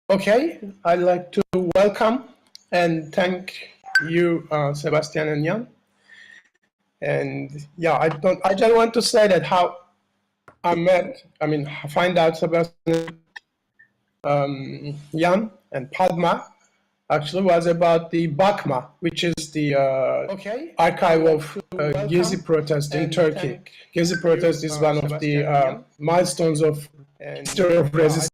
Okay, I'd like to welcome and thank you, Sebastian and Jan. And yeah, I just want to say that how find out Sebastian, Jan and Padma actually was about the BAAB, which is the archive of Gezi protest in Turkey. Gezi protest is one of the milestones of history of resistance.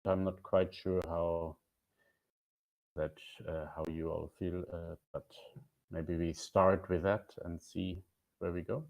I'm not quite sure how you all feel, but maybe we start with that and see where we go.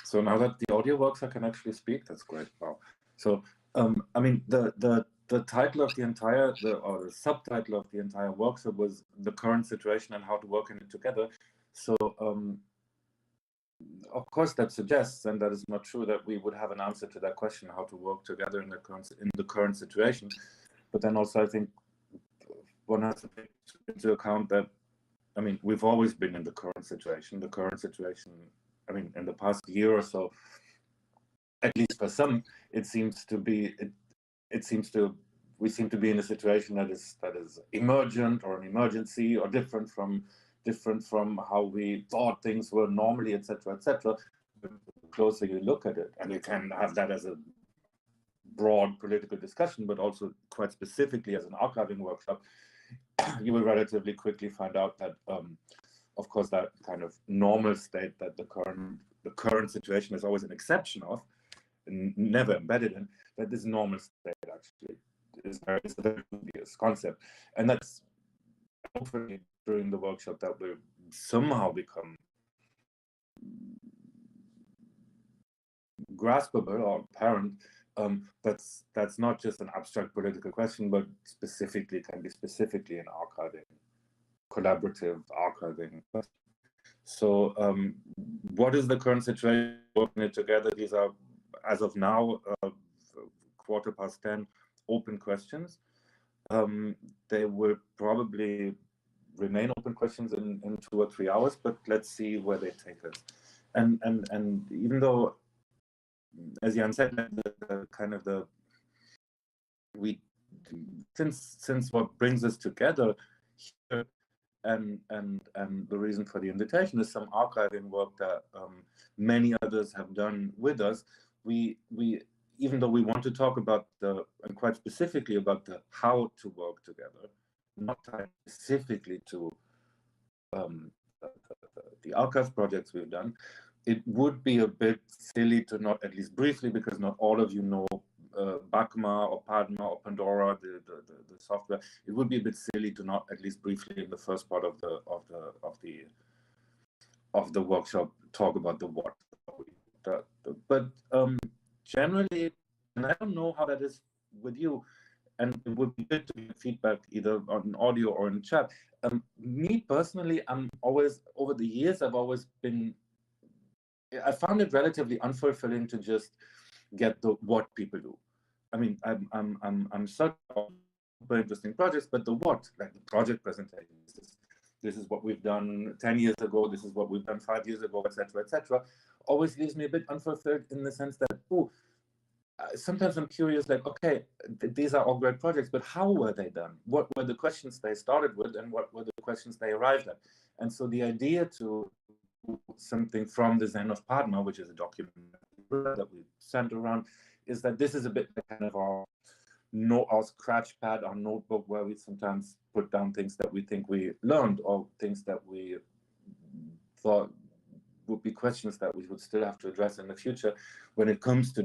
So now that the audio works, I can actually speak. That's great. Wow. So I mean, the title of the entire, or the subtitle of the entire workshop was "The Current Situation and How to Work in it Together." So of course, that suggests, and that is not true, that we would have an answer to that question: how to work together in the current situation. But then also, I think one has to take into account that, I mean, we've always been in the current situation. The current situation, I mean, in the past year or so, at least for some, it seems to be. We seem to be in a situation that is emergent or an emergency or different from how we thought things were normally, etc., etc. The closer you look at it, and you can have that as a broad political discussion, but also quite specifically as an archiving workshop, you will relatively quickly find out that, of course, that kind of normal state that the current situation is always an exception of, and never embedded in, that this normal state actually is a very dubious concept. And that's hopefully during the workshop that will somehow become graspable or apparent. That's not just an abstract political question, but can be specifically an archiving, collaborative archiving. So what is the current situation? Working it together, these are, as of now, 10:15, open questions. They will probably remain open questions in 2 or 3 hours, but let's see where they take us. And even though, as Jan said, since what brings us together here, and the reason for the invitation is some archiving work that many others have done with us. We even though we want to talk about and quite specifically about the how to work together, not specifically to the archive projects we've done, it would be a bit silly to not at least briefly, because not all of you know BAAB.ma or Pad.ma or Pandora, the software. It would be a bit silly to not at least briefly in the first part of the workshop talk about the what. But generally, and I don't know how that is with you, and it would be good to get feedback either on audio or in chat. Me personally, I'm always, over the years, I found it relatively unfulfilling to just get the what people do. I mean, I'm such super interesting projects, but the what, like the project presentations, this is what we've done 10 years ago, this is what we've done 5 years ago, etc., always leaves me a bit unfulfilled, in the sense that, sometimes I'm curious, like, okay, these are all great projects, but how were they done? What were the questions they started with, and what were the questions they arrived at? And so the idea to do something from the Zen of Pad.ma, which is a document that we sent around, is that this is a bit kind of our scratch pad, our notebook, where we sometimes put down things that we think we learned, or things that we thought would be questions that we would still have to address in the future when it comes to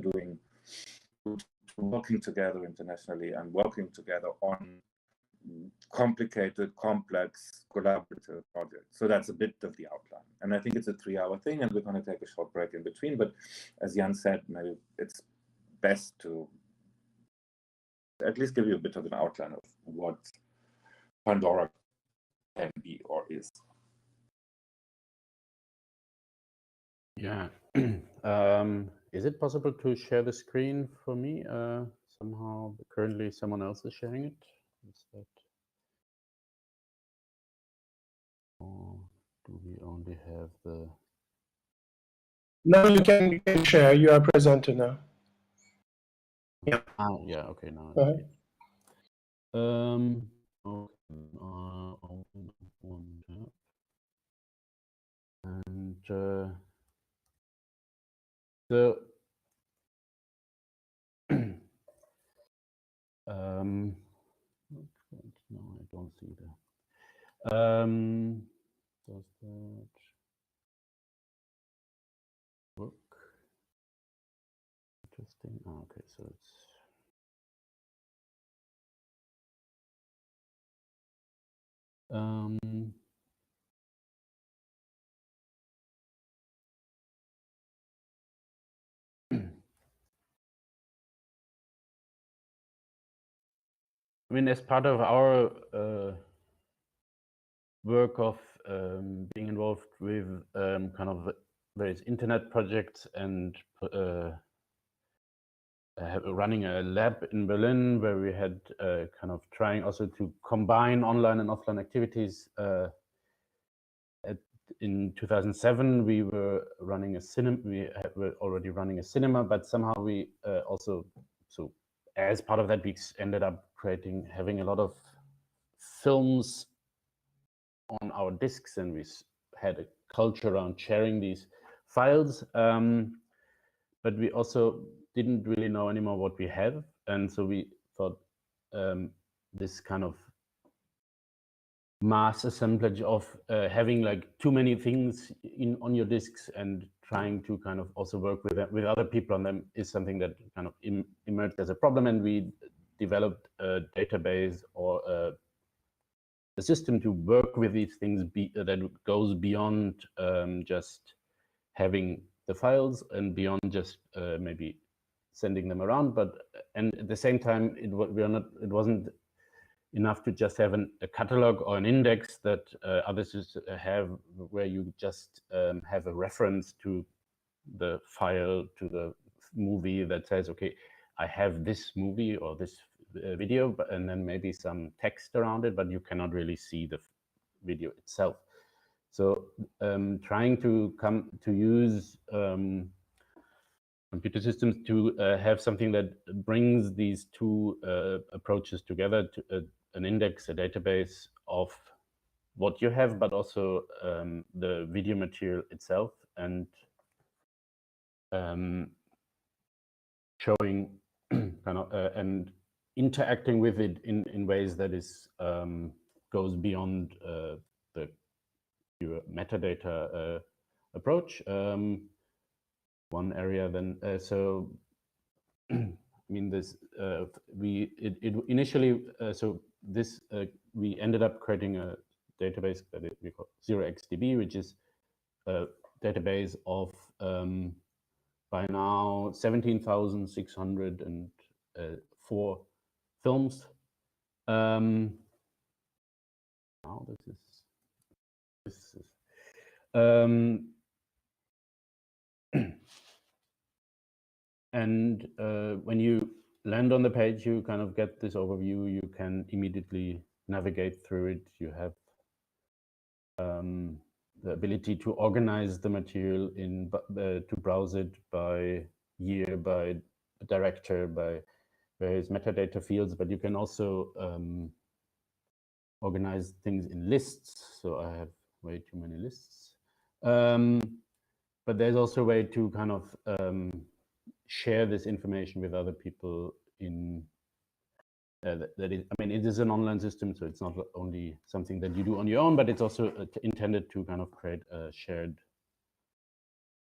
working together internationally and working together on complicated, complex, collaborative projects. So that's a bit of the outline. And I think it's a 3-hour thing, and we're going to take a short break in between. But as Jan said, maybe it's best to at least give you a bit of an outline of what Pandora can be or is. Yeah. Is it possible to share the screen for me somehow? Currently, someone else is sharing it. Is that? Or do we only have the? No, you can share. You are presenter now. Yeah. Yeah. Okay. Now. Uh-huh. Okay. Open one tab. And so no, I don't see that. Does that work? Interesting. Oh, okay, so it's I mean, as part of our work of being involved with kind of various internet projects and running a lab in Berlin where we had kind of trying also to combine online and offline activities. In 2007, we were running a cinema. We were already running a cinema, but somehow we also, so as part of that, we ended up having a lot of films on our discs, and we had a culture around sharing these files. But we also didn't really know anymore what we have, and so we thought this kind of mass assemblage of having like too many things on your discs and trying to kind of also work with other people on them is something that kind of emerged as a problem, and we developed a database or a system to work with these things that goes beyond just having the files and beyond just maybe sending them around, and at the same time it wasn't enough to just have a catalog or an index that others have, where you just have a reference to the file, to the movie that says, okay, I have this movie or this video, and then maybe some text around it, but you cannot really see the video itself. So trying to use computer systems to have something that brings these two approaches together, to an index, a database of what you have, but also the video material itself, and showing kind of and interacting with it in ways that is goes beyond the pure metadata approach. One area then so I mean this initially so this we ended up creating a database that we call 0xDB, which is a database of by now 17,604 films. Now this is and when you land on the page, you kind of get this overview. You can immediately navigate through it. You have the ability to organize the material to browse it by year, by director, by various metadata fields, but you can also organize things in lists. So I have way too many lists. But there's also a way to kind of share this information with other people in that is, I mean, it is an online system, so it's not only something that you do on your own, but it's also intended to kind of create a shared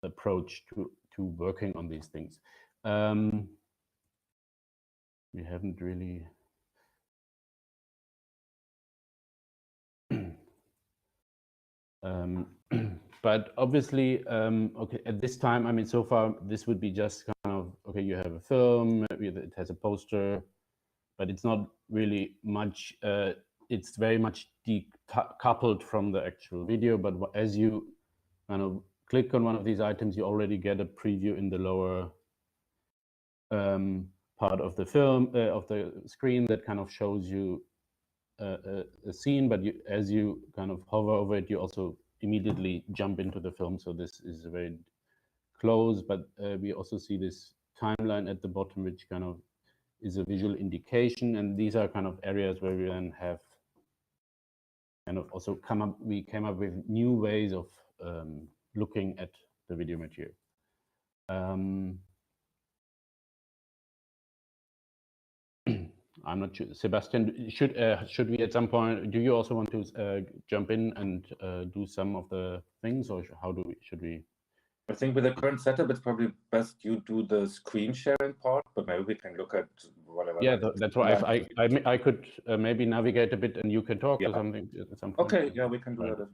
approach to working on these things. We haven't really but obviously, okay, at this time, I mean, so far, this would be just kind of, okay, you have a film, it has a poster, but it's not really much it's very much decoupled from the actual video. But as you kind of click on one of these items, you already get a preview in the lower part of the film, of the screen, that kind of shows you a scene. But as you kind of hover over it, you also immediately jump into the film. So this is very close, but we also see this timeline at the bottom, which kind of is a visual indication. And these are kind of areas where we then have kind of also we came up with new ways of looking at the video material. I'm not sure, Sebastian, should we at some point, do you also want to jump in and do some of the things, or should we? I think with the current setup, it's probably best you do the screen sharing part, but maybe we can look at whatever. Yeah, that's why I could maybe navigate a bit and you can talk or something at some point. Okay, yeah, we can do that as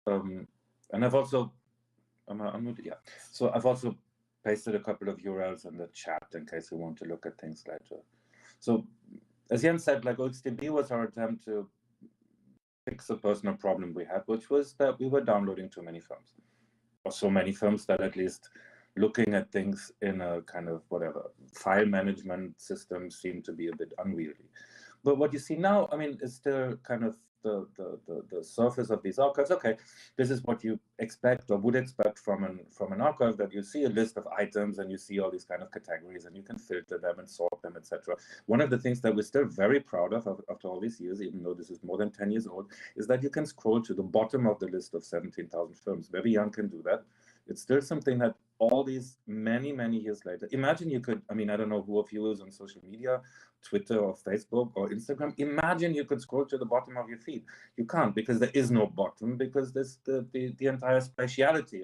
well. And I've also, yeah. So I've also pasted a couple of URLs in the chat in case you want to look at things later. So as Jan said, like OXDB was our attempt to fix a personal problem we had, which was that we were downloading too many films. Or so many films that at least looking at things in a kind of whatever file management system seemed to be a bit unwieldy. But what you see now, I mean, is still kind of the surface of these archives. Okay, this is what you expect or would expect from an archive, that you see a list of items and you see all these kind of categories and you can filter them and sort them, etc. One of the things that we're still very proud of after all these years, even though this is more than 10 years old, is that you can scroll to the bottom of the list of 17,000 films. Very young can do that. It's still something that all these many years later, imagine you could, I mean, I don't know who of you is on social media, Twitter or Facebook or Instagram. Imagine you could scroll to the bottom of your feed. You can't, because there is no bottom, because there's the entire spatiality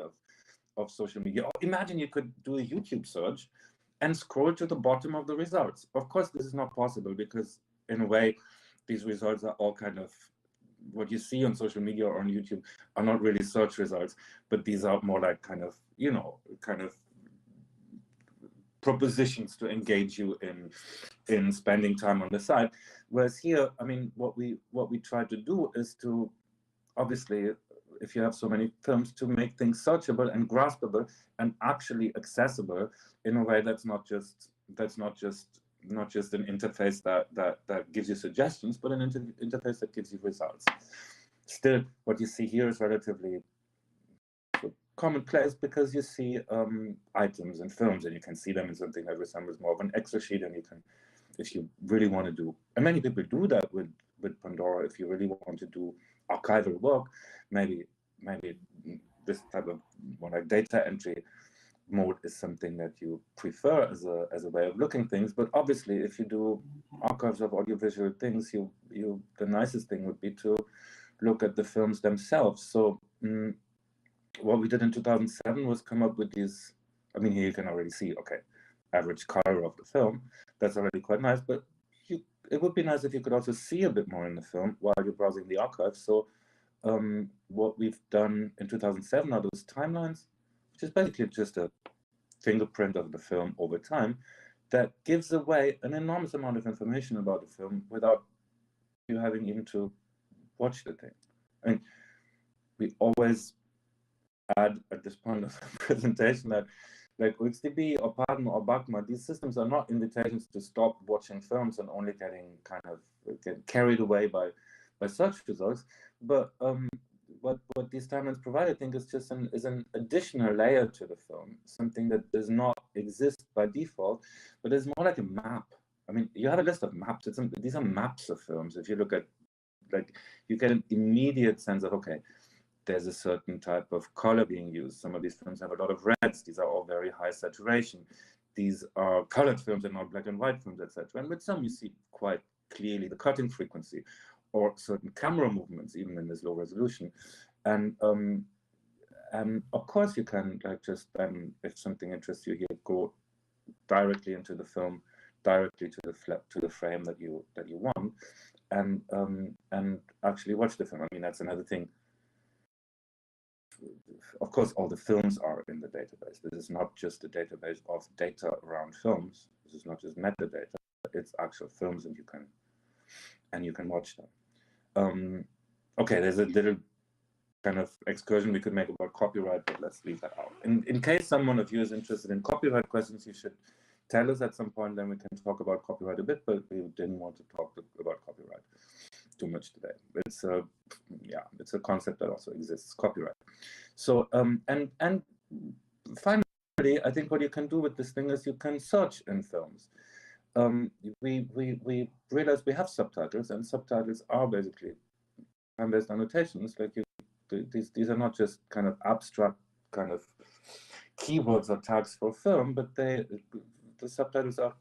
of social media. Or imagine you could do a YouTube search and scroll to the bottom of the results. Of course, this is not possible, because in a way, these results are all kind of, what you see on social media or on YouTube are not really search results, but these are more like kind of, you know, kind of propositions to engage you in spending time on the site. Whereas here, I mean, what we try to do is to, obviously, if you have so many films, to make things searchable and graspable and actually accessible in a way that's not just an interface that gives you suggestions, but an interface that gives you results. Still, what you see here is relatively commonplace, because you see items and films, and you can see them in something that resembles more of an Excel sheet, and you can, if you really want to do, and many people do that with Pandora, if you really want to do archival work, maybe this type of more like data entry mode is something that you prefer as a way of looking things. But obviously, if you do archives of audiovisual things, the nicest thing would be to look at the films themselves. So what we did in 2007 was come up with these, I mean, here you can already see, okay, average color of the film. That's already quite nice, but it would be nice if you could also see a bit more in the film while you're browsing the archive. So what we've done in 2007 are those timelines, which is basically just a fingerprint of the film over time that gives away an enormous amount of information about the film without you having even to watch the thing. I mean, we always add at this point of the presentation that, like OXDB or Pad.ma or BAAB, these systems are not invitations to stop watching films and only get carried away by search results. But what these timelines provide, I think, is just an additional layer to the film, something that does not exist by default, but is more like a map. I mean, you have a list of maps. These are maps of films. If you look at, like, you get an immediate sense of, okay, there's a certain type of color being used. Some of these films have a lot of reds. These are all very high saturation. These are colored films and not black and white films, etc. And with some, you see quite clearly the cutting frequency or certain camera movements, even in this low resolution. And of course, you can, like, just then, if something interests you here, go directly into the film, directly to the frame that you want, and actually watch the film. I mean, that's another thing. Of course, all the films are in the database. This is not just a database of data around films. This is not just metadata. It's actual films, and you can and you can watch them. Okay, there's a little kind of excursion we could make about copyright, but let's leave that out. In case someone of you is interested in copyright questions, you should tell us at some point, then we can talk about copyright a bit, but we didn't want to talk about copyright too much today. It's a, yeah, it's a concept that also exists, copyright. So, and finally, I think what you can do with this thing is you can search in films. We realize we have subtitles, and subtitles are basically time-based annotations. Like these are not just kind of abstract kind of keywords or tags for film, but the subtitles are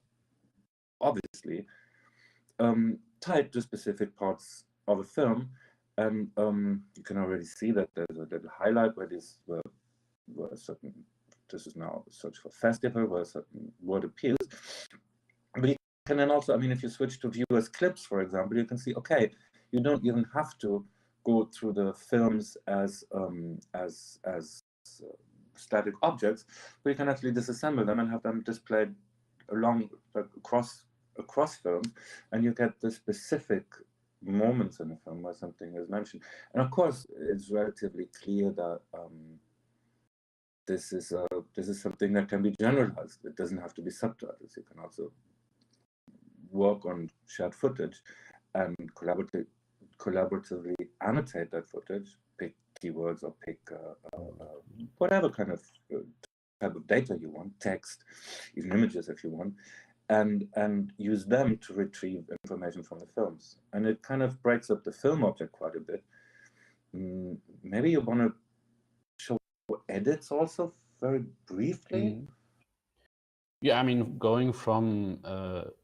obviously tied to specific parts of a film, and you can already see that there's a little highlight where where a certain, this is now a search for festival, where a certain word appears. But you can then also, I mean, if you switch to view as clips, for example, you can see, okay, you don't even have to go through the films as static objects, but you can actually disassemble them and have them displayed along across films, and you get the specific moments in a film where something is mentioned. And of course, it's relatively clear that this is something that can be generalized. It doesn't have to be subtitles. You can also work on shared footage and collaboratively annotate that footage, pick keywords or pick whatever kind of type of data you want, text, even images if you want, and use them to retrieve information from the films. And it kind of breaks up the film object quite a bit. Maybe you want to show edits also very briefly. Yeah, I mean, going from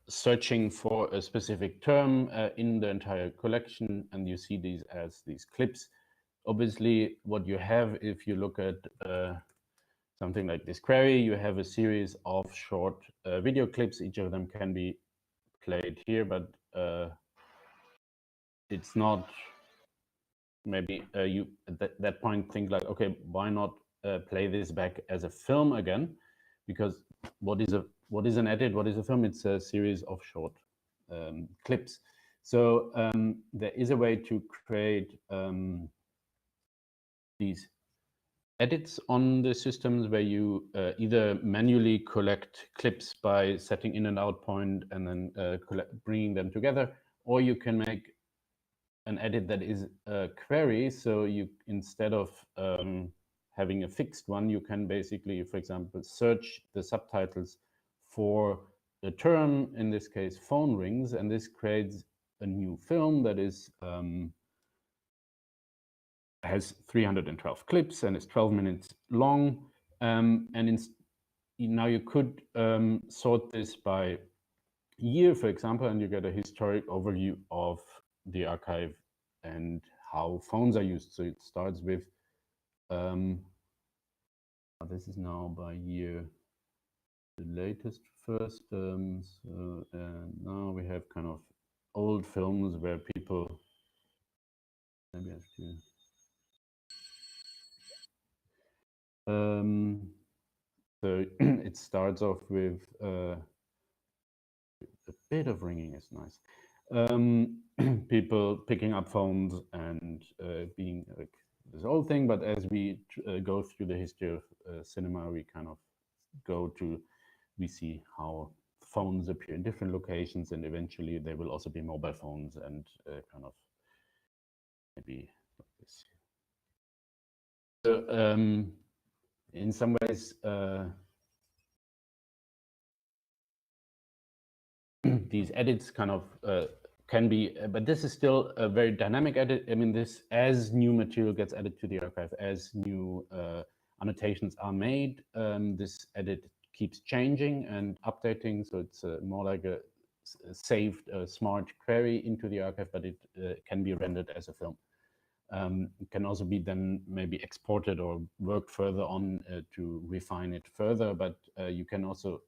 searching for a specific term in the entire collection, and you see these as these clips. Obviously, what you have, if you look at something like this query, you have a series of short video clips. Each of them can be played here, but it's not, maybe you at that point think like, okay, why not play this back as a film again? Because what is an edit? What is a film? It's a series of short clips. So there is a way to create these edits on the systems where you either manually collect clips by setting in and out point and then bringing them together, or you can make an edit that is a query. So you, instead of having a fixed one, you can basically, for example, search the subtitles for the term, in this case, phone rings, and this creates a new film that is has 312 clips and is 12 minutes long. Now you could sort this by year, for example, and you get a historic overview of the archive and how phones are used. So it starts with, this is now by year, the latest first. So now we have kind of old films where people, maybe I have to, so it starts off with a bit of ringing is nice. People picking up phones and being like this old thing, but as we go through the history of cinema, we kind of we see how phones appear in different locations, and eventually they will also be mobile phones and kind of maybe like this. So in some ways, these edits kind of can be, but this is still a very dynamic edit. I mean, this, as new material gets added to the archive, as new annotations are made, this edit keeps changing and updating. So it's more like a saved smart query into the archive, but it can be rendered as a film. It can also be then maybe exported or worked further on to refine it further, but you can also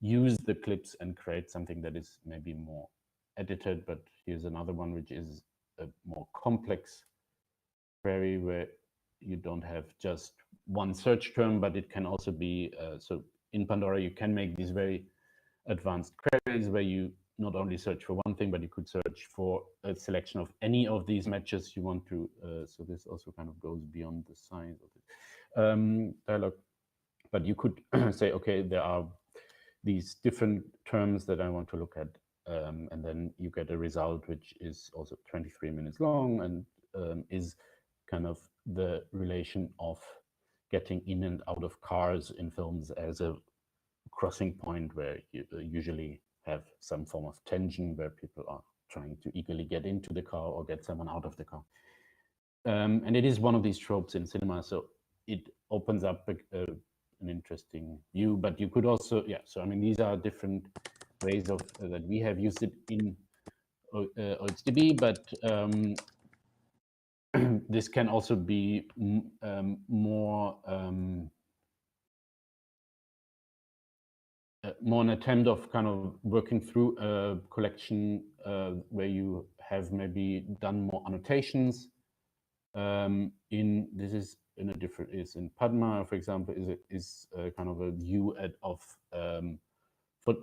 use the clips and create something that is maybe more edited. But here's another one, which is a more complex query where you don't have just one search term, but it can also be, so in Pandora, you can make these very advanced queries where you not only search for one thing, but you could search for a selection of any of these matches you want to. So this also kind of goes beyond the size of the dialog. But you could say, okay, there are these different terms that I want to look at. And then you get a result which is also 23 minutes long and is kind of the relation of getting in and out of cars in films as a crossing point where you usually have some form of tension where people are trying to eagerly get into the car or get someone out of the car. And it is one of these tropes in cinema, so it opens up an interesting view. But you could also, yeah, so I mean, these are different ways of that we have used it in OXDB, but this can also be more an attempt of kind of working through a collection where you have maybe done more annotations. This is in a different, is in Pad.ma, for example, is kind of a view of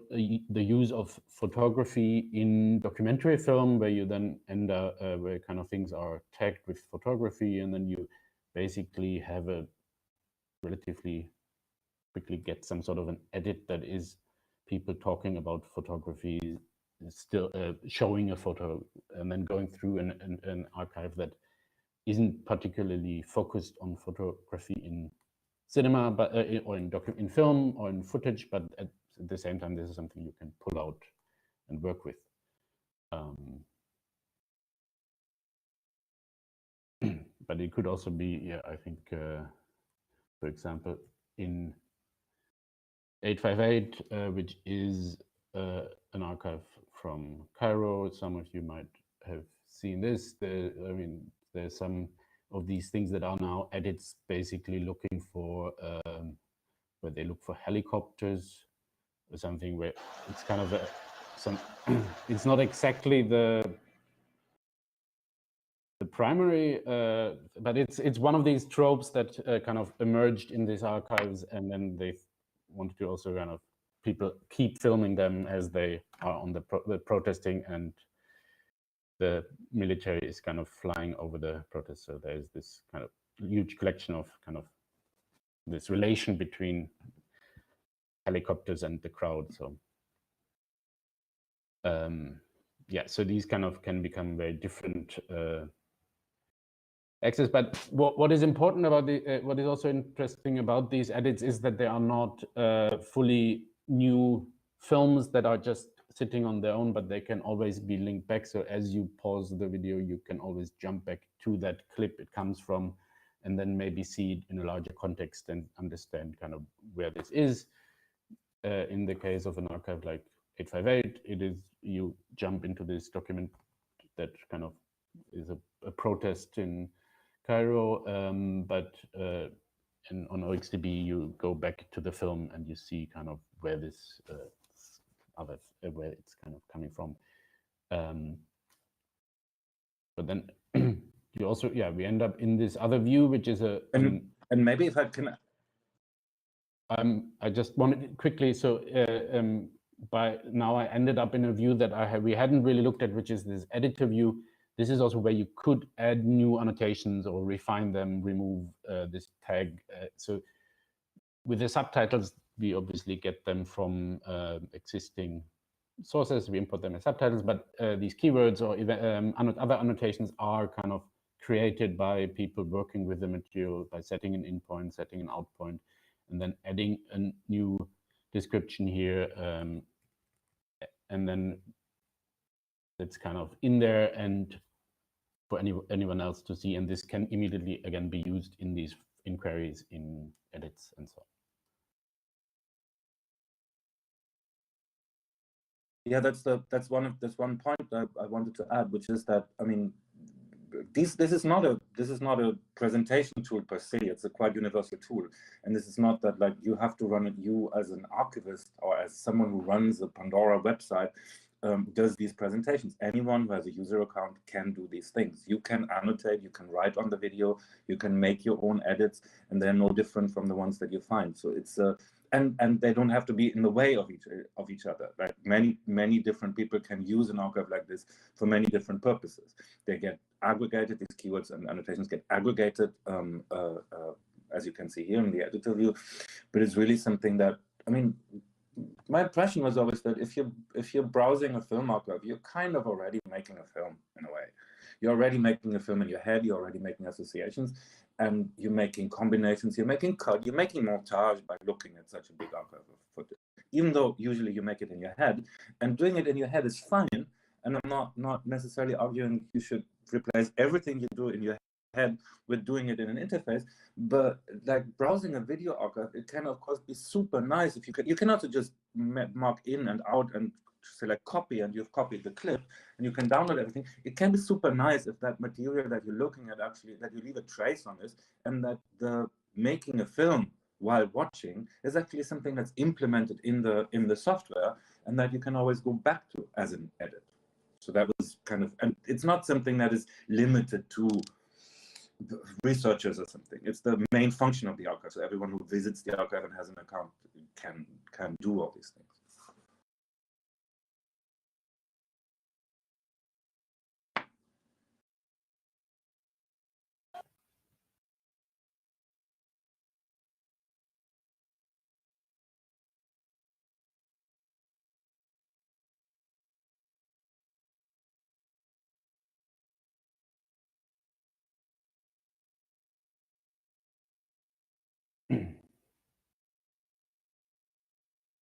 the use of photography in documentary film, where you then end up where kind of things are tagged with photography, and then you basically have a relatively quickly get some sort of an edit that is people talking about photography, still showing a photo, and then going through an archive that isn't particularly focused on photography in cinema, but or in film or in footage, but at the same time, this is something you can pull out and work with. But it could also be, yeah, I think, for example, in 858, which is an archive from Cairo. Some of you might have seen this. I mean, there's some of these things that are now edits, basically looking for where they look for helicopters or something, where it's kind of it's not exactly the primary, but it's one of these tropes that kind of emerged in these archives, and then they wanted to also kind of people keep filming them as they are on the protesting, and the military is kind of flying over the protest. So there's this kind of huge collection of kind of this relation between helicopters and the crowd. So yeah, so these kind of can become very different access. But what is important about what is also interesting about these edits is that they are not fully new films that are just sitting on their own, but they can always be linked back. So as you pause the video, you can always jump back to that clip it comes from, and then maybe see it in a larger context and understand kind of where this is. In the case of an archive like 858, it is you jump into this document that kind of is a protest in Cairo, but and on OXDB you go back to the film and you see kind of where this where it's kind of coming from. But then you also, yeah, we end up in this other view, which is and maybe if I can. I just wanted quickly, so by now I ended up in a view that we hadn't really looked at, which is this editor view. This is also where you could add new annotations or refine them, remove this tag. So with the subtitles, we obviously get them from existing sources. We import them as subtitles, but these keywords or other annotations are kind of created by people working with the material by setting an in point, setting an out point, and then adding a new description here. And then it's kind of in there and for anyone else to see. And this can immediately, again, be used in these inquiries, in edits and so on. Yeah, that's one point I wanted to add, which is that, I mean, this is not a presentation tool per se. It's a quite universal tool, and this is not that like you have to run it. You as an archivist or as someone who runs a Pandora website does these presentations. Anyone who has a user account can do these things. You can annotate, you can write on the video, you can make your own edits, and they're no different from the ones that you find. So it's and they don't have to be in the way of each other. Right? Many different people can use an archive like this for many different purposes. They get aggregated; these keywords and annotations get aggregated, as you can see here in the editor view. But it's really something that, I mean, my impression was always that if you're browsing a film archive, you're kind of already making a film in a way. You're already making a film in your head. You're already making associations, and you're making combinations. You're making cut. You're making montage by looking at such a big archive of footage. Even though usually you make it in your head, and doing it in your head is fine. And I'm not necessarily arguing you should replace everything you do in your head with doing it in an interface, but like browsing a video archive, it can of course be super nice if you can also just mark in and out and select copy, and you've copied the clip and you can download everything. It can be super nice if that material that you're looking at, actually, that you leave a trace on this, and that the making a film while watching is actually something that's implemented in the software, and that you can always go back to as an edit. So that was kind of, and it's not something that is limited to researchers or something. It's the main function of the archive. So everyone who visits the archive and has an account can do all these things.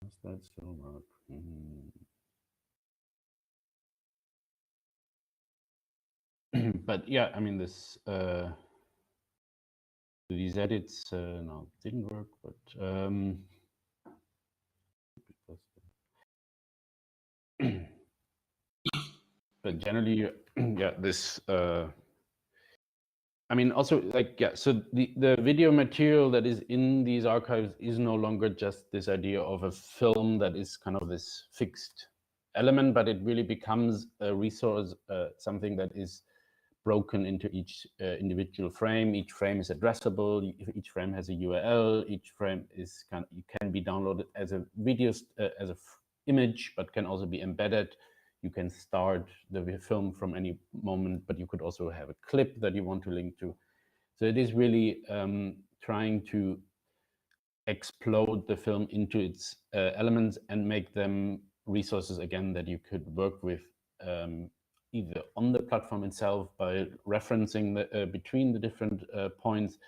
Does that still work? But yeah, I mean, these edits no, didn't work, but but generally, yeah, this. I mean, also, like, yeah, so the video material that is in these archives is no longer just this idea of a film that is kind of this fixed element, but it really becomes a resource, something that is broken into each individual frame. Each frame is addressable. Each frame has a URL. Each frame is can be downloaded as a video, as a image, but can also be embedded. You can start the film from any moment, but you could also have a clip that you want to link to. So it is really trying to explode the film into its elements and make them resources, again, that you could work with either on the platform itself by referencing between the different points,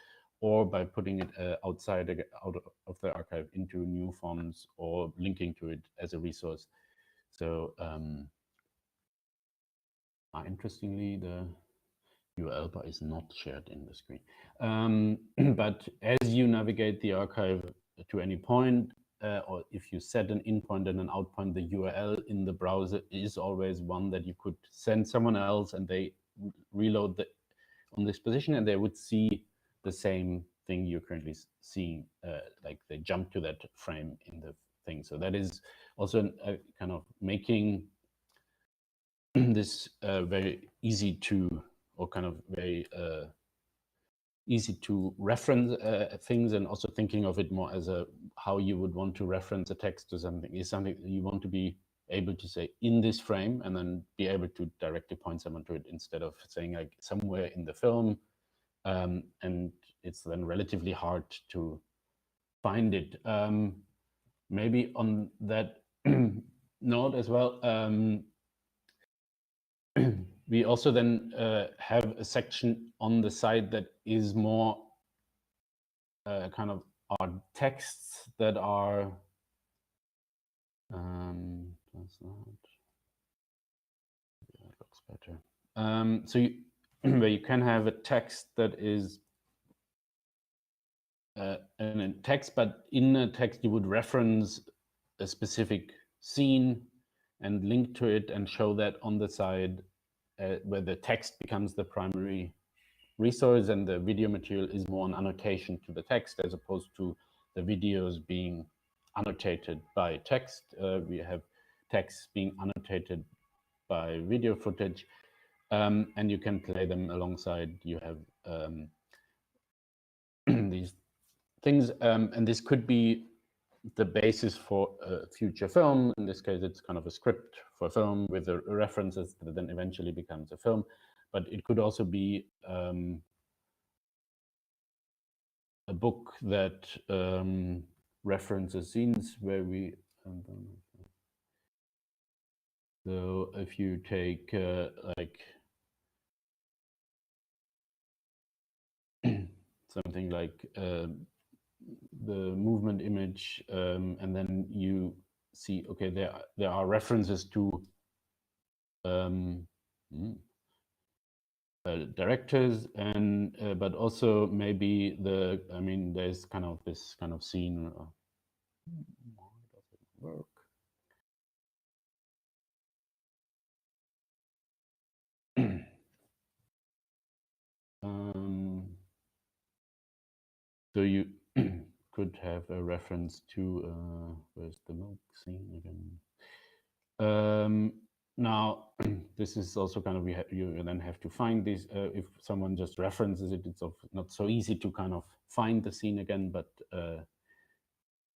or by putting it outside out of the archive into new forms, or linking to it as a resource. So interestingly, the URL bar is not shared in the screen. But as you navigate the archive to any point, or if you set an in point and an out point, the URL in the browser is always one that you could send someone else, and they reload on this position, and they would see the same thing you're currently seeing, like they jump to that frame in the thing. So that is also kind of making this very easy to, or kind of very easy to reference things, and also thinking of it more as how you would want to reference a text to something, is something that you want to be able to say in this frame, and then be able to directly point someone to it, instead of saying like somewhere in the film, and it's then relatively hard to find it. Maybe on that note as well, we also then have a section on the site that is more kind of our texts that are that's not, yeah, it looks better. So where you can have a text that is a text, but in a text you would reference a specific scene and link to it, and show that on the side, where the text becomes the primary resource, and the video material is more an annotation to the text, as opposed to the videos being annotated by text. We have text being annotated by video footage, and you can play them alongside. You have these things, and this could be the basis for a future film. In this case, it's kind of a script for a film with the references that then eventually becomes a film. But it could also be a book that references scenes where we. So if you take like something like the movement image, and then you see, okay, there are references to directors, and but also maybe there's kind of this kind of scene. Why does it work? So you could have a reference to where's the milk scene again? Now this is also kind of you then have to find these. If someone just references it, it's not so easy to kind of find the scene again. But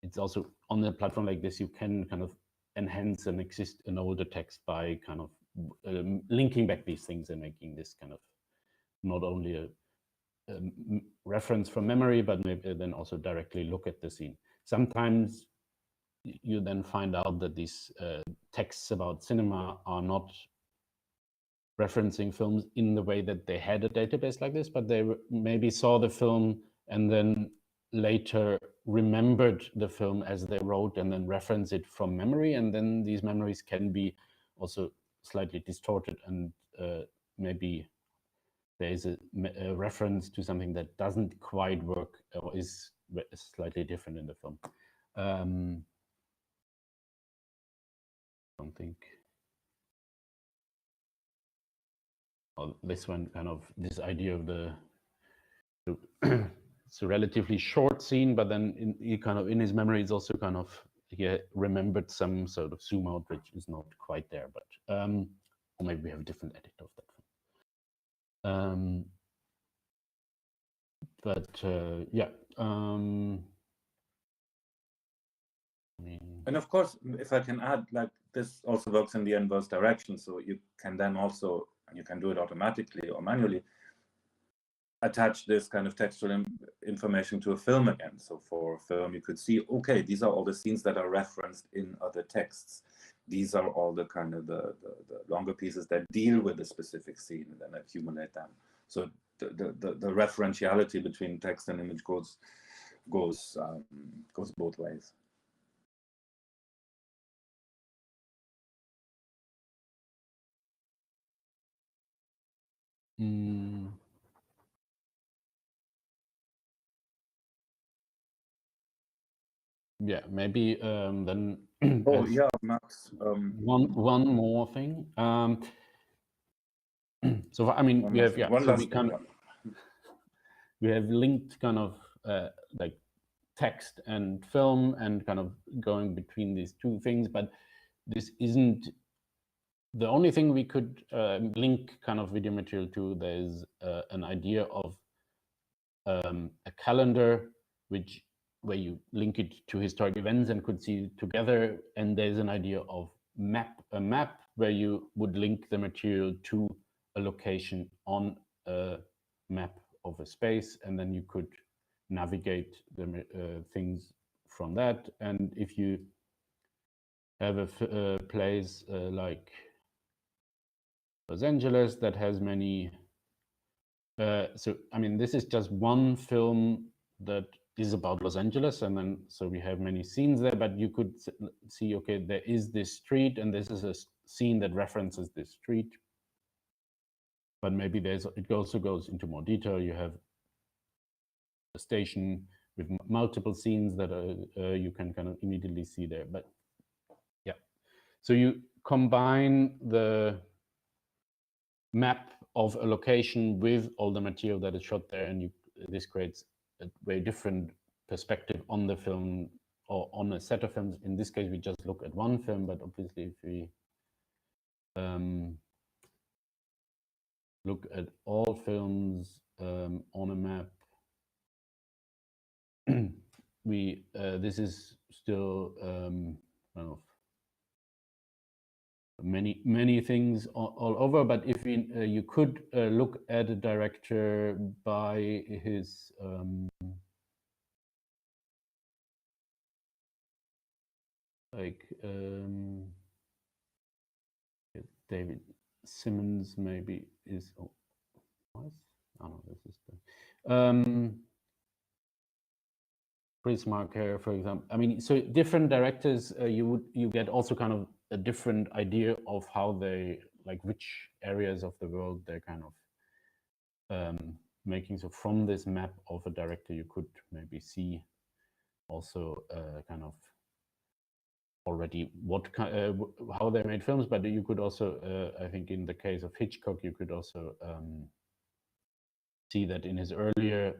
it's also on a platform like this, you can kind of enhance an older text by kind of linking back these things and making this kind of not only a reference from memory, but maybe then also directly look at the scene. Sometimes you then find out that these texts about cinema are not referencing films in the way that they had a database like this, but they maybe saw the film and then later remembered the film as they wrote and then reference it from memory. And then these memories can be also slightly distorted, and maybe there is a reference to something that doesn't quite work or is slightly different in the film. I don't think. Well, this one kind of this idea of it's a relatively short scene, but then he kind of in his memory is also kind of he remembered some sort of zoom out which is not quite there, but or maybe we have a different edit of that film. Yeah. And of course, if I can add, like this also works in the inverse direction. So you can then also, and you can do it automatically or manually, attach this kind of textual information to a film again. So for a film, you could see, okay, these are all the scenes that are referenced in other texts. These are all the kind of the longer pieces that deal with a specific scene and then accumulate them. So the referentiality between text and image goes both ways. Yeah, maybe then. Oh yeah, Max. One more thing. So I mean, we have we have linked kind of like text and film and kind of going between these two things, but this isn't the only thing we could link kind of video material to. There's an idea of a calendar where you link it to historic events and could see together, and there's an idea of a map where you would link the material to a location on a map of a space, and then you could navigate the things from that. And if you have a place like Los Angeles that has many so I mean, this is just one film that is about Los Angeles, and then so we have many scenes there, but you could see, okay, there is this street and this is a scene that references this street, but maybe it also goes into more detail. You have a station with multiple scenes that you can kind of immediately see there. But yeah, so you combine the map of a location with all the material that is shot there, and this creates a very different perspective on the film or on a set of films. In this case, we just look at one film, but obviously if we look at all films on a map, this is still kind of many things all over. But if you could look at a director by his David Simmons maybe is no, this is the Prismarker, for example. I mean, so different directors, you get also kind of a different idea of how they, like, which areas of the world they're kind of making. So from this map of a director, you could maybe see also kind of already how they made films, but you could also, I think in the case of Hitchcock, you could also see that in his earlier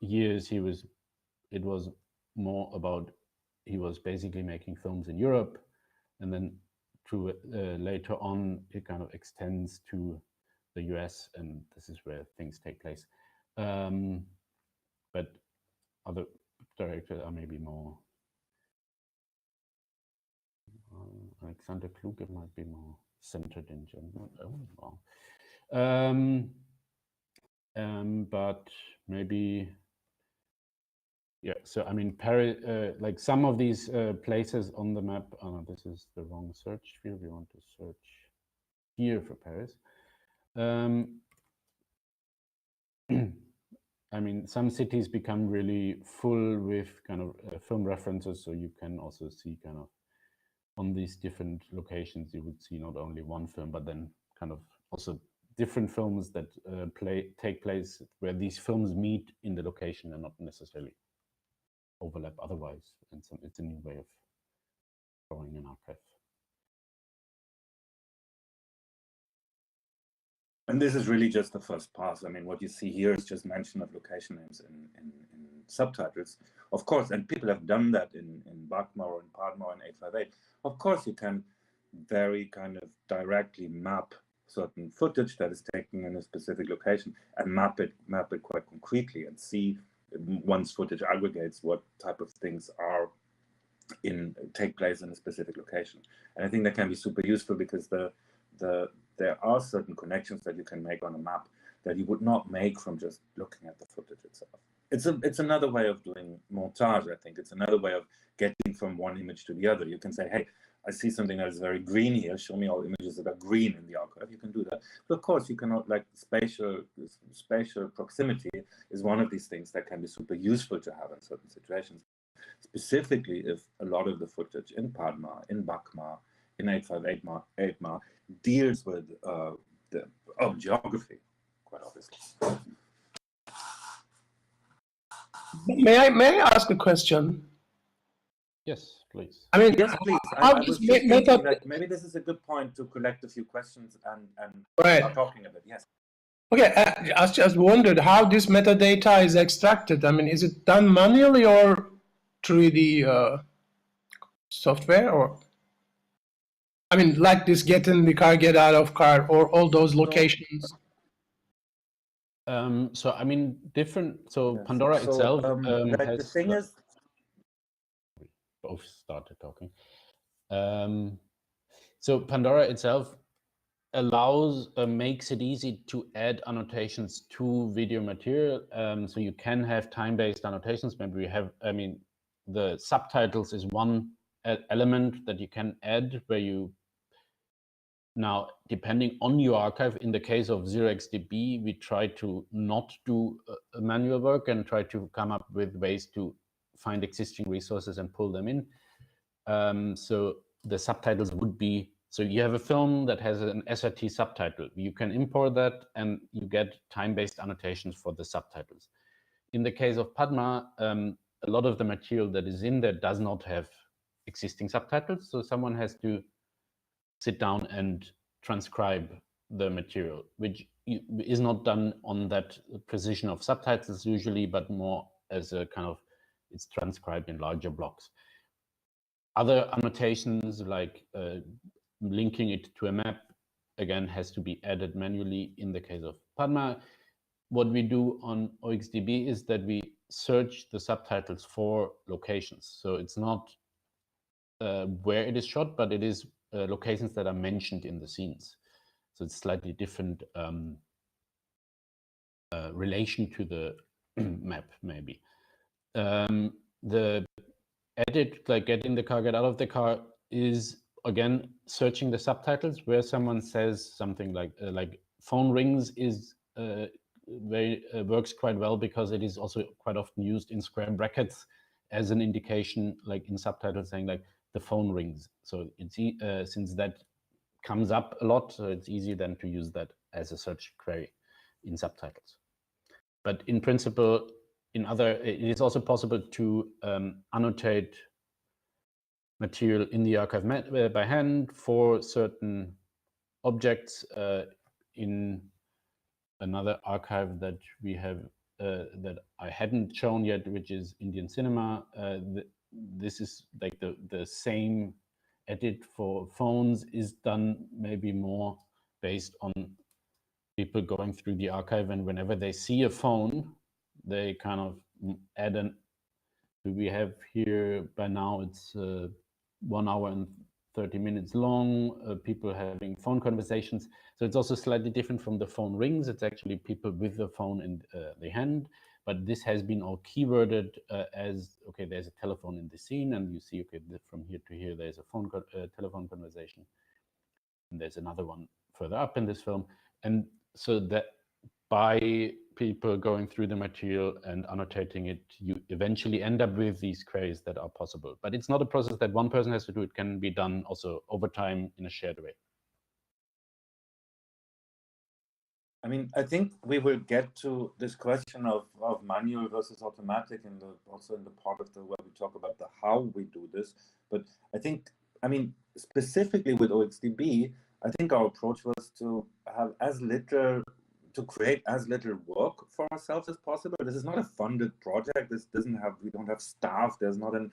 years, it was more about, he was basically making films in Europe, and then to later on, it kind of extends to the US, and this is where things take place. But other directors are maybe more, Alexander Kluge might be more centered in Germany. Oh, wow. But maybe, yeah, so I mean, Paris, like some of these places on the map, this is the wrong search field. We want to search here for Paris. I mean, some cities become really full with kind of film references, so you can also see kind of on these different locations, you would see not only one film, but then kind of also different films that take place where these films meet in the location and not necessarily overlap otherwise. And so it's a new way of drawing an archive. And this is really just the first pass. I mean, what you see here is just mention of location names in subtitles. Of course, and people have done that in BAAB.ma or in Pad.ma or in 858. Of course, you can very kind of directly map certain footage that is taken in a specific location and map it quite concretely and see, once footage aggregates, what type of things take place in a specific location. And I think that can be super useful because there are certain connections that you can make on a map that you would not make from just looking at the footage itself. It's another way of doing montage, I think. It's another way of getting from one image to the other. You can say, hey, I see something that is very green here. Show me all images that are green in the archive. You can do that. But of course, you cannot, like, spatial proximity is one of these things that can be super useful to have in certain situations. Specifically, if a lot of the footage in Pad.ma, in BAAB.ma, in 858.ma deals with geography, quite obviously. May I ask a question? Yes, please. I mean, yes, please. I was just thinking that maybe this is a good point to collect a few questions and start talking a bit. Yes. Okay, I just wondered how this metadata is extracted. I mean, is it done manually or through the software, or? I mean, like this get in the car, get out of car, or all those locations. So I mean, different. So yes. Pandora itself has, the thing is, we both started talking. So Pandora itself makes it easy to add annotations to video material. So you can have time-based annotations. Maybe we have. I mean, the subtitles is one element that you can add where you. Now, depending on your archive, in the case of 0xDB, we try to not do manual work and try to come up with ways to find existing resources and pull them in. So the subtitles would be, so you have a film that has an SRT subtitle. You can import that and you get time-based annotations for the subtitles. In the case of Pad.ma, a lot of the material that is in there does not have existing subtitles. So someone has to sit down and transcribe the material, which is not done on that precision of subtitles usually, but more as a kind of, it's transcribed in larger blocks. Other annotations like linking it to a map, again, has to be added manually in the case of Pad.ma. What we do on OXDB is that we search the subtitles for locations. So it's not where it is shot, but it is locations that are mentioned in the scenes. So it's slightly different relation to the map, maybe. The edit, like get in the car, get out of the car, is again searching the subtitles where someone says something like phone rings is works quite well, because it is also quite often used in square brackets as an indication, like in subtitles saying like the phone rings. So it's since that comes up a lot, so it's easy then to use that as a search query in subtitles. But in principle, it is also possible to annotate material in the archive by hand for certain objects. In another archive that we have that I hadn't shown yet, which is Indian cinema, this is like the same edit for phones is done maybe more based on people going through the archive, and whenever they see a phone, they kind of add an, we have here by now it's 1 hour and 30 minutes long, people having phone conversations. So it's also slightly different from the phone rings. It's actually people with the phone in the hand, but this has been all keyworded as, okay, there's a telephone in the scene, and you see, okay, from here to here, there's a telephone conversation. And there's another one further up in this film. And so that by people going through the material and annotating it, you eventually end up with these queries that are possible. But it's not a process that one person has to do. It can be done also over time in a shared way. I mean, I think we will get to this question of manual versus automatic also in the part of where we talk about the how we do this. But I think, I mean, specifically with OXDB, I think our approach was to have to create as little work for ourselves as possible. This is not a funded project. This we don't have staff. There's not a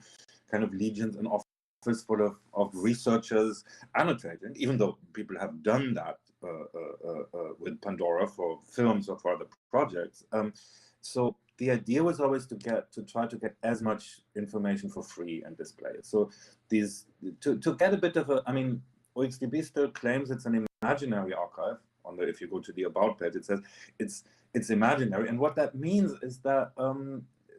kind of legions and office full of researchers annotating, even though people have done that with Pandora for films or for other projects. So the idea was always to try to get as much information for free and display it. So to get a bit of I mean, OXDB still claims it's an imaginary archive. If you go to the About page, it says it's imaginary, and what that means is that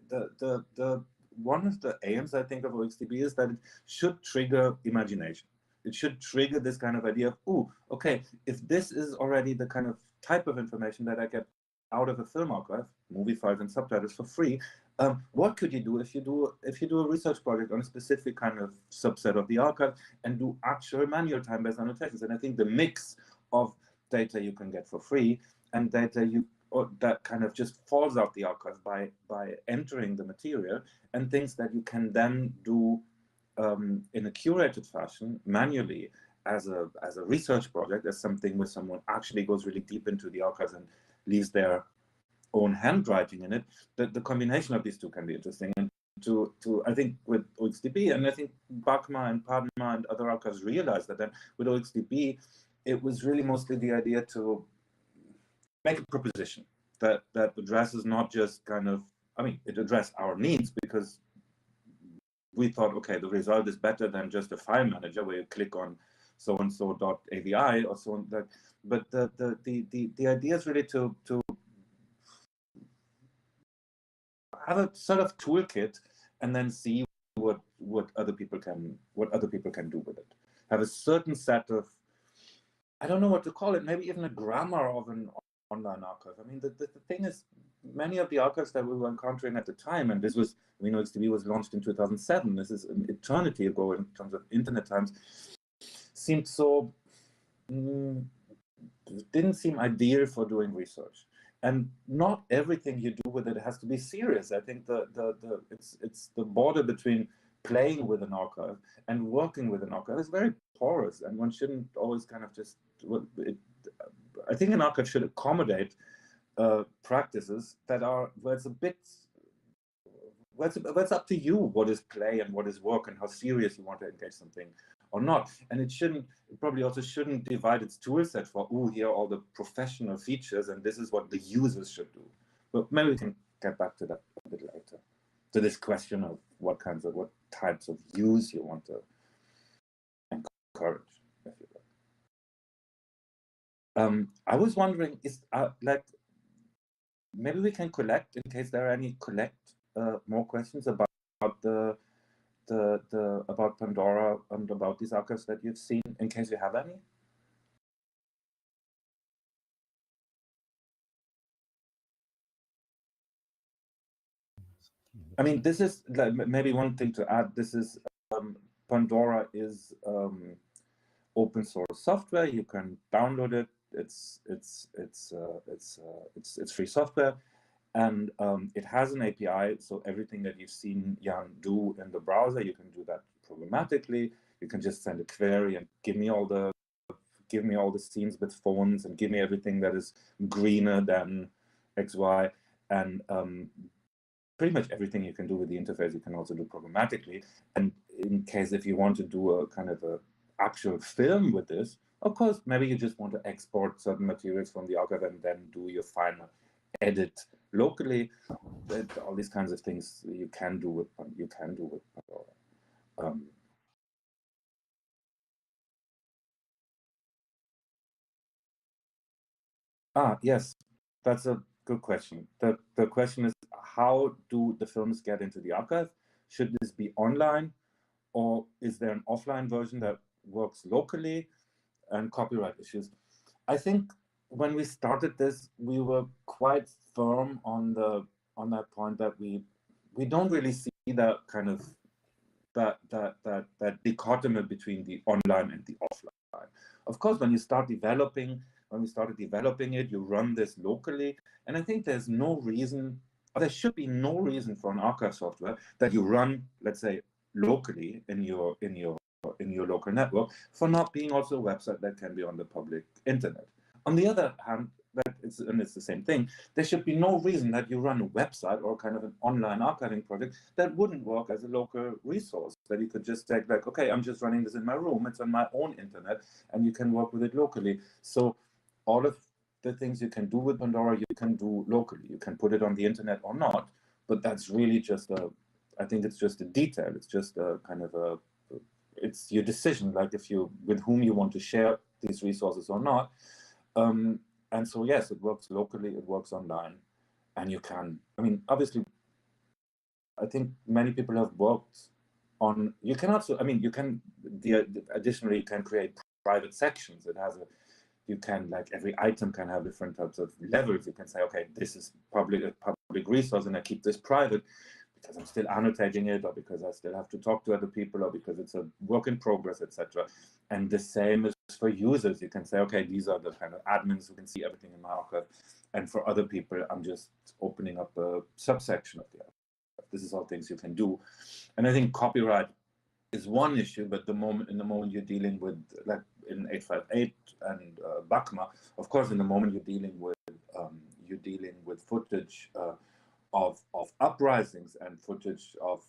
the one of the aims, I think, of OXDB is that it should trigger imagination. It should trigger this kind of idea of, oh, okay, if this is already the kind of type of information that I get out of a film archive, movie files and subtitles for free, what could you do if you do a research project on a specific kind of subset of the archive and do actual manual time-based annotations? And I think the mix of data you can get for free and data that kind of just falls out the archive by entering the material, and things that you can then do in a curated fashion manually as a research project, as something where someone actually goes really deep into the archives and leaves their own handwriting in it. The combination of these two can be interesting. And I think with OXDB, and I think Pad.ma and Pad.ma and other archives realized that then with OXDB, it was really mostly the idea to make a proposition that addresses not just kind of, I mean, it addressed our needs because we thought, okay, the result is better than just a file manager where you click on so-and-so.avi or so on. But the idea is really to have a sort of toolkit and then see what other people can do with it. Have a certain set of, I don't know what to call it, maybe even a grammar of an online archive. I mean, the thing is, many of the archives that we were encountering at the time, and this was, we know OXDB was launched in 2007, this is an eternity ago in terms of internet times, seemed so, didn't seem ideal for doing research. And not everything you do with it has to be serious. I think it's the border between playing with an archive and working with an archive is very porous, and one shouldn't always kind of just, I think an archive should accommodate practices that are, where it's a bit, where it's up to you what is play and what is work and how serious you want to engage something or not. And it probably also shouldn't divide its tool set for, here are all the professional features and this is what the users should do. But maybe we can get back to that a bit later, to this question of what types of use you want to courage, if you will. I was wondering, is like maybe we can collect, in case there are any, more questions about about Pandora and about these archives that you've seen, in case you have any. I mean, this is like, maybe one thing to add. This is Pandora is open source software. You can download it. It's free software, and it has an API. So everything that you've seen Jan do in the browser, you can do that programmatically. You can just send a query and give me all the scenes with phones, and give me everything that is greener than XY, and pretty much everything you can do with the interface, you can also do programmatically. And in case if you want to do a kind of a actual film with this, of course, maybe you just want to export certain materials from the archive and then do your final edit locally. All these kinds of things you can do with Pandora. Yes, that's a good question. The question is, how do the films get into the archive? Should this be online, or is there an offline version that works locally? And copyright issues. I think when we started this, we were quite firm on that point, that we don't really see that kind of that dichotomy between the online and the offline. Of course, when we started developing it, you run this locally, and I think there's no reason, or there should be no reason, for an archive software that you run, let's say, locally in your local network, for not being also a website that can be on the public internet. On the other hand, it's the same thing. There should be no reason that you run a website or kind of an online archiving project that wouldn't work as a local resource, that you could just take, like, okay, I'm just running this in my room, it's on my own internet, and you can work with it locally. So all of the things you can do with Pandora, you can do locally. You can put it on the internet or not, but that's really just I think it's just a detail. It's just a kind of it's your decision, like with whom you want to share these resources or not. And so, yes, it works locally, it works online, and you can, I mean, obviously, I think many people have worked on, you can also, I mean, you can, additionally, you can create private sections. You can, like, every item can have different types of levels. You can say, okay, this is a public resource, and I keep this private because I'm still annotating it, or because I still have to talk to other people, or because it's a work in progress, etc. And the same is for users. You can say, okay, these are the kind of admins who can see everything in my archive. And for other people, I'm just opening up a subsection of the archive. This is all things you can do. And I think copyright is one issue, but in the moment you're dealing with, like in 858 and BAAB, of course, in the moment you're dealing with footage of uprisings and footage of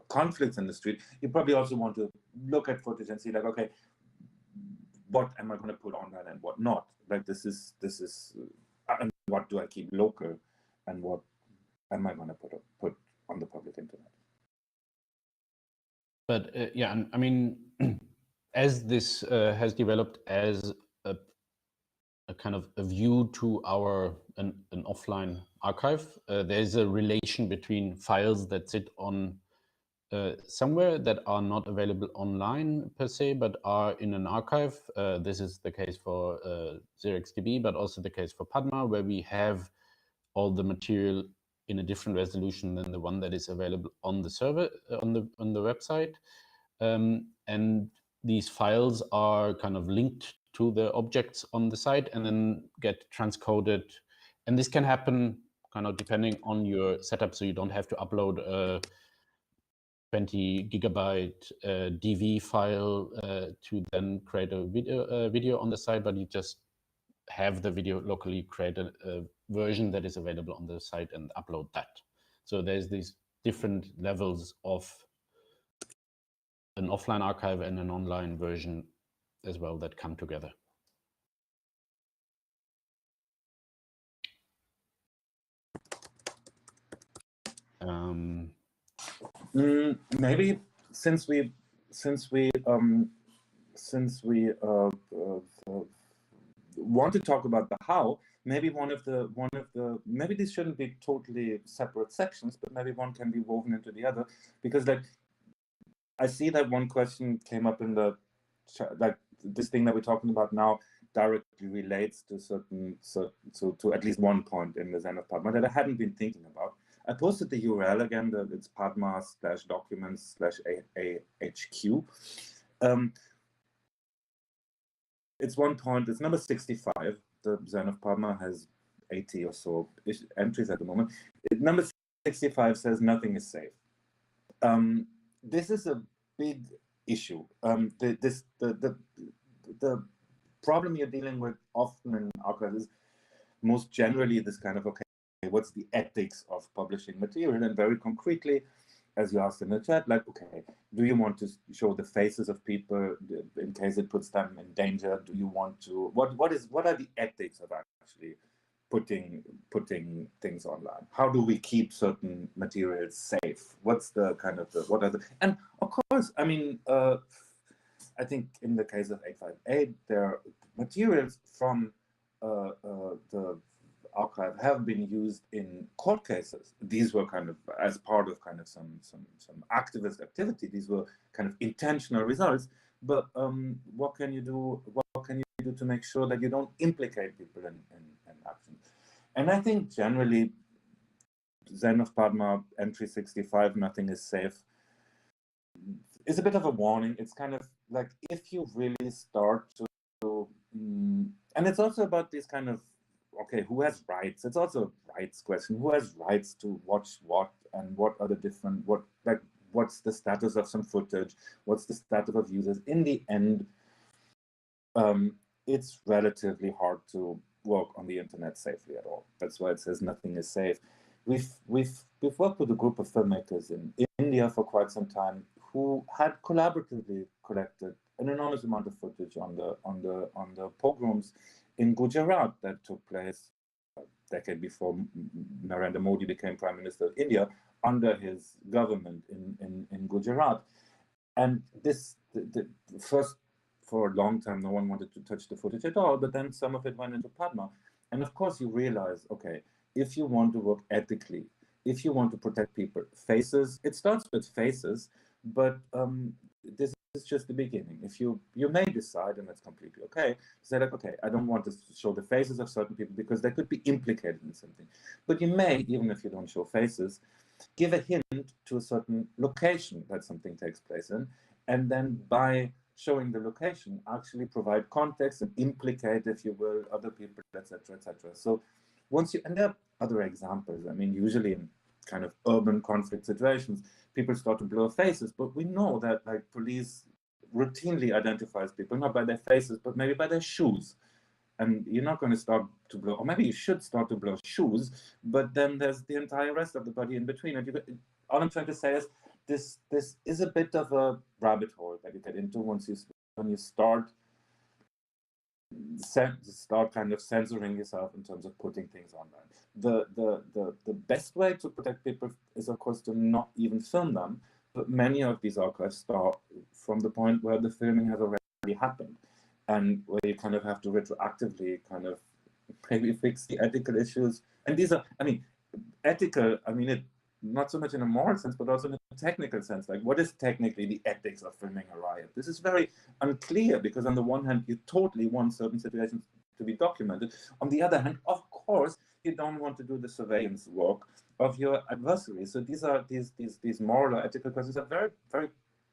conflicts in the street, you probably also want to look at footage and see, like, okay, what am I going to put online and what not? Like, this is and what do I keep local, and what am I going to put on the public internet? But yeah, I mean, as this has developed as a kind of a view to an offline archive, there's a relation between files that sit on somewhere that are not available online per se, but are in an archive. This is the case for XeroxDB, but also the case for Pad.ma, where we have all the material in a different resolution than the one that is available on the server, on the website. And these files are kind of linked to the objects on the site and then get transcoded. And this can happen kind of depending on your setup, so you don't have to upload a 20 gigabyte DV file to then create a video on the site, but you just have the video locally, create a version that is available on the site and upload that. So there's these different levels of an offline archive and an online version as well that come together. Maybe since we since we want to talk about the how, maybe maybe these shouldn't be totally separate sections, but maybe one can be woven into the other, because like I see that one question came up in the like this thing that we're talking about now directly relates to to at least one point in the Zen of Pad.ma that I hadn't been thinking about. I posted the URL again. It's Pad.ma/documents/AHQ. It's one point. It's number 65. The Zen of Pad.ma has 80 or so entries at the moment. Number 65 says nothing is safe. This is a big issue. The problem you're dealing with often in archives is most generally this kind of, okay, what's the ethics of publishing material? And very concretely, as you asked in the chat, like, okay, do you want to show the faces of people in case it puts them in danger? Do you want to, what are the ethics of actually putting things online? How do we keep certain materials safe? What's the kind of and of course, I mean, I think in the case of a'21, there are materials from the archive have been used in court cases. These were kind of as part of kind of some activist activity. These were kind of intentional results. But what can you do? What can you do to make sure that you don't implicate people in actions? And I think generally, Zen of Pad.ma entry 65, nothing is safe, is a bit of a warning. It's kind of like if you really start to, and it's also about this kind of, okay, who has rights? It's also a rights question. Who has rights to watch what, and what are the different, what's the status of some footage? What's the status of users? In the end, it's relatively hard to work on the internet safely at all. That's why it says nothing is safe. We've worked with a group of filmmakers in India for quite some time who had collaboratively collected an enormous amount of footage on the pogroms in Gujarat that took place a decade before Narendra Modi became Prime Minister of India, under his government in Gujarat. And this, the first, for a long time, no one wanted to touch the footage at all, but then some of it went into Pad.ma. And of course you realize, okay, if you want to work ethically, if you want to protect people, faces, it starts with faces, but this is just the beginning. If you may decide, and that's completely okay, to say like, okay, I don't want to show the faces of certain people because they could be implicated in something. But you may, even if you don't show faces, give a hint to a certain location that something takes place in, and then by showing the location, actually provide context and implicate, if you will, other people, etc., etc. So once you, and there are other examples. I mean, usually in kind of urban conflict situations, people start to blur faces, but we know that like police routinely identifies people not by their faces, but maybe by their shoes. And you're not going to start to blur, or maybe you should start to blur shoes, but then there's the entire rest of the body in between. And all I'm trying to say is this is a bit of a rabbit hole that you get into when you start kind of censoring yourself in terms of putting things online. The best way to protect people is, of course, to not even film them, but many of these archives start from the point where the filming has already happened, and where you kind of have to retroactively kind of maybe fix the ethical issues. And these are, I mean, ethical, I mean, it not so much in a moral sense, but also in a technical sense. Like, what is technically the ethics of filming a riot? This is very unclear, because on the one hand, you totally want certain situations to be documented. On the other hand, of course, you don't want to do the surveillance work of your adversary. So these are these moral or ethical questions are very, very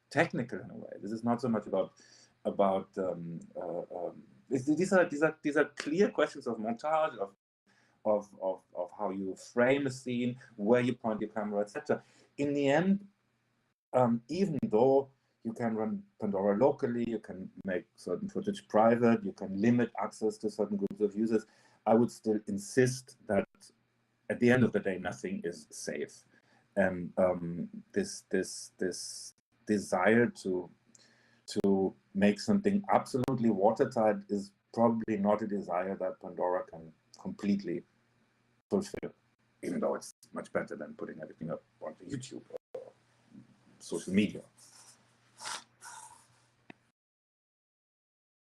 technical in a way. This is not so much about these are clear questions of montage, of how you frame a scene, where you point your camera, etc. In the end, even though you can run Pandora locally, you can make certain footage private, you can limit access to certain groups of users, I would still insist that at the end of the day, nothing is safe. And this desire to make something absolutely watertight is probably not a desire that Pandora can completely fulfill, even though it's much better than putting everything up onto YouTube or social media.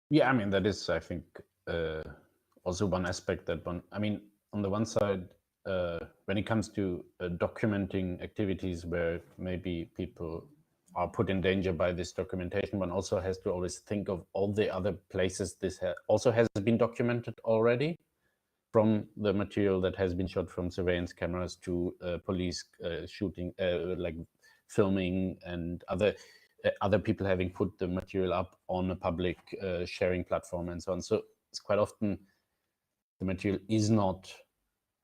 Yeah, I mean, that is, I think, also one aspect that I mean, on the one side, when it comes to documenting activities where maybe people are put in danger by this documentation, one also has to always think of all the other places this also has been documented already, from the material that has been shot from surveillance cameras to police shooting, like filming, and other people having put the material up on a public sharing platform and so on. So it's quite often the material is not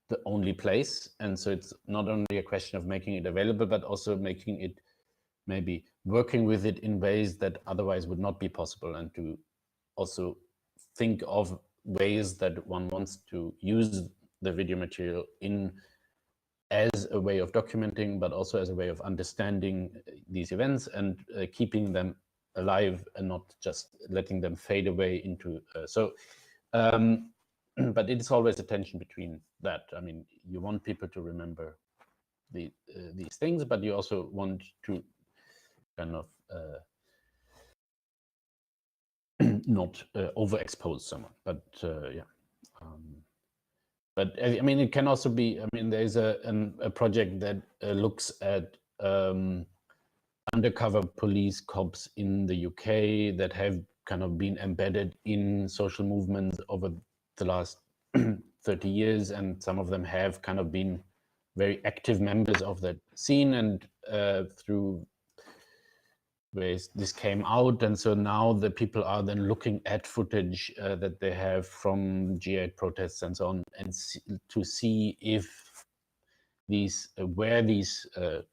the only place. And so it's not only a question of making it available, but also making it, maybe working with it in ways that otherwise would not be possible, and to also think of ways that one wants to use the video material as a way of documenting, but also as a way of understanding these events and keeping them alive, and not just letting them fade away into. But it is always a tension between that. I mean, you want people to remember these things, but you also want to kind of not overexpose someone. But yeah. But I mean, it can also be, I mean, there's a project that looks at undercover police cops in the UK that have kind of been embedded in social movements over the last 30 years. And some of them have kind of been very active members of that scene, and through ways this came out. And so now the people are then looking at footage that they have from G8 protests and so on, and to see if where these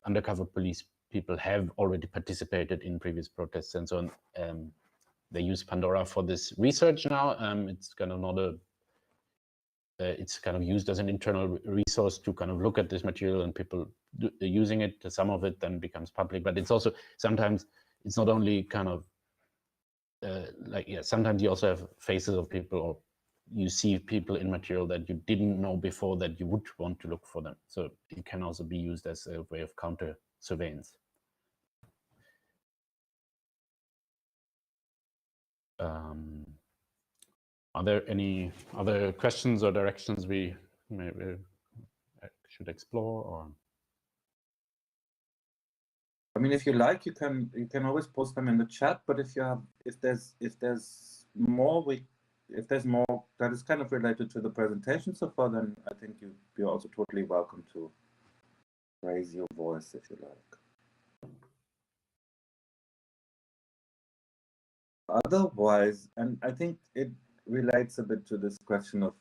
undercover police people have already participated in previous protests and so on. They use Pandora for this research now. It's kind of not it's kind of used as an internal resource to kind of look at this material, and people using it. Some of it then becomes public, but it's also sometimes, it's not only kind of sometimes you also have faces of people, or you see people in material that you didn't know before that you would want to look for them. So it can also be used as a way of counter surveillance. Are there any other questions or directions we maybe should explore? Or I mean, if you like, you can always post them in the chat. But if there's more that is kind of related to the presentation so far, then I think you're also totally welcome to raise your voice if you like. Otherwise, and I think it relates a bit to this question of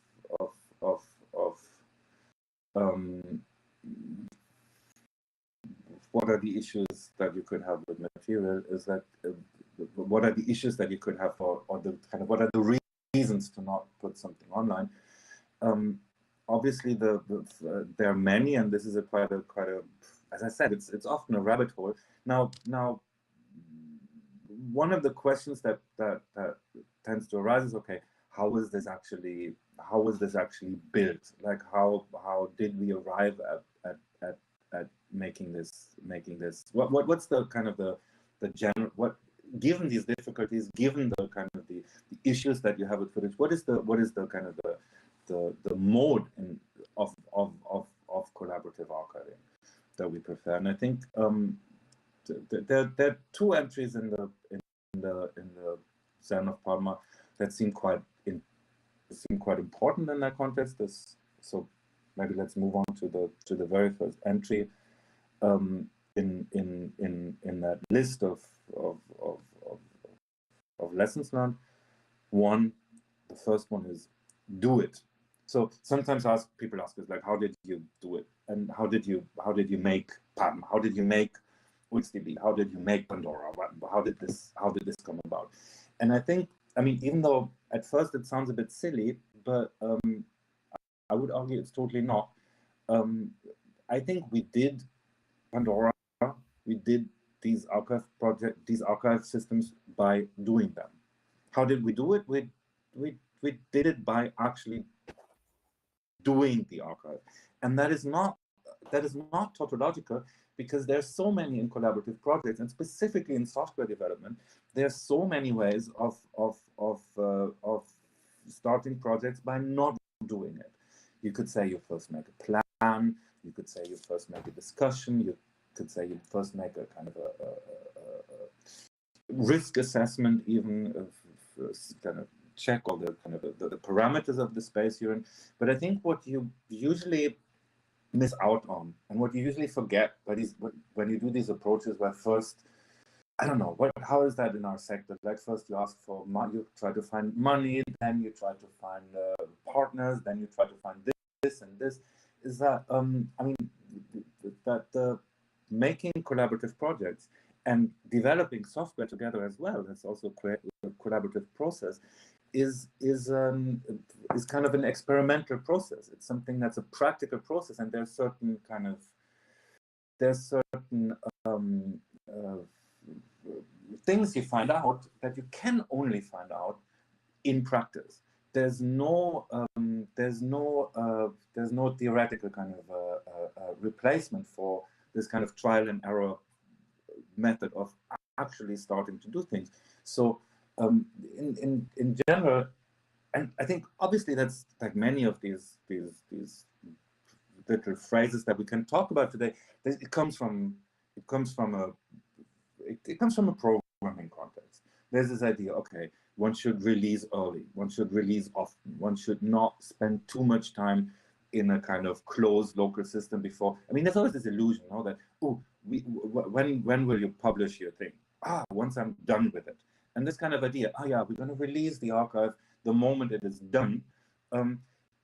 what are the issues that you could have with material, is that what are the issues that you could have or the kind of what are the reasons to not put something online. Obviously there are many, and this is quite a as I said, it's often a rabbit hole. Now one of the questions that tends to arise is, okay, how was this actually built? Like how did we arrive at making this? What's the kind of the general, given these difficulties, given the kind of the issues that you have with footage, what is the kind of the mode of collaborative archiving that we prefer? And I think there are two entries in the Zen of Pad.ma that seem quite important in that context. So maybe let's move on to the very first entry in that list of lessons learned. The first one is do it. So sometimes people ask us, like, how did you do it, and how did you make Pad.ma? How did you make UXDB? How did you make Pandora? How did this come about? And I think, I mean, even though at first it sounds a bit silly, but I would argue it's totally not. I think we did Pandora, we did these archive systems by doing them. How did we do it? We did it by actually doing the archive, and that is not that is not tautological, because there's so many in collaborative projects, and specifically in software development, there's so many ways of starting projects by not doing it. You could say you first make a plan, you could say you first make a discussion, you could say you first make a kind of a risk assessment, even kind of check all the kind of the parameters of the space you're in. But I think what you usually miss out on, and what you usually forget by these, when you do these approaches, where first, I don't know, how is that in our sector? Like first you ask for money, you try to find money, then you try to find partners, then you try to find this and this. Is that, I mean, that making collaborative projects and developing software together as well, it's also a collaborative process, is kind of an experimental process. It's something that's a practical process, and there's certain things you find out that you can only find out in practice. There's no theoretical kind of replacement for this kind of trial and error method of actually starting to do things. So in general, and I think obviously that's like many of these little phrases that we can talk about today, it comes from a programming context. There's this idea, okay, one should release early, one should release often, one should not spend too much time in a kind of closed local system before. I mean, there's always this illusion, you know, that, oh, when will you publish your thing? Once I'm done with it. And this kind of idea, yeah, we're going to release the archive the moment it is done,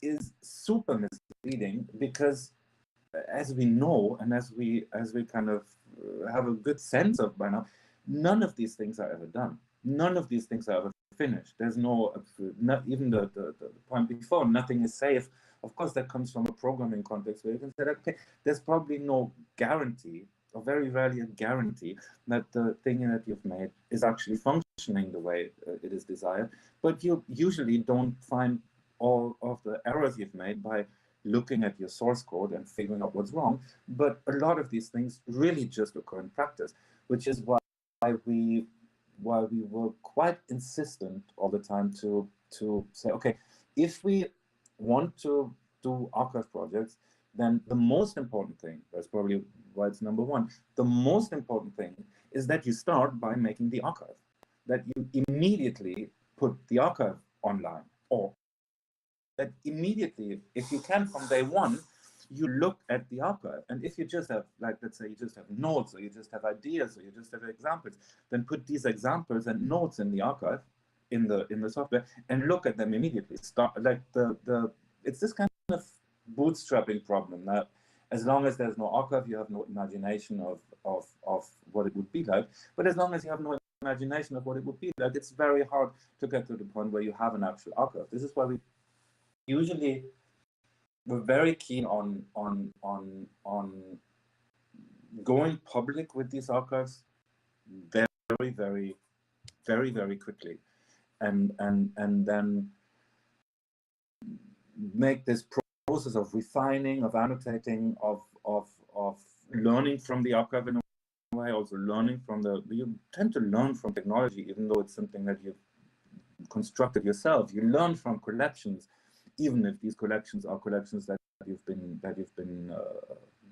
is super misleading, because as we know, and as we kind of have a good sense of by now, none of these things are ever done. None of these things are ever finished. There's not even the point before, nothing is safe. Of course, that comes from a programming context where you can say, okay, there's probably no guarantee, or very rarely a guarantee, that the thing that you've made is actually functioning the way it is desired. But you usually don't find all of the errors you've made by looking at your source code and figuring out what's wrong. But a lot of these things really just occur in practice, which is why we were quite insistent all the time to say, okay, if we want to do archive projects, then the most important thing, that's probably why it's number one, the most important thing is that you start by making the archive, that you immediately put the archive online, or that immediately, if you can from day one, you look at the archive. And if you just have, like, let's say you just have notes, or you just have ideas, or you just have examples, then put these examples and notes in the archive, in the software, and look at them immediately. Start, like, it's this kind of bootstrapping problem that as long as there's no archive, you have no imagination of what it would be like. But as long as you have no imagination of what it would be like, it's very hard to get to the point where you have an actual archive. This is why we're very keen on going public with these archives very, very, very, very quickly, and then make this process of refining, of annotating, of learning from the archive in a way, also learning from you tend to learn from technology, even though it's something that you've constructed yourself. You learn from collections, even if these collections are collections that you've been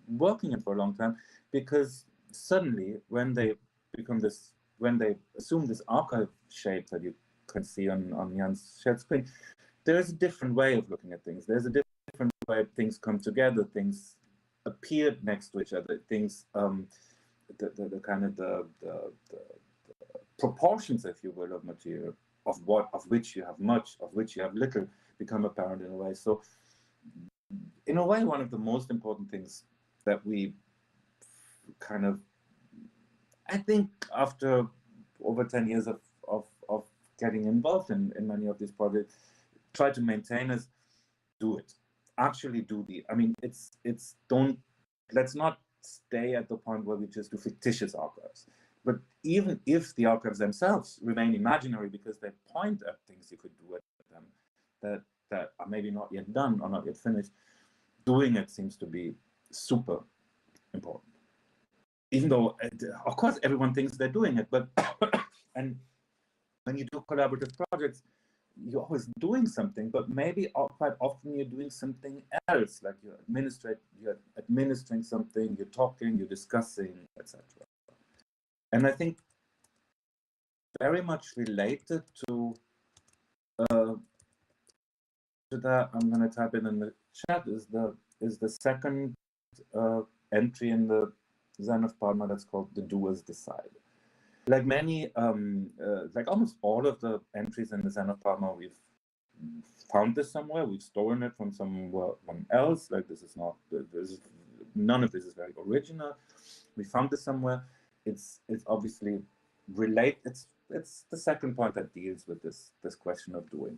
working in for a long time, because suddenly when they assume this archive shape that you can see on Jan's shared screen, there's a different way of looking at things. There's a different way things come together, things appear next to each other, things the kind of the proportions, if you will, of material, of which you have much, of which you have little, become apparent in a way. So in a way, one of the most important things that we kind of, I think after over 10 years of getting involved in many of these projects, try to maintain is do it. Actually do I mean, let's not stay at the point where we just do fictitious archives. But even if the archives themselves remain imaginary because they point at things you could do with them that are maybe not yet done or not yet finished, doing it seems to be super important. Even though, of course, everyone thinks they're doing it, but and when you do collaborative projects, you're always doing something, but maybe quite often you're doing something else, like you're administering something, you're talking, you're discussing, etc. And I think very much related to that, I'm going to type it in the chat, is the second entry in the Zen of Pad.ma that's called the doers decide. Like many, like almost all of the entries in the Zen of Pad.ma, we've found this somewhere, we've stolen it from someone else. Like this is not, none of this is very original. We found this somewhere. It's obviously it's the second point that deals with this question of doing.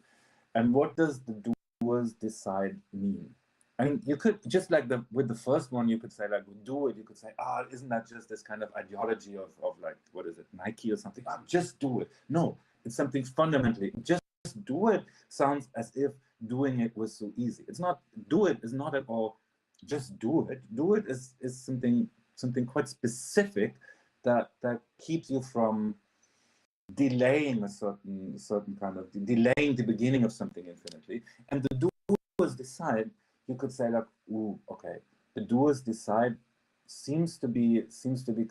And what does the doers decide mean? I mean, you could just like with the first one, you could say like do it. You could say, isn't that just this kind of ideology of like, what is it, Nike or something? Just do it. No, it's something fundamentally. Just do it sounds as if doing it was so easy. It's not. Do it is not at all. Just do it. Do it is something quite specific that keeps you from delaying a certain kind of delaying the beginning of something infinitely. And the doers decide. You could say like, ooh, okay, the doers decide seems to be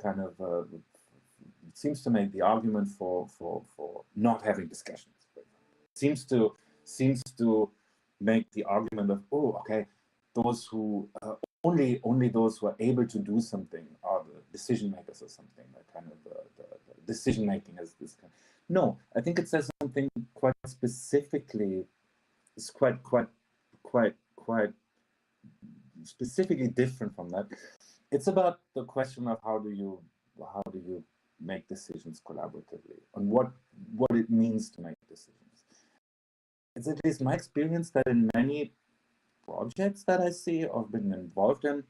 kind of seems to make the argument for not having discussions. Seems to make the argument of, oh, okay, those who only those who are able to do something are the decision makers or something. Like kind of the decision making is this kind. No, I think it says something quite specifically. It's quite specifically different from that. It's about the question of how do you make decisions collaboratively and what it means to make decisions. It's at least my experience that in many projects that I see or been involved in,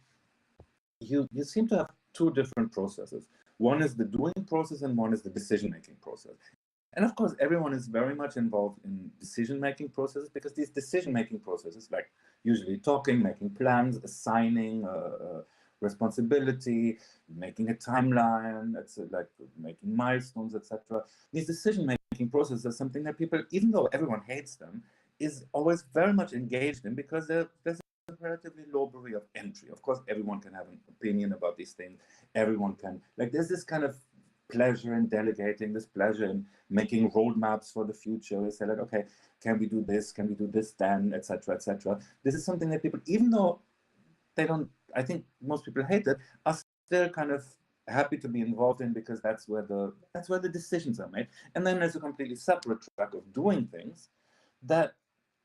you seem to have two different processes. One is the doing process and one is the decision-making process. And of course, everyone is very much involved in decision-making processes because these decision-making processes, like usually talking, making plans, assigning responsibility, making a timeline, it's like making milestones, etc. These decision-making processes are something that people, even though everyone hates them, is always very much engaged in because there's a relatively low barrier of entry. Of course, everyone can have an opinion about these things. Everyone can, like, there's this kind of pleasure in delegating, this pleasure in making roadmaps for the future. We say like, okay, can we do this? Can we do this then, etc., etc. This is something that people, even though they don't, I think most people hate it, are still kind of happy to be involved in because that's where the decisions are made. And then there's a completely separate track of doing things that,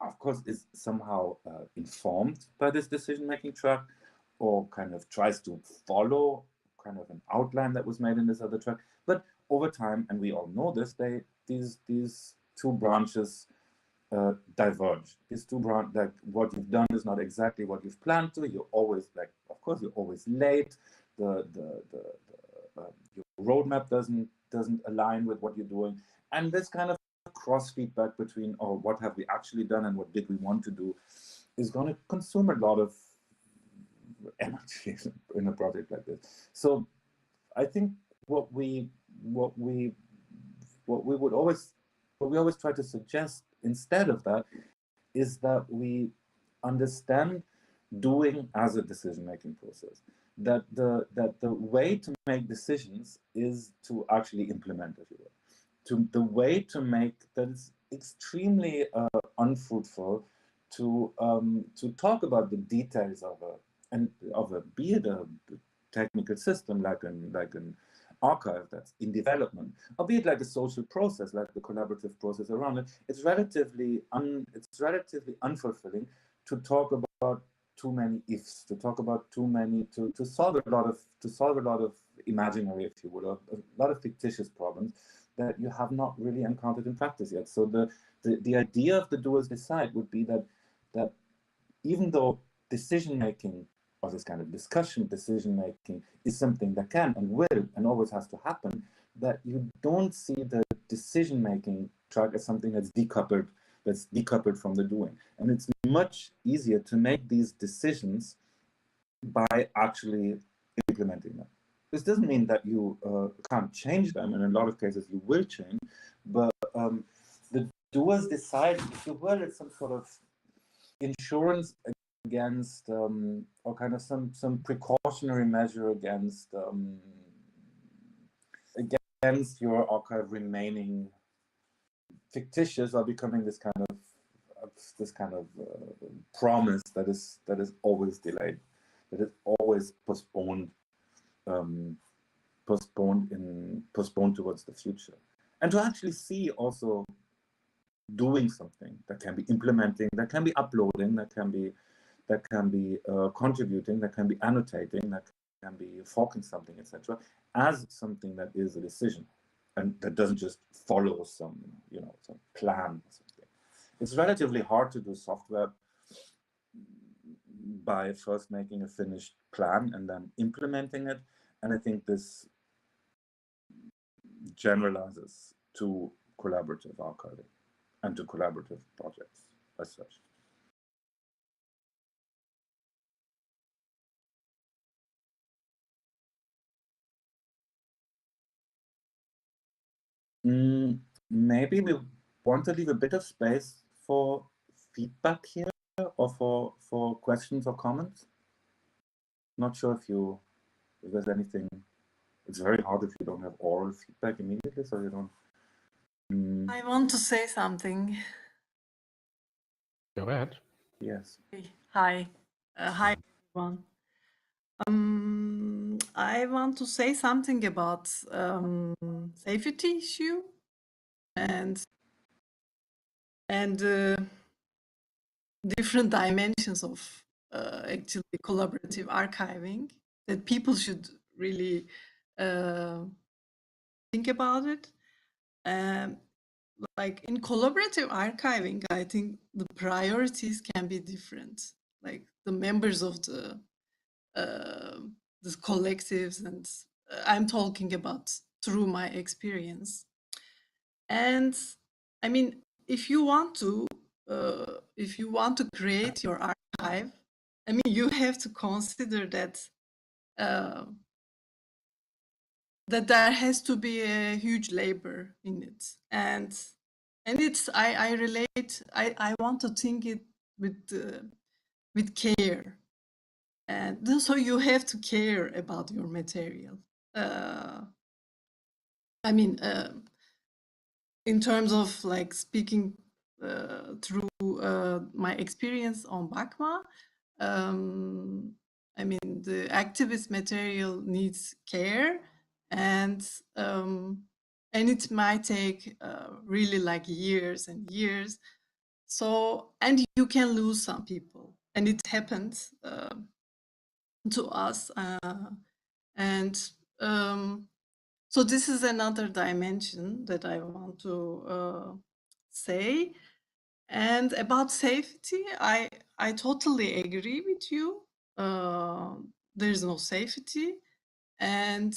of course, is somehow informed by this decision-making track, or kind of tries to follow kind of an outline that was made in this other track. But over time, and we all know this, these two branches diverge. These two branches, like what you've done is not exactly what you've planned to. You're always like, of course, you're always late. Your roadmap doesn't align with what you're doing, and this kind of cross feedback between, oh, what have we actually done and what did we want to do, is going to consume a lot of energy in a project like this. So I think what we always try to suggest instead of that is that we understand doing as a decision-making process. That the way to make decisions is to actually implement, if you will. The way to make that is extremely unfruitful to talk about the details of be it a technical system like an archive that's in development, or be it like a social process like the collaborative process around it. It's relatively unfulfilling to talk about too many ifs, to talk about too many to solve a lot of imaginary, if you will, a lot of fictitious problems that you have not really encountered in practice yet. So the idea of the doers decide would be that even though decision-making or this kind of discussion decision-making is something that can and will and always has to happen, that you don't see the decision-making track as something that's decoupled from the doing. And it's much easier to make these decisions by actually implementing them. This doesn't mean that you can't change them, and in a lot of cases you will change, but the doers decide, if you will, it's some sort of insurance against, or kind of some precautionary measure against your archive remaining fictitious or becoming this kind of promise that is always delayed, that is always postponed towards the future. And to actually see also doing something that can be implementing, that can be uploading, that can be contributing, that can be annotating, that can be forking something, etc., as something that is a decision and that doesn't just follow some plan or something. It's relatively hard to do software by first making a finished plan and then implementing it. And I think this generalizes to collaborative archiving and to collaborative projects as such. Maybe we want to leave a bit of space for feedback here, or for questions or comments. Not sure if there's anything. It's very hard if you don't have oral feedback immediately, so you don't. I want to say something. Go ahead. Yes. Hi. Hi, everyone. I want to say something about safety issue and different dimensions of actually collaborative archiving that people should really think about it. Like in collaborative archiving, I think the priorities can be different. Like the members of the collectives, and I'm talking about through my experience. And I mean, if you want to create your archive, I mean, you have to consider that that there has to be a huge labor in it, and it's I relate. I want to think it with care. And so you have to care about your material. I mean, in terms of like speaking through my experience on BAAB.ma, I mean, the activist material needs care, and it might take really like years and years. So, and you can lose some people, and it happened to us, and so this is another dimension that I want to say. And about safety, I totally agree with you. There's no safety, and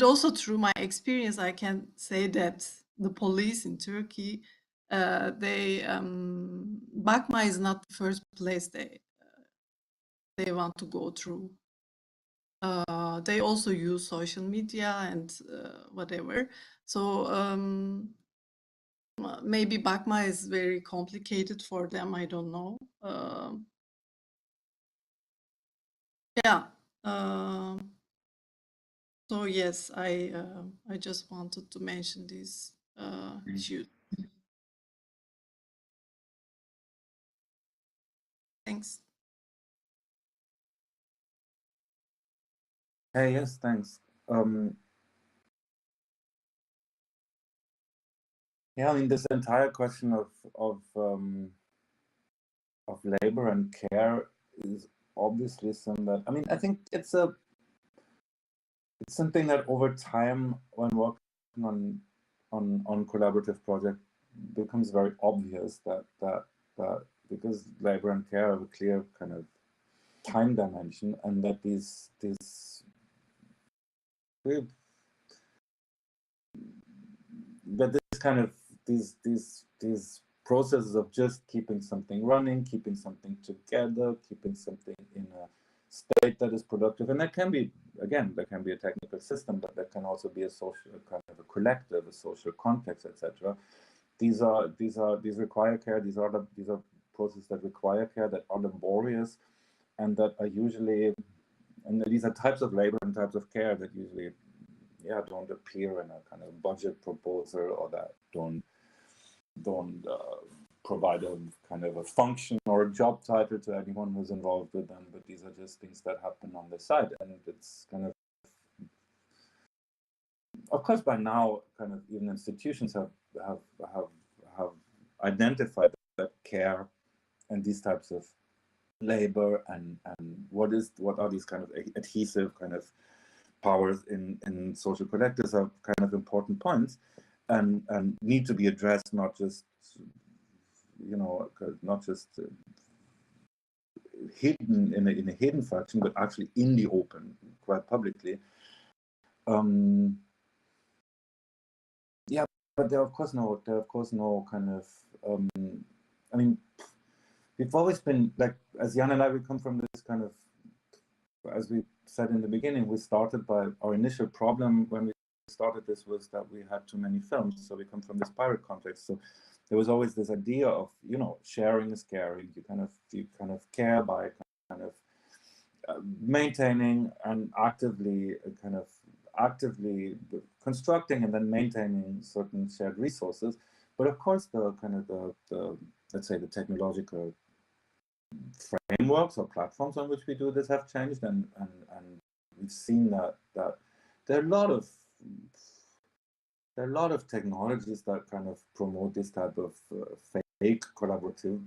also through my experience, I can say that the police in Turkey, BAAB.ma is not the first place they want to go through. They also use social media and whatever. So maybe BAAB.ma is very complicated for them. I don't know. Yeah. So yes, I just wanted to mention these issues. Thanks. Hey, yes, thanks. Yeah, I mean, this entire question of labor and care is obviously something that, I mean, I think it's something that over time, when working on collaborative project, becomes very obvious that because labor and care have a clear kind of time dimension, and that these processes of just keeping something running, keeping something together, keeping something in state that is productive. And that can be, again, there can be a technical system, but there can also be a social, kind of a collective, a social context, etc. These require care. These are processes that require care, that are laborious, and that are usually, and these are types of labor and types of care that usually, yeah, don't appear in a kind of budget proposal, or that don't provide a kind of a function or a job title to anyone who's involved with them. But these are just things that happen on the side, and it's kind of course, by now, kind of even institutions have identified that care and these types of labor and what are these kind of adhesive kind of powers in social collectives are kind of important points, and need to be addressed, not just, you know, not just hidden in a hidden fashion, but actually in the open, quite publicly. Yeah, but there are of course no kind of. I mean, we've always been, like, as Jan and I, we come from this kind of, as we said in the beginning, we started by our initial problem when we started this was that we had too many films. So we come from this pirate context. So there was always this idea of, you know, sharing is caring. You kind of care by kind of maintaining and actively constructing and then maintaining certain shared resources. But of course, the kind of the let's say the technological frameworks or platforms on which we do this have changed, and we've seen that there are a lot of technologies that kind of promote this type of fake collaborativity,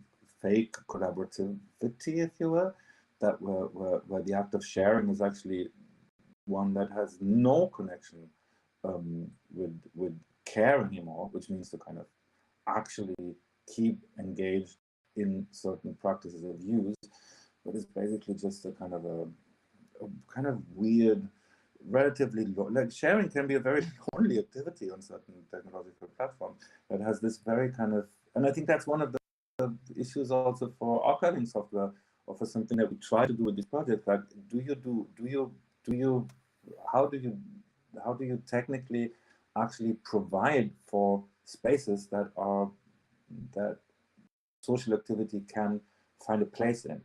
if you will, that where the act of sharing is actually one that has no connection with care anymore, which means to kind of actually keep engaged in certain practices of use, but it's basically just a kind of weird, relatively low, like sharing can be a very lonely activity on certain technological platforms that has this very kind of, and I think that's one of the issues also for archiving software, or for something that we try to do with this project. Like, how do you technically actually provide for spaces that social activity can find a place in,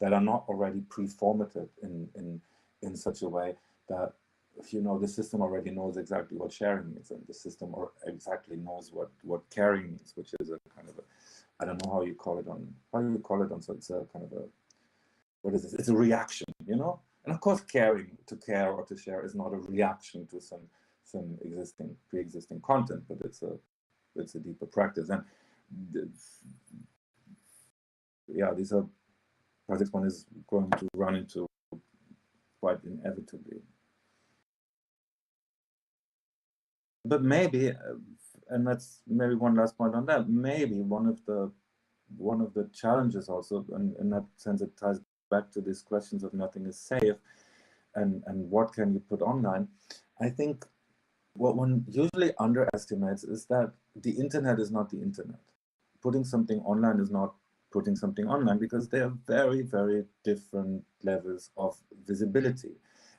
that are not already pre-formatted in such a way that, you know, the system already knows exactly what sharing is, and the system exactly knows what caring means, which is a kind of a, I don't know how you call it on, so it's a kind of a, what is this? It's a reaction, you know? And of course, caring, to care or to share, is not a reaction to some pre-existing content, but it's a deeper practice. And yeah, these are projects one is going to run into quite inevitably. But maybe, and that's maybe one last point on that, maybe one of the challenges also, and in that sense it ties back to these questions of nothing is safe, and what can you put online. I think what one usually underestimates is that the internet is not the internet. Putting something online is not putting something online, because there are very, very different levels of visibility.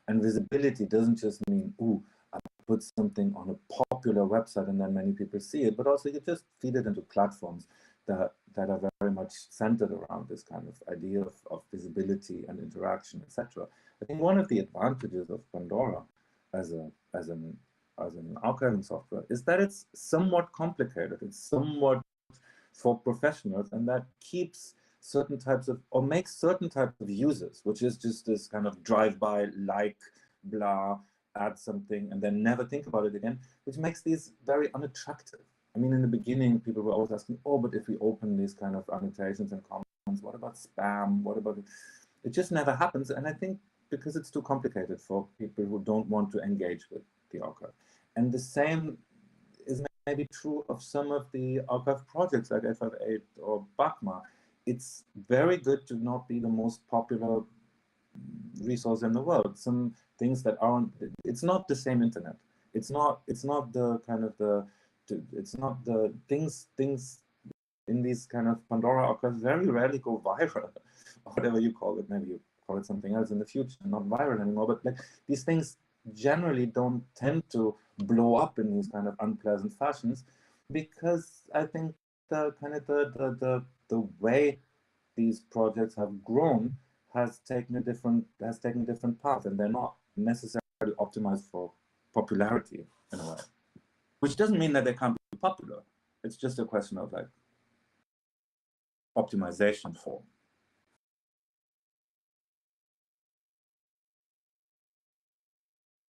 And visibility doesn't just mean, ooh, I put something on a popular website and then many people see it, but also you just feed it into platforms that are very much centered around this kind of idea of visibility and interaction, etc. I think one of the advantages of Pandora as an archiving software is that it's somewhat complicated. It's somewhat for professionals, and that keeps certain types of, or makes certain types of users, which is just this kind of drive-by, like, blah, add something, and then never think about it again, which makes these very unattractive. I mean, in the beginning, people were always asking, oh, but if we open these kind of annotations and comments, what about spam? What about it? It just never happens. And I think because it's too complicated for people who don't want to engage with the archive. And the same is maybe true of some of the archive projects like a'21 or BAAB.ma. It's very good to not be the most popular resource in the world. Some things that aren't, it's not the same internet. It's not the kind of it's not the things in these kind of Pandora archives very rarely go viral, or whatever you call it. Maybe you call it something else in the future, not viral anymore. But like these things generally don't tend to blow up in these kind of unpleasant fashions, because I think the kind of the way these projects have grown has taken a different path, and they're not necessarily optimized for popularity in a way. Which doesn't mean that they can't be popular. It's just a question of like optimization for.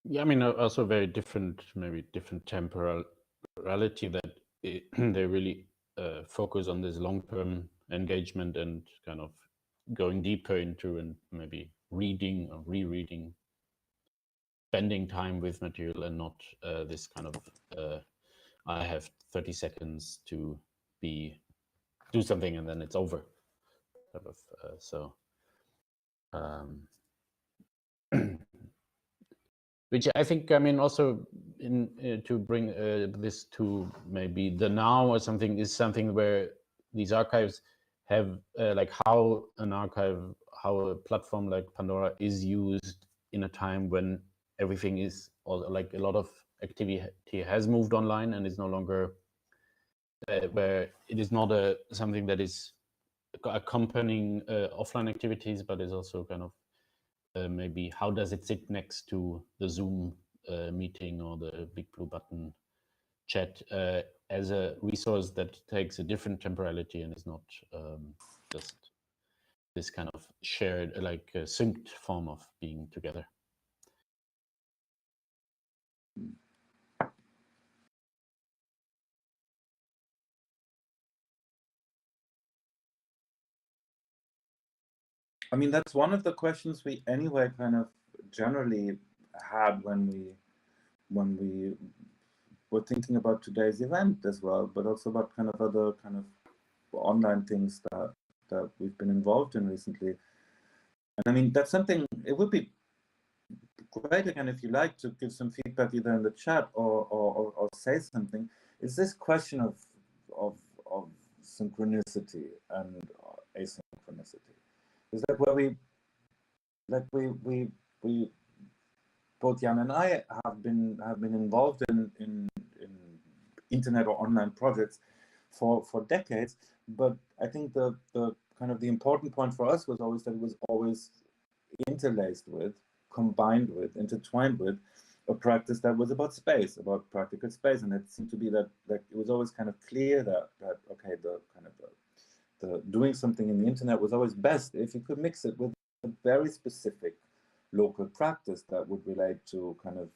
Yeah, I mean, also very different, maybe different temporality that they really focus on this long-term engagement and kind of going deeper into and maybe reading or rereading, spending time with material, and not this kind of I have 30 seconds to do something and then it's over type of which I think, I mean, also to bring this to maybe the now or something, is something where these archives have like how a platform like Pandora is used in a time when everything is, or like a lot of activity has moved online and is no longer where it is not something that is accompanying offline activities, but is also kind of maybe how does it sit next to the Zoom meeting or the big blue button chat as a resource that takes a different temporality and is not just this kind of shared, like synced form of being together. I mean, that's one of the questions we anyway kind of generally had when we were thinking about today's event as well, but also about kind of other kind of online things that we've been involved in recently. And I mean, that's something, it would be great again if you like to give some feedback either in the chat or say something. Is this question of synchronicity and asynchronicity? Is that where we both Jan and I have been involved in internet or online projects for decades, but I think the kind of the important point for us was always that it was always interlaced with, combined with, intertwined with a practice that was about space, about practical space, and it seemed to be that it was always kind of clear that okay, the kind of the doing something in the internet was always best if you could mix it with a very specific local practice that would relate to kind of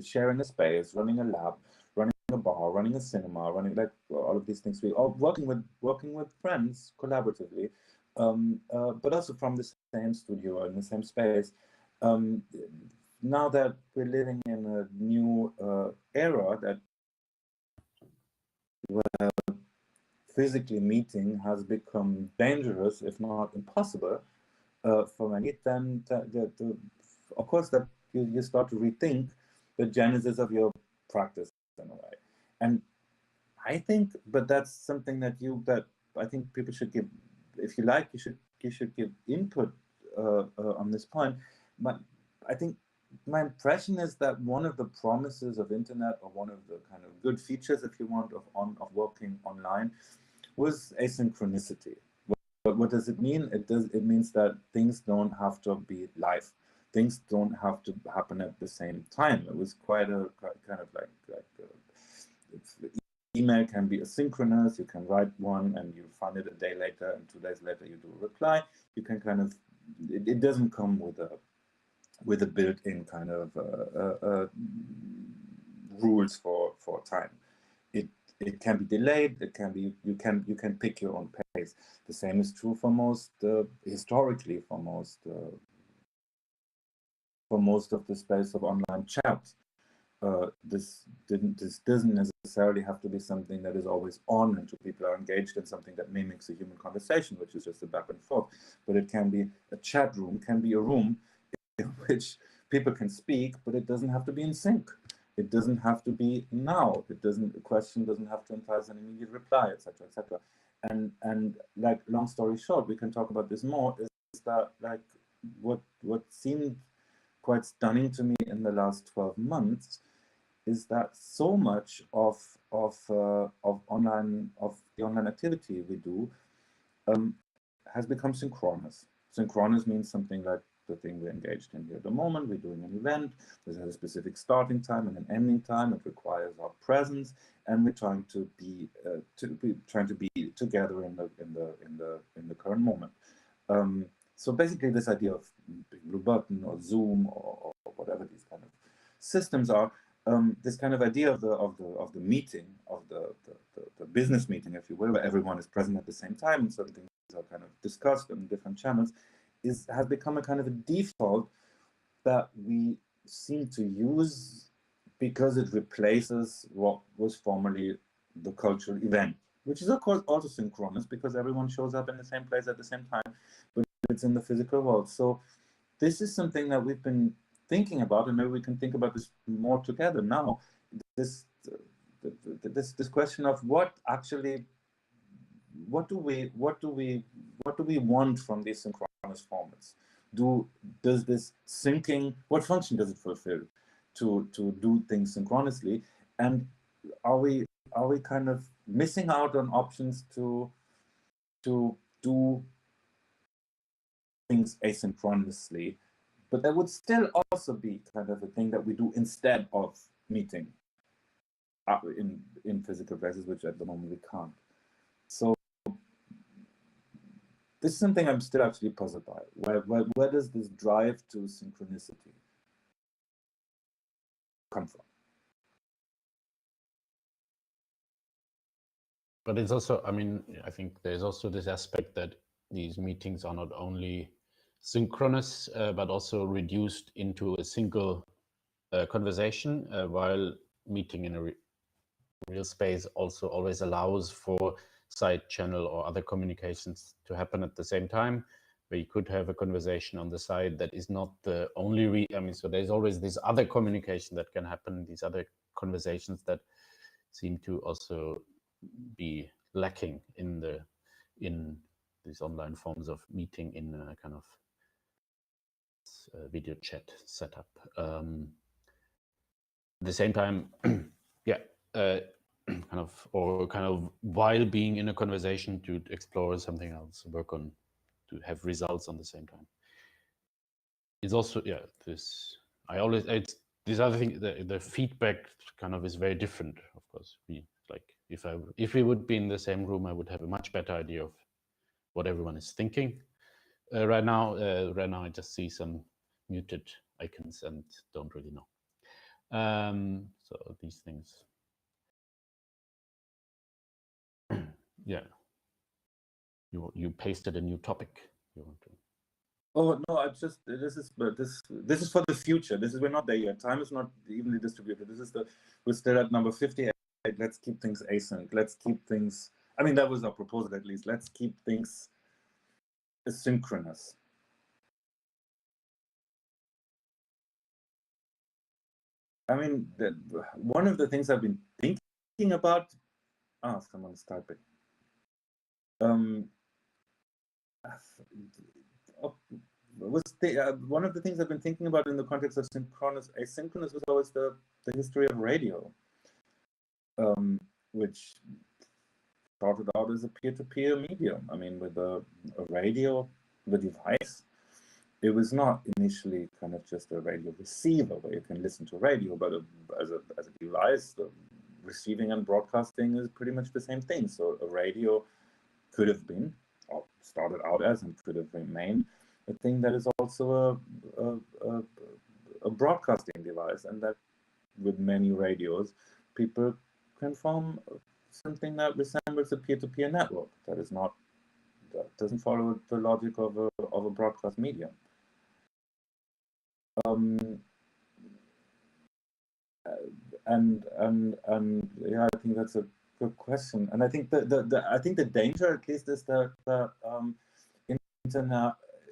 sharing a space, running a lab, running a bar, running a cinema, running like all of these things. We are working with friends collaboratively, but also from the same studio or in the same space. Now that we're living in a new era that where physically meeting has become dangerous, if not impossible, for many, then of course that you start to rethink the genesis of your practice in a way. And I think, but that's something that I think people should give, if you like, you should give input on this point. But I think my impression is that one of the promises of internet, or one of the kind of good features, if you want, of working online, was asynchronicity. But what does it mean? It means that things don't have to be live. Things don't have to happen at the same time. It was quite a kind of like email can be asynchronous. You can write one and you find it a day later, and 2 days later you do a reply. You can kind of, it doesn't come with a built-in kind of rules for time. It can be delayed. It can be, you can pick your own pace. The same is true for most historically for most of the space of online chat. This doesn't necessarily have to be something that is always on and people are engaged in something that mimics a human conversation, which is just a back and forth. But it can be a chat room, can be a room in which people can speak, but it doesn't have to be in sync. It doesn't have to be now. A question doesn't have to imply an immediate reply, etc., etc. And like, long story short, we can talk about this more, is that like what seemed quite stunning to me in the last 12 months is that so much of the online activity we do has become synchronous. Synchronous means something like the thing we're engaged in here at the moment. We're doing an event. There's a specific starting time and an ending time. It requires our presence, and we're trying to be together in the current moment. So basically, this idea of Big Blue Button or Zoom or whatever these kind of systems are, this kind of idea of the meeting, of the business meeting, if you will, where everyone is present at the same time and certain things are kind of discussed on different channels, has become a kind of a default that we seem to use because it replaces what was formerly the cultural event, which is of course also synchronous because everyone shows up in the same place at the same time, but it's in the physical world. So this is something that we've been thinking about, and maybe we can think about this more together now. This question of what do we want from these synchronous formats? Does this syncing, what function does it fulfill to do things synchronously? And are we kind of missing out on options to do things asynchronously, but that would still also be kind of a thing that we do instead of meeting in physical places, which at the moment we can't. So this is something I'm still actually puzzled by. Where does this drive to synchronicity come from? But it's also, I mean, I think there's also this aspect that these meetings are not only synchronous, but also reduced into a single conversation, while meeting in a real space also always allows for side channel or other communications to happen at the same time, where you could have a conversation on the side that is not the only so there's always this other communication that can happen, these other conversations that seem to also be lacking in these online forms of meeting in a kind of video chat setup. At the same time, yeah, kind of while being in a conversation to explore something else, work on, to have results on the same time. It's also, yeah, this other thing, the feedback kind of is very different. Of course, if we would be in the same room, I would have a much better idea of what everyone is thinking. Right now, I just see some muted icons and don't really know. So these things. Yeah. You pasted a new topic. You want to? Oh no! This is for the future. We're not there yet. Time is not evenly distributed. We're still at number 58. Let's keep things async. Let's keep things. I mean, that was our proposal at least. Let's keep things asynchronous. I mean, one of the things I've been thinking about. Someone's typing. One of the things I've been thinking about in the context of asynchronous was always the history of radio, which started out as a peer-to-peer medium. I mean, with a radio, the device, it was not initially kind of just a radio receiver where you can listen to radio, but as a device, the receiving and broadcasting is pretty much the same thing. So a radio could have been, or started out as, and could have remained a thing that is also a broadcasting device, and that with many radios, people can form something that resembles a peer-to-peer network that doesn't follow the logic of a broadcast medium. And yeah, I think that's a good question. And I think the danger, at least, is that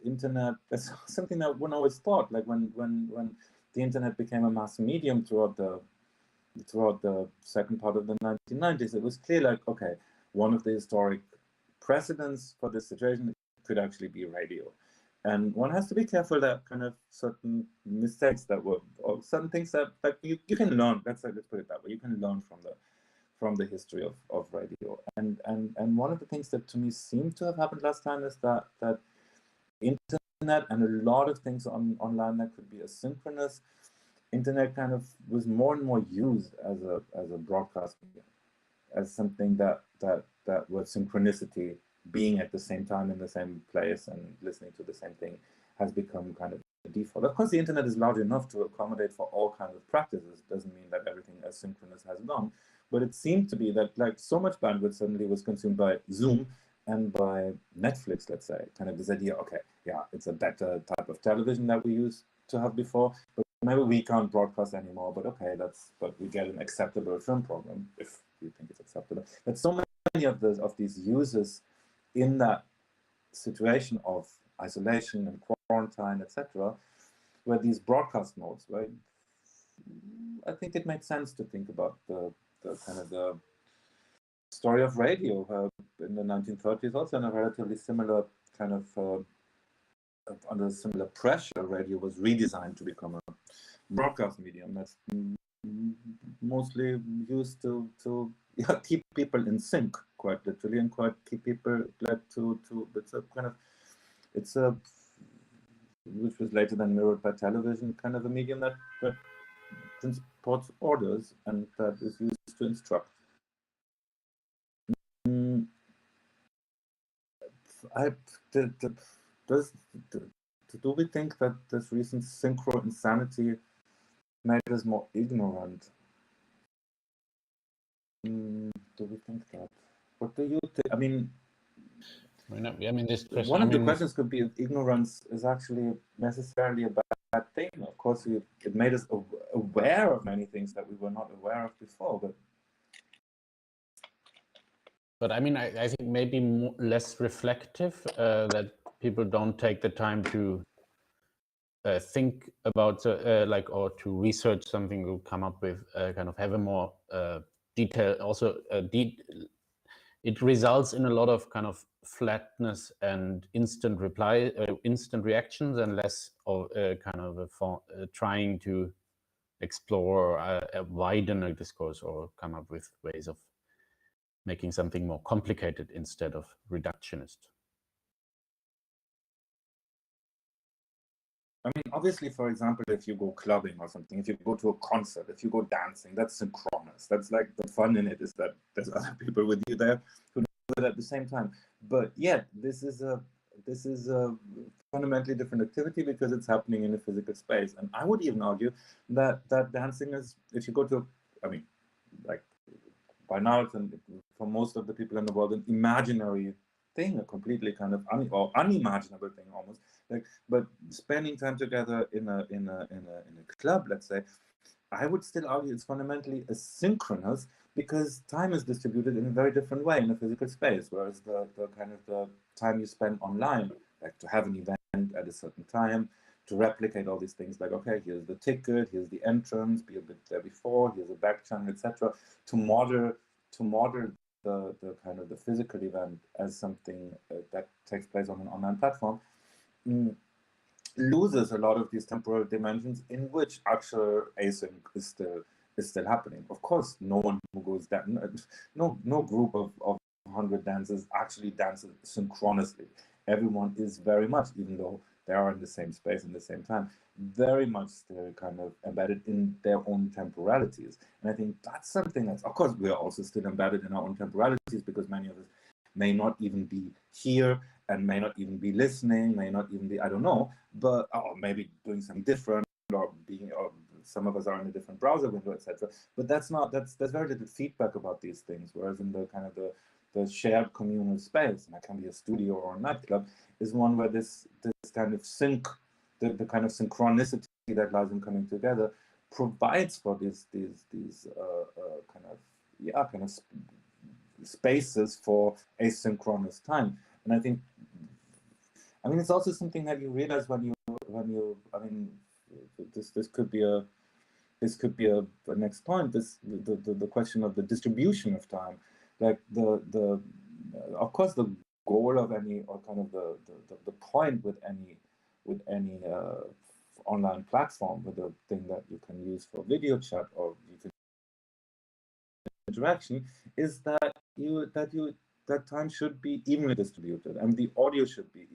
internet. That's something that one always thought. Like when the internet became a mass medium throughout the second part of the 1990s, it was clear, like, okay, one of the historic precedents for this situation could actually be radio. And one has to be careful that kind of certain mistakes that were, or certain things that you can learn. Let's put it that way. You can learn from the history of radio. And one of the things that to me seemed to have happened last time is that internet and a lot of things online that could be asynchronous, internet kind of was more and more used as a broadcast medium, as something that was synchronicity, being at the same time in the same place and listening to the same thing, has become kind of the default. Of course, the internet is large enough to accommodate for all kinds of practices. It doesn't mean that everything as synchronous has gone, but it seemed to be that like so much bandwidth suddenly was consumed by Zoom and by Netflix, let's say, kind of this idea, okay, yeah, it's a better type of television that we used to have before, but maybe we can't broadcast anymore, but okay, but we get an acceptable film program, if you think it's acceptable. But so many of these users in that situation of isolation and quarantine, etc., were these broadcast modes, right? I think it made sense to think about the kind of the story of radio in the 1930s, also in a relatively similar kind of under similar pressure. Radio was redesigned to become a broadcast medium that's mostly used to keep people in sync, quite literally, and keep people led to it's a which was later then mirrored by television, kind of a medium that transports orders and that is used to instruct. Do we think that this recent synchro insanity made us more ignorant? Do we think that? What do you think? I mean, this question, one of the questions could be if ignorance is actually necessarily a bad thing. Of course, it made us aware of many things that we were not aware of before. But I mean, I think maybe less reflective, that people don't take the time to think about or to research something, to come up with kind of have a more detail. Also, it results in a lot of kind of flatness and instant reactions, and less of kind of trying to explore, widen a discourse, or come up with ways of making something more complicated instead of reductionist. I mean, obviously, for example, if you go clubbing or something, if you go to a concert, if you go dancing, that's synchronous. That's like the fun in it is that there's other people with you there who do it at the same time. But yet, this is a fundamentally different activity because it's happening in a physical space. And I would even argue that dancing is, if you go to, I mean, like by now, it's for most of the people in the world, an imaginary thing, a completely kind of unimaginable thing almost. But spending time together in a club, let's say, I would still argue it's fundamentally asynchronous because time is distributed in a very different way in a physical space, whereas the kind of the time you spend online, like to have an event at a certain time, to replicate all these things, like, okay, here's the ticket, here's the entrance, be a bit there before, here's a back channel, etc., to model the kind of the physical event as something that takes place on an online platform, loses a lot of these temporal dimensions in which actual async is still happening. Of course, no one who goes down, no group of 100 dancers actually dances synchronously. Everyone is very much, even though they are in the same space in the same time, very much still kind of embedded in their own temporalities. And I think that's something that's, of course, we are also still embedded in our own temporalities because many of us may not even be here and may not even be listening, may not even be, I don't know, but or maybe doing something different, or some of us are in a different browser window, etc. But that's very little feedback about these things. Whereas in the kind of the shared communal space, and that can be a studio or a nightclub, is one where this kind of the kind of synchronicity that lies in coming together provides for these kind of spaces for asynchronous time. And I think, I mean, it's also something that you realize when you I mean, this could be a next point. The question of the distribution of time, like of course the goal of any, or kind of the point with any with any online platform, with a thing that you can use for video chat or you can interaction, is that that time should be evenly distributed, and the audio should be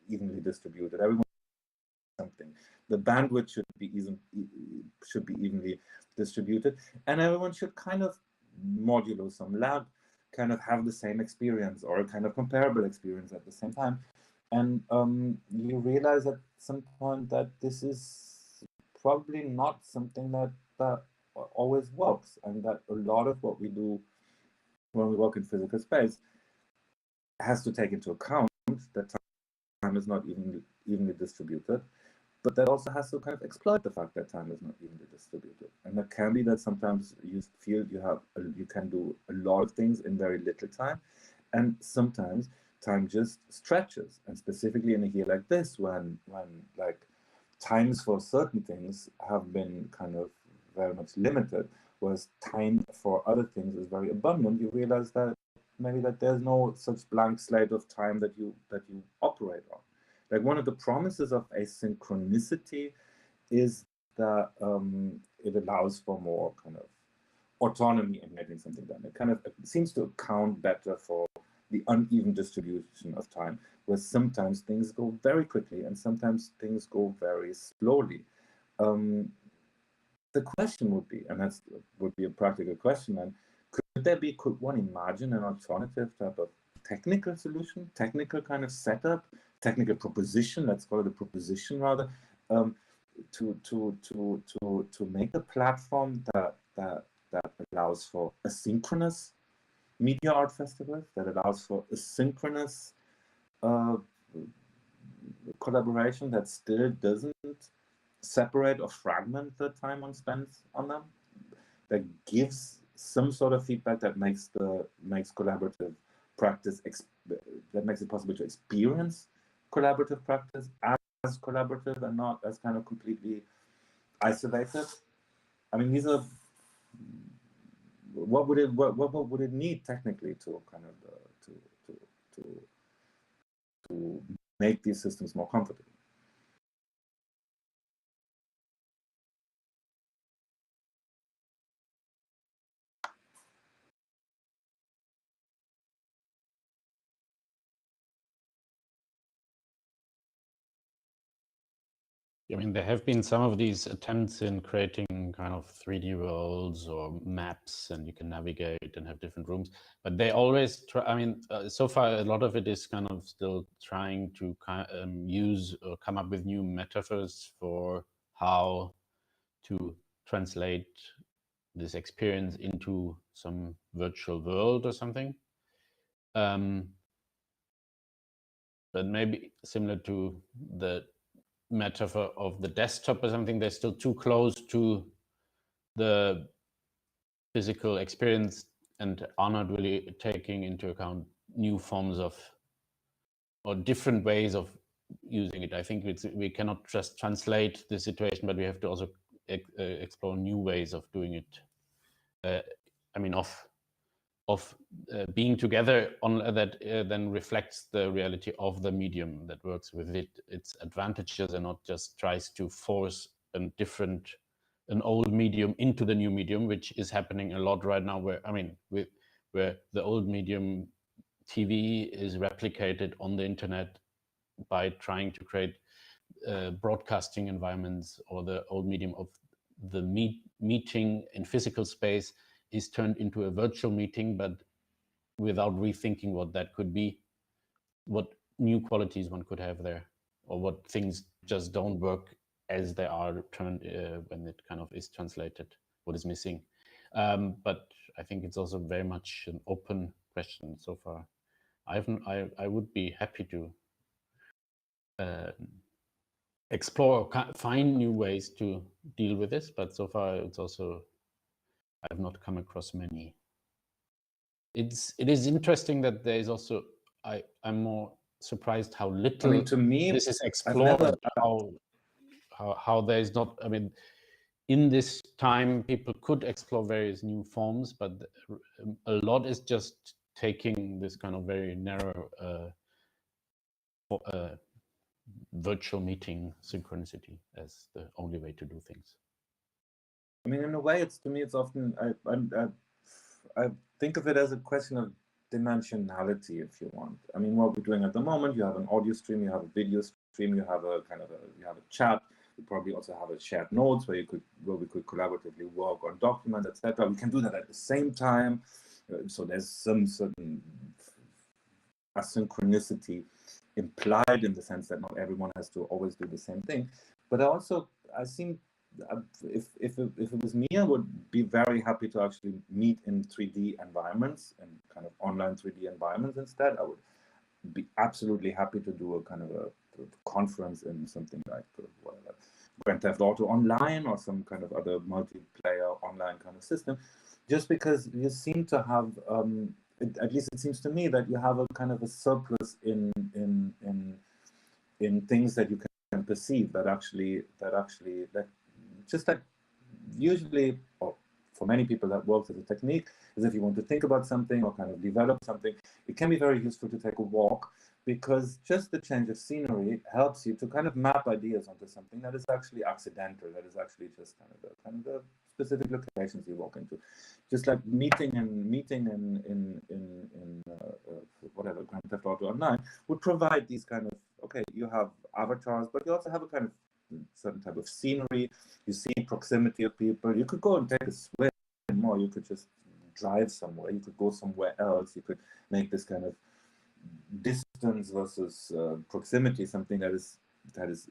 evenly distributed. Everyone something. The bandwidth should be evenly distributed, and everyone should kind of modulo some lab, kind of have the same experience or a kind of comparable experience at the same time. And you realize at some point that this is probably not something that always works, and that a lot of what we do when we work in physical space has to take into account that time is not evenly distributed, but that also has to kind of exploit the fact that time is not evenly distributed. And that can be that sometimes you feel you can do a lot of things in very little time, and sometimes time just stretches. And specifically in a year like this, when like times for certain things have been kind of very much limited, whereas time for other things is very abundant, you realize that maybe that there's no such blank slate of time that you operate on. Like one of the promises of asynchronicity is that it allows for more kind of autonomy in getting something done. It kind of seems to account better for the uneven distribution of time, where sometimes things go very quickly and sometimes things go very slowly. The question would be, and that would be a practical question, and could one imagine an alternative type of technical solution, technical kind of setup, technical proposition, let's call it a proposition rather, to make a platform that allows for asynchronous media art festivals, that allows for asynchronous collaboration that still doesn't separate or fragment the time one spends on them, that gives some sort of feedback that makes collaborative practice, that makes it possible to experience collaborative practice as collaborative and not as kind of completely isolated. I mean, these are what would it need technically to kind of to make these systems more comfortable? I mean, there have been some of these attempts in creating kind of 3D worlds or maps, and you can navigate and have different rooms. But they always try. I mean, so far a lot of it is kind of still trying to use or come up with new metaphors for how to translate this experience into some virtual world or something. But maybe similar to the metaphor of the desktop or something, they're still too close to the physical experience and are not really taking into account new forms of or different ways of using it. I think we cannot just translate the situation, but we have to also explore new ways of doing it. I mean, of being together on that then reflects the reality of the medium that works with its advantages, and not just tries to force an old medium into the new medium, which is happening a lot right now. Where where the old medium TV is replicated on the internet by trying to create broadcasting environments, or the old medium of the meeting in physical space is turned into a virtual meeting, but without rethinking what that could be, what new qualities one could have there, or what things just don't work as they are turned when it kind of is translated, what is missing. But I think it's also very much an open question so far. I would be happy to explore, find new ways to deal with this, but so far it's also, I've not come across many. It is interesting that there is also, I'm more surprised how little, I mean, to me, this is explored, how there is not, I mean, in this time people could explore various new forms, but a lot is just taking this kind of very narrow virtual meeting synchronicity as the only way to do things. I mean, in a way, to me, it's often, I think of it as a question of dimensionality, if you want. I mean, what we're doing at the moment, you have an audio stream, you have a video stream, you have a you have a chat. We probably also have a shared notes where we could collaboratively work on documents, etc. We can do that at the same time. So there's some certain asynchronicity implied in the sense that not everyone has to always do the same thing. But I seem, if it was me, I would be very happy to actually meet in 3D environments and kind of online 3D environments instead. I would be absolutely happy to do a kind of a conference in something like whatever, Grand Theft Auto Online or some kind of other multiplayer online kind of system, just because you seem to have, at least it seems to me that you have a kind of a surplus in things that you can perceive that just like usually, or for many people that works as a technique, is if you want to think about something or kind of develop something, it can be very useful to take a walk, because just the change of scenery helps you to kind of map ideas onto something that is actually accidental, that is actually just kind of the specific locations you walk into. Just like meeting in whatever, Grand Theft Auto Online would provide these kind of, okay, you have avatars, but you also have a kind of certain type of scenery. You see proximity of people. You could go and take a swim, or you could just drive somewhere. You could go somewhere else. You could make this kind of distance versus proximity something that is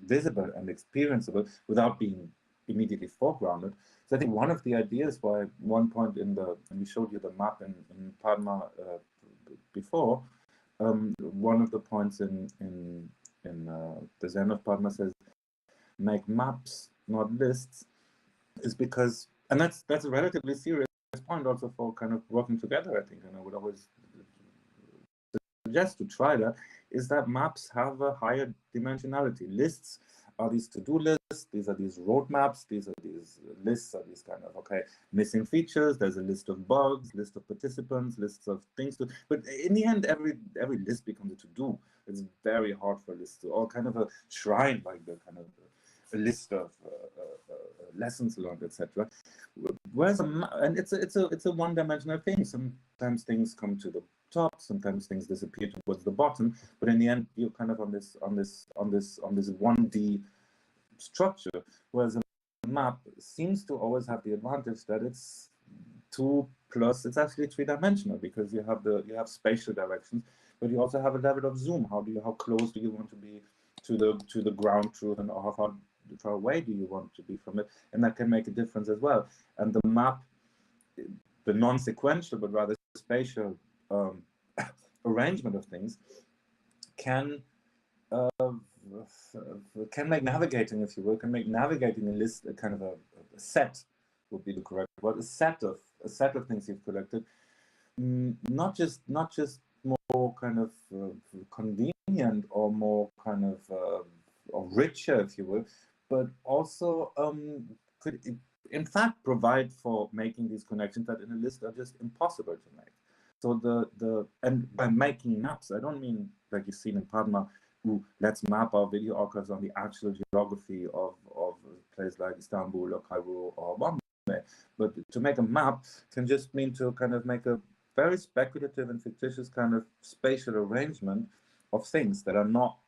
visible and experienceable without being immediately foregrounded. So I think one of the ideas why one point and we showed you the map in Pad.ma before, one of the points in the Zen of Pad.ma says, make maps, not lists, is because, and that's a relatively serious point also for kind of working together, I think, and I would always suggest to try that, is that maps have a higher dimensionality. Lists are these to-do lists, these are these roadmaps, these are these lists, are these kind of, okay, missing features, there's a list of bugs, list of participants, lists of things to, but in the end, every list becomes a to-do. It's very hard for lists to, or kind of a shrine, like the kind of a list of lessons learned, etc. Whereas and it's a one-dimensional thing. Sometimes things come to the top, sometimes things disappear towards the bottom, but in the end, you're kind of on this 1D structure. Whereas a map seems to always have the advantage that it's 2 plus, it's actually 3-dimensional, because you have spatial directions, but you also have a level of zoom. How close do you want to be to the ground truth, and how far away do you want to be from it? And that can make a difference as well. And the map, the non-sequential but rather spatial arrangement of things can make navigating, if you will, can make navigating a list a kind of a set, would be the correct word, a set of things you've collected, not just more kind of convenient or more kind of or richer, if you will, but also could in fact provide for making these connections that in a list are just impossible to make. So and by making maps, I don't mean like you've seen in Pad.ma, let's map our video archives on the actual geography of a place like Istanbul or Cairo or Bombay. But to make a map can just mean to kind of make a very speculative and fictitious kind of spatial arrangement of things that are not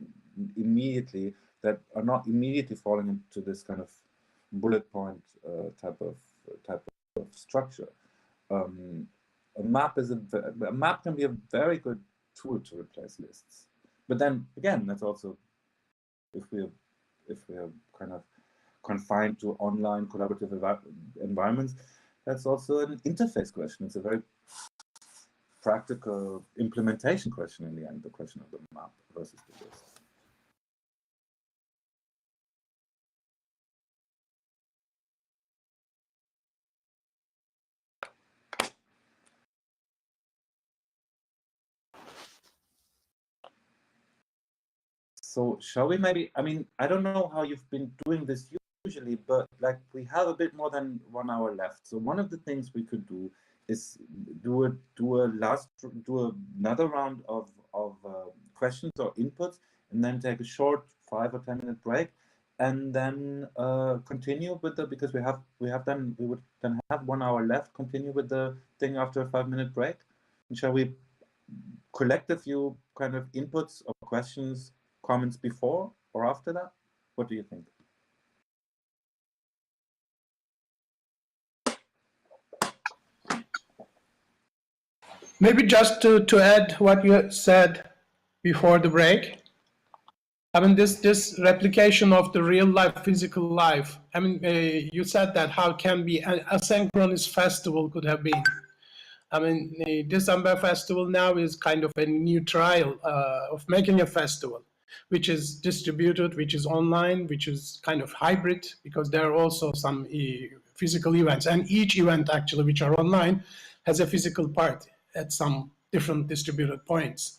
immediately falling into this kind of bullet point type of structure. A map can be a very good tool to replace lists. But then again, that's also, if we are kind of confined to online collaborative environments, that's also an interface question. It's a very practical implementation question in the end, the question of the map versus the list. So shall we maybe, I mean, I don't know how you've been doing this usually, but like we have a bit more than 1 hour left. So one of the things we could do is do another round of questions or inputs, and then take a short 5 or 10-minute break, and then continue with the, because we would then have 1 hour left. Continue with the thing after a 5-minute break. And shall we collect a few kind of inputs or questions, comments before or after that? What do you think? Maybe just to add what you said before the break. I mean, this replication of the real life, physical life. I mean, you said that how can be an asynchronous festival could have been. I mean, this Amber Festival now is kind of a new trial of making a festival, which is distributed, which is online, which is kind of hybrid, because there are also some physical events. And each event, actually, which are online, has a physical part at some different distributed points.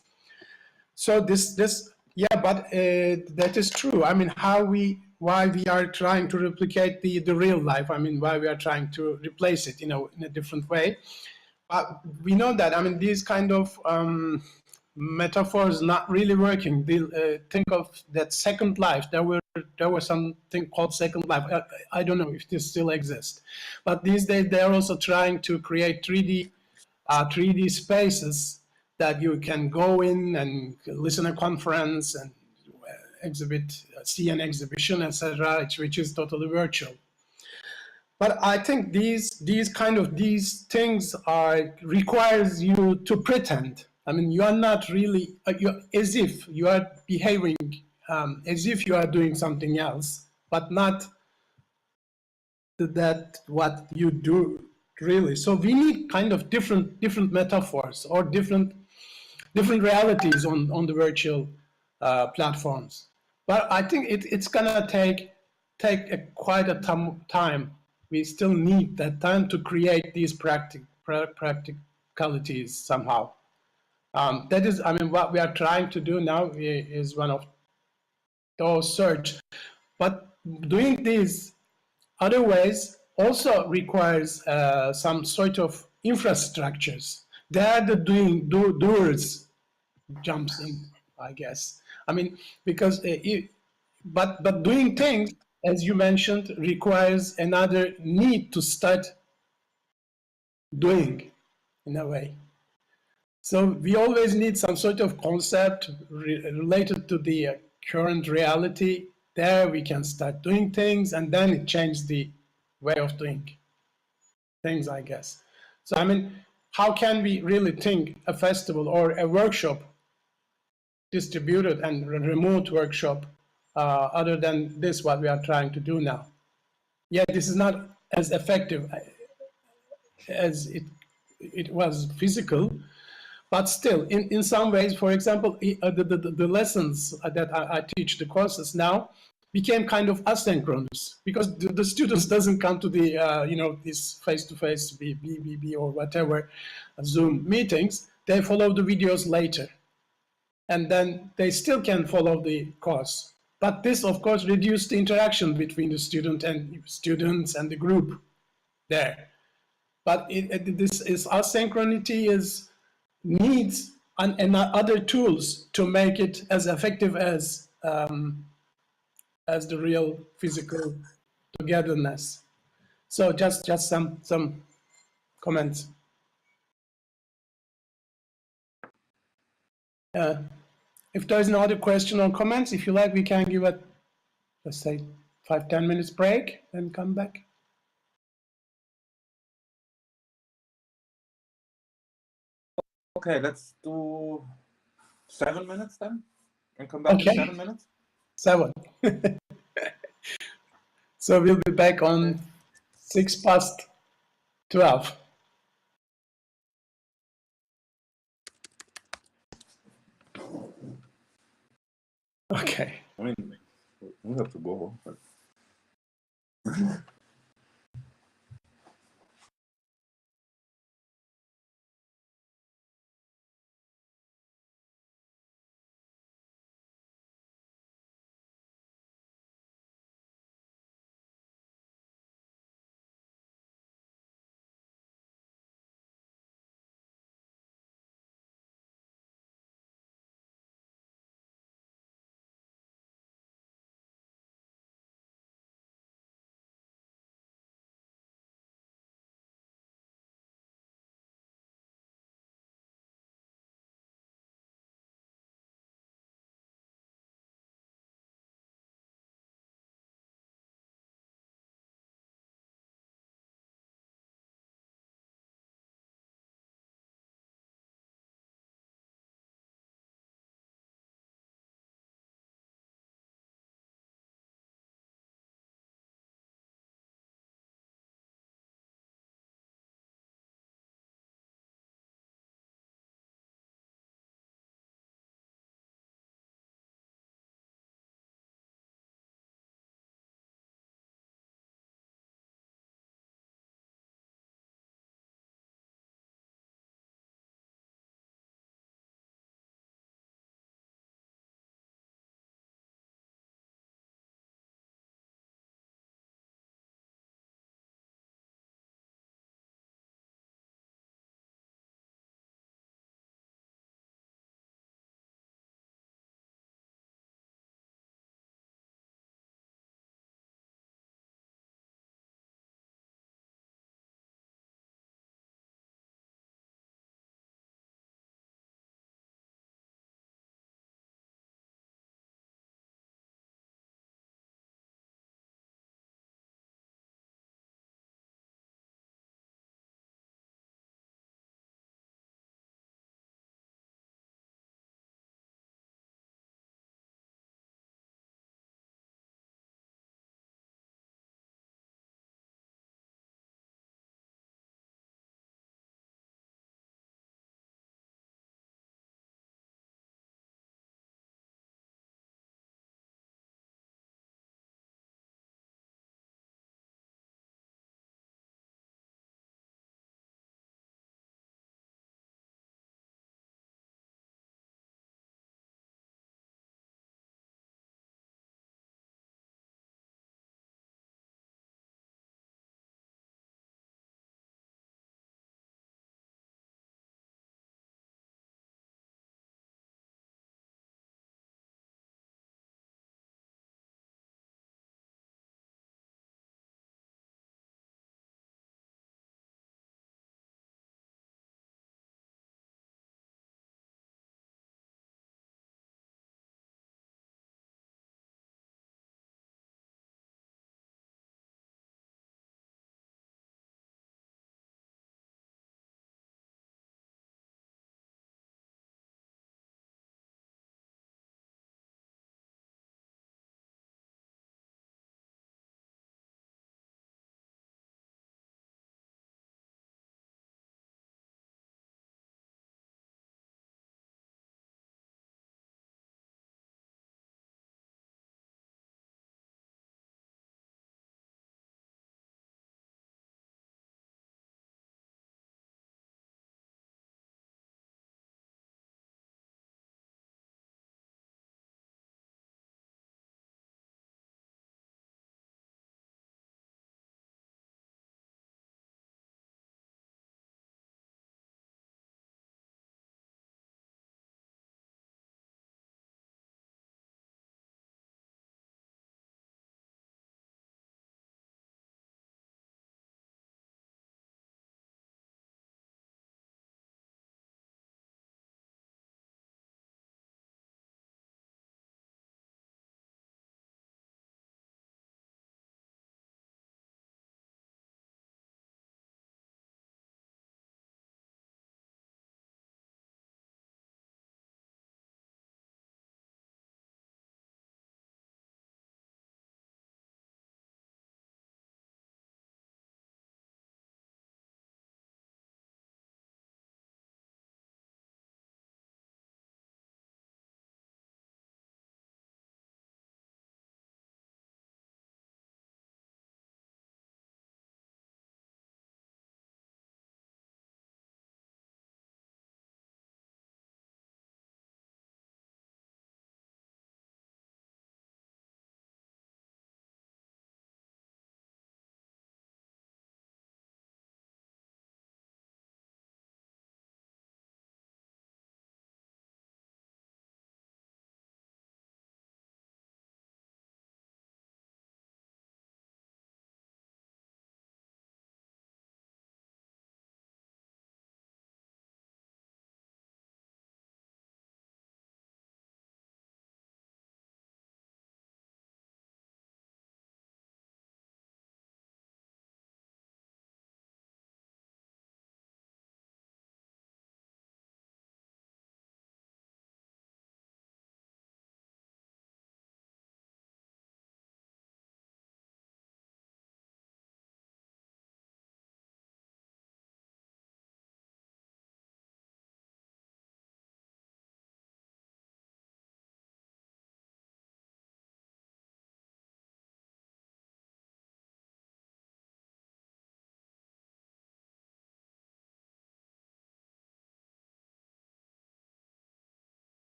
So yeah, but that is true. I mean, why we are trying to replicate the real life. I mean, why we are trying to replace it, in a different way. But we know that, I mean, these kind of metaphors not really working. Think of that Second Life. There was something called Second Life. I don't know if this still exists, but these days they are also trying to create 3D spaces that you can go in and listen to a conference and see an exhibition, etc., which is totally virtual. But I think these things requires you to pretend. I mean, you are not really as if you are behaving as if you are doing something else, but not that what you do really. So we need kind of different metaphors or different realities on the virtual platforms. But I think it's gonna take quite a time. We still need that time to create these practicalities somehow. That is, I mean, what we are trying to do now is one of those search. But doing these other ways also requires some sort of infrastructures. They are the doers jumps in, I guess. I mean, because but doing things, as you mentioned, requires another need to start doing, in a way. So we always need some sort of concept related to the current reality. There we can start doing things, and then it changes the way of doing things, I guess. So I mean, how can we really think a festival or a workshop, distributed and remote workshop, other than this, what we are trying to do now? Yeah, this is not as effective as it was physical, but still, in some ways, for example, the lessons that I teach, the courses now, became kind of asynchronous, because the students doesn't come to the these face-to-face BBB or whatever Zoom meetings. They follow the videos later, and then they still can follow the course. But this, of course, reduced the interaction between the students and the group there. But this is asynchronity needs and other tools to make it as effective as the real physical togetherness. So just some comments. If there is no other question or comments, if you like, we can give it, let's say, 5-10 minutes break and come back. Okay, let's do 7 minutes then, and come back in 7 minutes. 7. So we'll be back on 12:06. Okay. I mean, we have to go. But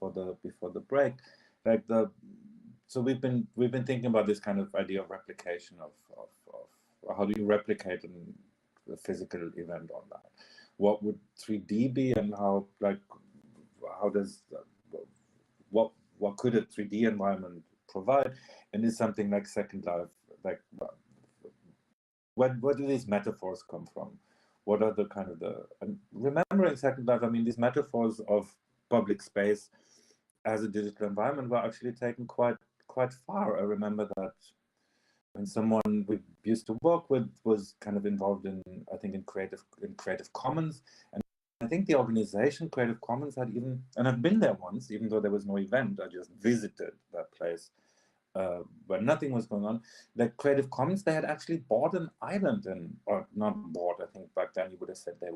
before the break, like so we've been thinking about this kind of idea of replication of how do you replicate a physical event on that? What would 3D be, and how does what could a 3D environment provide? And is something like Second Life, like where do these metaphors come from? What are the kind of and remembering Second Life, I mean, these metaphors of public space as a digital environment were actually taken quite far. I remember that when someone we used to work with was kind of involved in, I think, in Creative Commons, and I think the organization Creative Commons had even, and I've been there once, even though there was no event, I just visited that place where nothing was going on. Like Creative Commons, they had actually bought an island, or not bought, I think back then you would have said they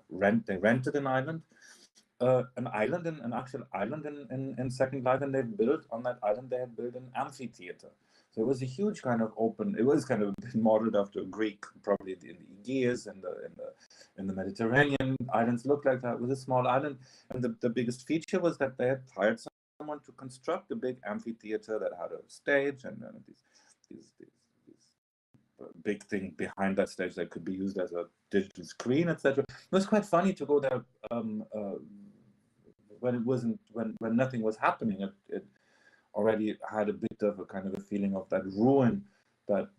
rented an island. An actual island in Second Life, and they built on that island. They had built an amphitheater, so it was a huge kind of open. It was kind of modeled after Greek, probably in the Aegeus and in the Mediterranean. Islands looked like that. It was a small island, and the biggest feature was that they had hired someone to construct a big amphitheater that had a stage and these big thing behind that stage that could be used as a digital screen, etc. It was quite funny to go there when nothing was happening. It already had a bit of a kind of a feeling of that ruin that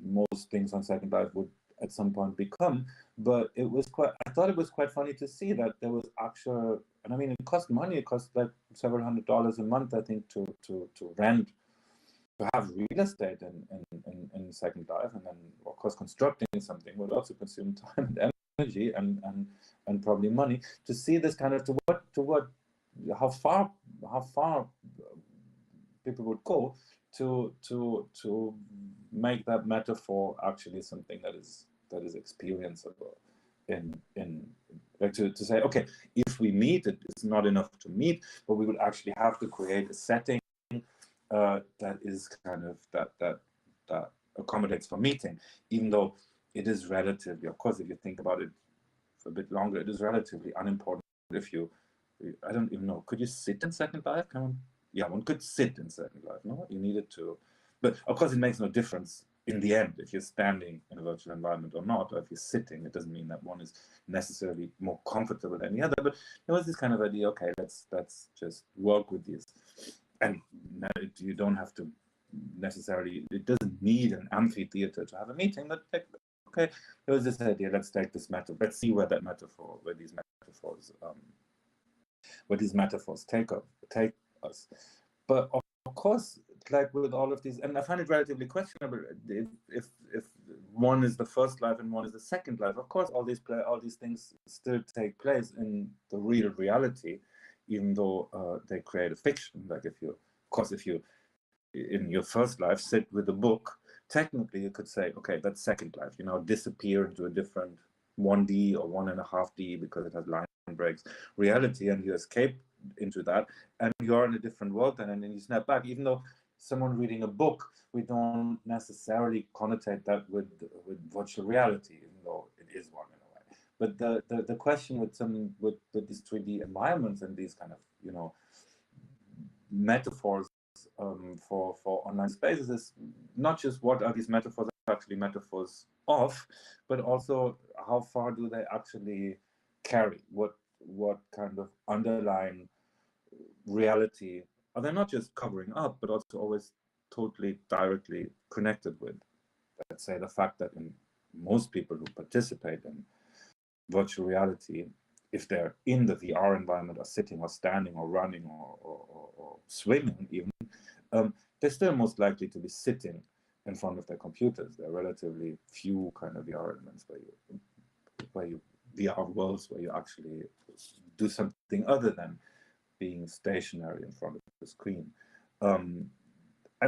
most things on Second Life would at some point become. But I thought it was quite funny to see that there was actual, and I mean, it cost money. It cost like several $100s a month, I think, to rent, to have real estate in Second Life, and then of course constructing something would also consume time and energy and probably money. To see this kind of how far people would go to make that metaphor actually something that is experienceable in like to say, okay, if we meet, it's not enough to meet, but we would actually have to create a setting that is kind of that accommodates for meeting, even though it is relatively, of course, if you think about it for a bit longer, it is relatively unimportant. If you, I don't even know, could you sit in Second Life? Yeah, one could sit in Second Life, no? You needed to, but of course it makes no difference in the end if you're standing in a virtual environment or not, or if you're sitting. It doesn't mean that one is necessarily more comfortable than the other, but there was this kind of idea, okay, let's just work with these. And you don't have to necessarily, it doesn't need an amphitheater to have a meeting, but like, okay, there was this idea, let's take this metaphor, let's see where these metaphors take us. But of course, like with all of these, and I find it relatively questionable if one is the first life and one is the second life. Of course, all these things still take place in the real reality, even though they create a fiction. Like if you in your first life sit with a book, technically you could say, okay, that's Second Life, disappear into a different 1D or 1.5D because it has line breaks reality, and you escape into that, and you're in a different world then, and then you snap back. Even though someone reading a book, we don't necessarily connotate that with virtual reality, even though it is one in a way. But the question with these 3D environments and these kind of metaphors for online spaces is not just what are these metaphors actually metaphors of, but also how far do they actually carry? What kind of underlying reality are they not just covering up, but also always totally directly connected with? Let's say the fact that in most people who participate in virtual reality, if they're in the VR environment, or sitting or standing or running or swimming even, they're still most likely to be sitting in front of their computers. There are relatively few kind of VR elements where you VR worlds where you actually do something other than being stationary in front of the screen, and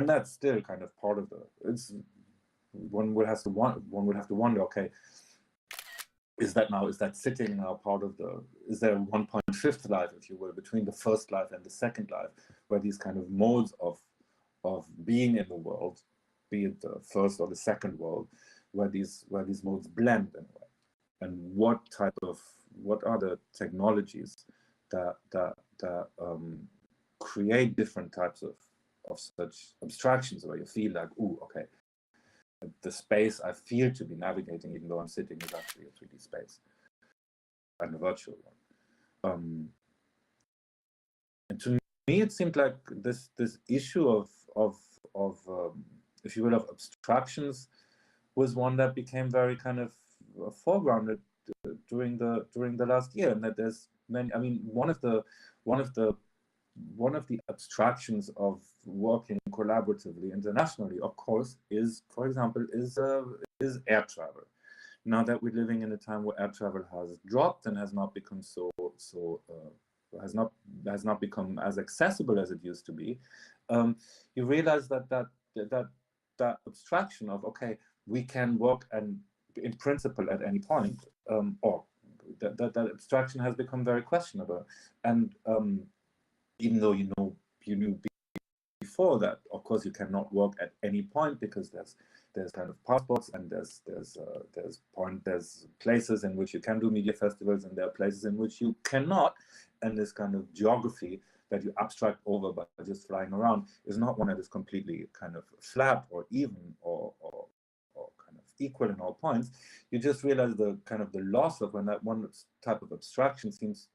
that's still kind of part of one would have to wonder, okay, is that sitting now part of is there a 1.5 life, if you will, between the first life and the second life, where these kind of modes of being in the world, be it the first or the second world, where these modes blend in a way, and what are the technologies that create different types of such abstractions where you feel like, ooh, okay, the space I feel to be navigating, even though I'm sitting, is actually a 3D space and a virtual one. And to me, it seemed like this issue of if you will, of abstractions was one that became very kind of foregrounded during the last year, and that there's many. I mean, one of the abstractions of working collaboratively internationally, of course, is, for example, is air travel. Now that we're living in a time where air travel has dropped and has not become has not become as accessible as it used to be, you realize that abstraction of, okay, we can work and in principle at any point, or that abstraction has become very questionable. And even though you knew before that, of course, you cannot work at any point because there's kind of passports, and there's places in which you can do media festivals, and there are places in which you cannot, and this kind of geography that you abstract over by just flying around is not one that is completely kind of flat or even or kind of equal in all points. You just realize the kind of the loss of when that one type of abstraction seems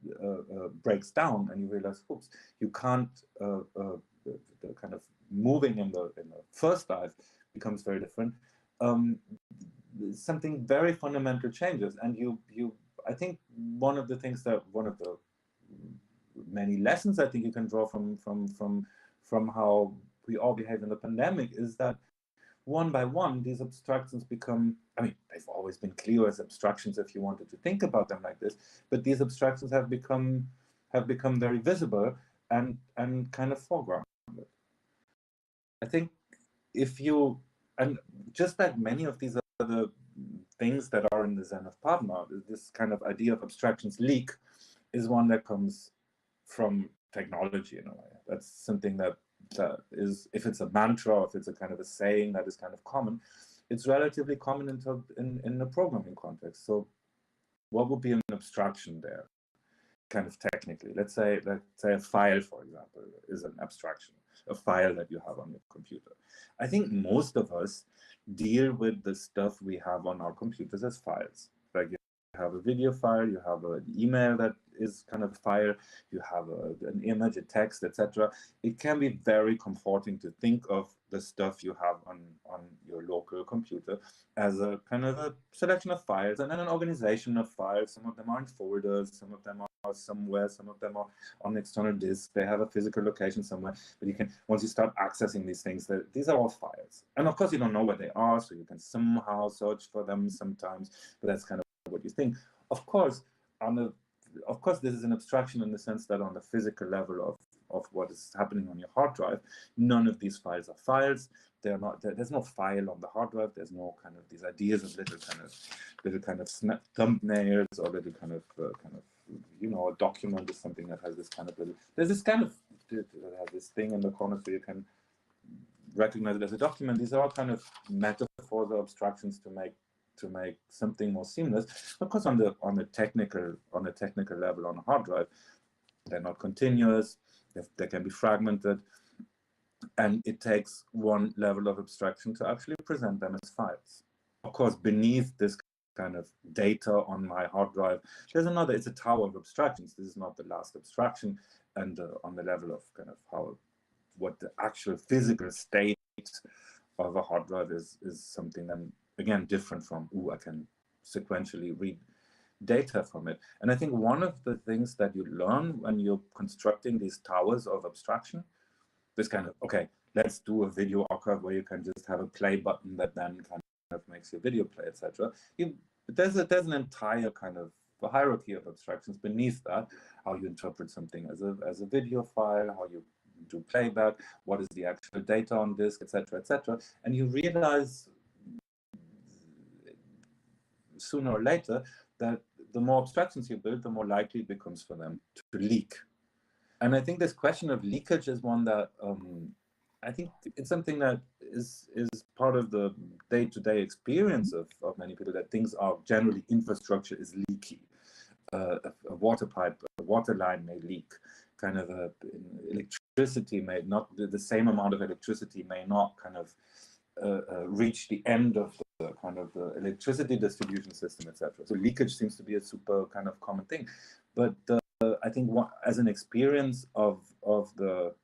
breaks down, and you realize, oops, you can't the kind of moving in the first dive becomes very different. Something very fundamental changes, and I think one of the many lessons I think you can draw from how we all behave in the pandemic is that one by one these abstractions become, I mean, they've always been clear as abstractions if you wanted to think about them like this, but these abstractions have become very visible and kind of foregrounded. I think and just like many of these other things that are in the Zen of Pad.ma, this kind of idea of abstractions leak is one that comes from technology in a way. That's something that is, if it's a mantra, or if it's a kind of a saying that is kind of common, it's relatively common in the programming context. So what would be an abstraction there, kind of technically? Let's say a file, for example, is an abstraction, a file that you have on your computer. I think most of us deal with the stuff we have on our computers as files. Like, you have a video file, you have an email that is kind of a file, you have an image, a text, etc. It can be very comforting to think of the stuff you have on your local computer as a kind of a selection of files, and then an organization of files. Some of them are in folders, some of them are somewhere, some of them are on external disks, they have a physical location somewhere, but you can, once you start accessing these things, these are all files. And of course you don't know where they are, so you can somehow search for them sometimes, but that's kind of what you think. Of course, this is an abstraction in the sense that on the physical level of what is happening on your hard drive, none of these files are files. They're not. There's no file on the hard drive. There's no kind of these ideas of little kind of snap thumbnails, or little kind of a document is something that has this kind of little. There's this kind of that has this thing in the corner so you can recognize it as a document. These are all kind of metaphors or abstractions to make something more seamless. Of course, on the technical level on a hard drive, they're not continuous. They can be fragmented, and it takes one level of abstraction to actually present them as files. Of course, beneath this kind of data on my hard drive, there's another. It's a tower of abstractions. This is not the last abstraction, and on the level of kind of what the actual physical state of a hard drive is something then again different from, I can sequentially read data from it. And I think one of the things that you learn when you're constructing these towers of abstraction, this kind of, okay, let's do a video archive where you can just have a play button that then kind of makes your video play, etc. There's an entire kind of a hierarchy of abstractions beneath that, how you interpret something as a video file, how you do playback, what is the actual data on disk, etc., etc. And you realize sooner or later that the more abstractions you build, the more likely it becomes for them to leak. And I think this question of leakage is one that I think it's something that is part of the day-to-day experience of many people, that things are generally, infrastructure is leaky. A water pipe, a water line may leak. kind of electricity may not, the same amount of electricity may not kind of reach the end of the kind of the electricity distribution system, etc. So leakage seems to be a super kind of common thing. But I think as an experience of the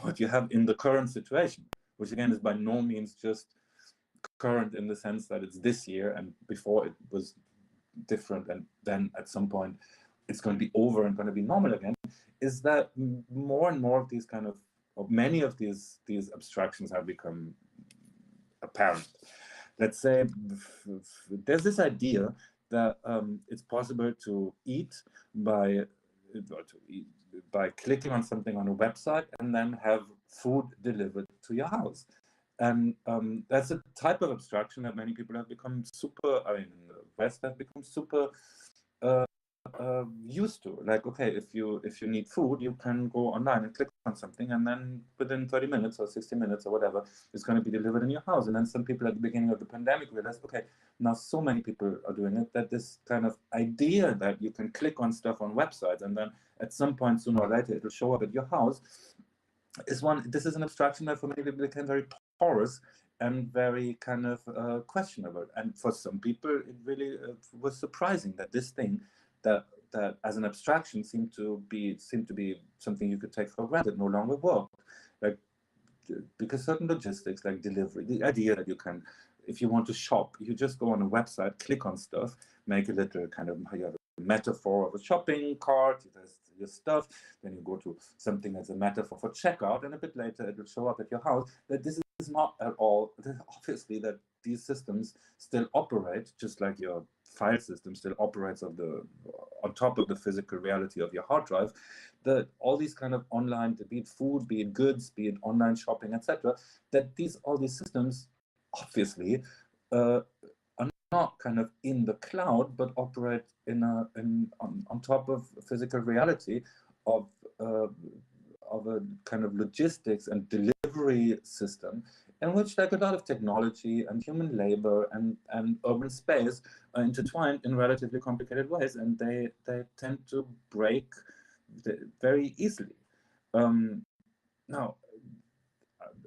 what you have in the current situation, which again is by no means just current in the sense that it's this year and before it was different, and then at some point it's going to be over and going to be normal again, is that more and more of these kind of many of these abstractions have become apparent. Let's say there's this idea that it's possible to eat by clicking on something on a website and then have food delivered to your house. And that's a type of abstraction that many people have become super, I mean, in the West have become super used to. Like, okay, if you need food, you can go online and click on something, and then within 30 minutes or 60 minutes or whatever, it's going to be delivered in your house. And then some people at the beginning of the pandemic realized, okay, now so many people are doing it that this kind of idea that you can click on stuff on websites and then at some point sooner or later it'll show up at your house this is an abstraction that for many people became very porous and very kind of questionable. And for some people, it really was surprising that this thing that as an abstraction seemed to be something you could take for granted no longer worked. Like, because certain logistics like delivery, the idea that you can, if you want to shop, you just go on a website, click on stuff, make a little kind of, you have a metaphor of a shopping cart, there's your stuff, then you go to something that's a metaphor for checkout, and a bit later it will show up at your house. That this is not at all, obviously, that these systems still operate just like your file system still operates on top of the physical reality of your hard drive. That all these kind of online, be it food, be it goods, be it online shopping, etc., that all these systems obviously are not kind of in the cloud, but operate on top of physical reality of a kind of logistics and delivery system, in which like a lot of technology and human labor and urban space are intertwined in relatively complicated ways, and they tend to break very easily. Now,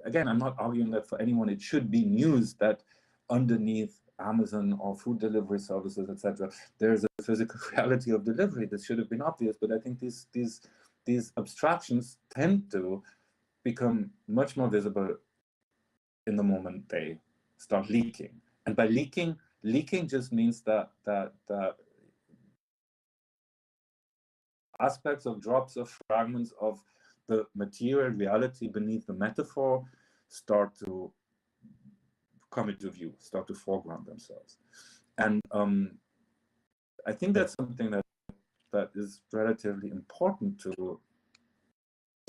again, I'm not arguing that for anyone it should be news that underneath Amazon or food delivery services, etc., there's a physical reality of delivery. This should have been obvious, but I think these abstractions tend to become much more visible in the moment they start leaking. And by leaking just means that aspects of drops of fragments of the material reality beneath the metaphor start to come into view, start to foreground themselves. And I think that's something that is relatively important to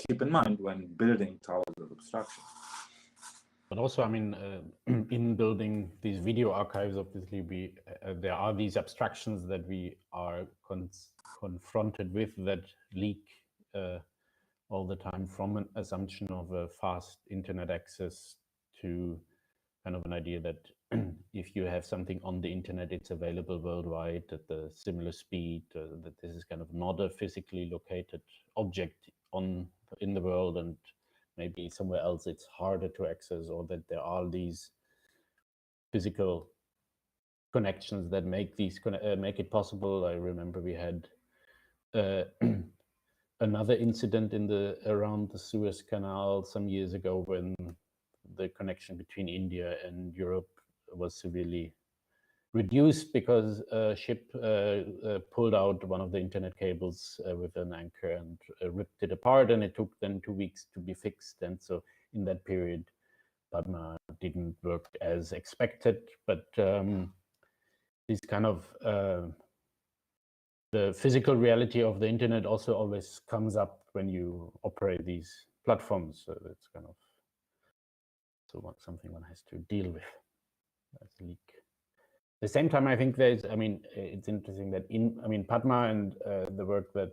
keep in mind when building towers of abstraction. But also, I mean, in building these video archives, obviously, there are these abstractions that we are confronted with that leak all the time, from an assumption of a fast internet access to kind of an idea that if you have something on the internet, it's available worldwide at the similar speed, that this is kind of not a physically located object in the world, and maybe somewhere else it's harder to access, or that there are these physical connections that make it possible. I remember we had another incident around the Suez Canal some years ago, when the connection between India and Europe was severely reduced because a ship pulled out one of the internet cables with an anchor and ripped it apart, and it took then 2 weeks to be fixed. And so in that period, Pad.ma didn't work as expected, but this kind of the physical reality of the internet also always comes up when you operate these platforms. So it's kind of something one has to deal with as a leak. At the same time, I think it's interesting that Pad.ma and the work that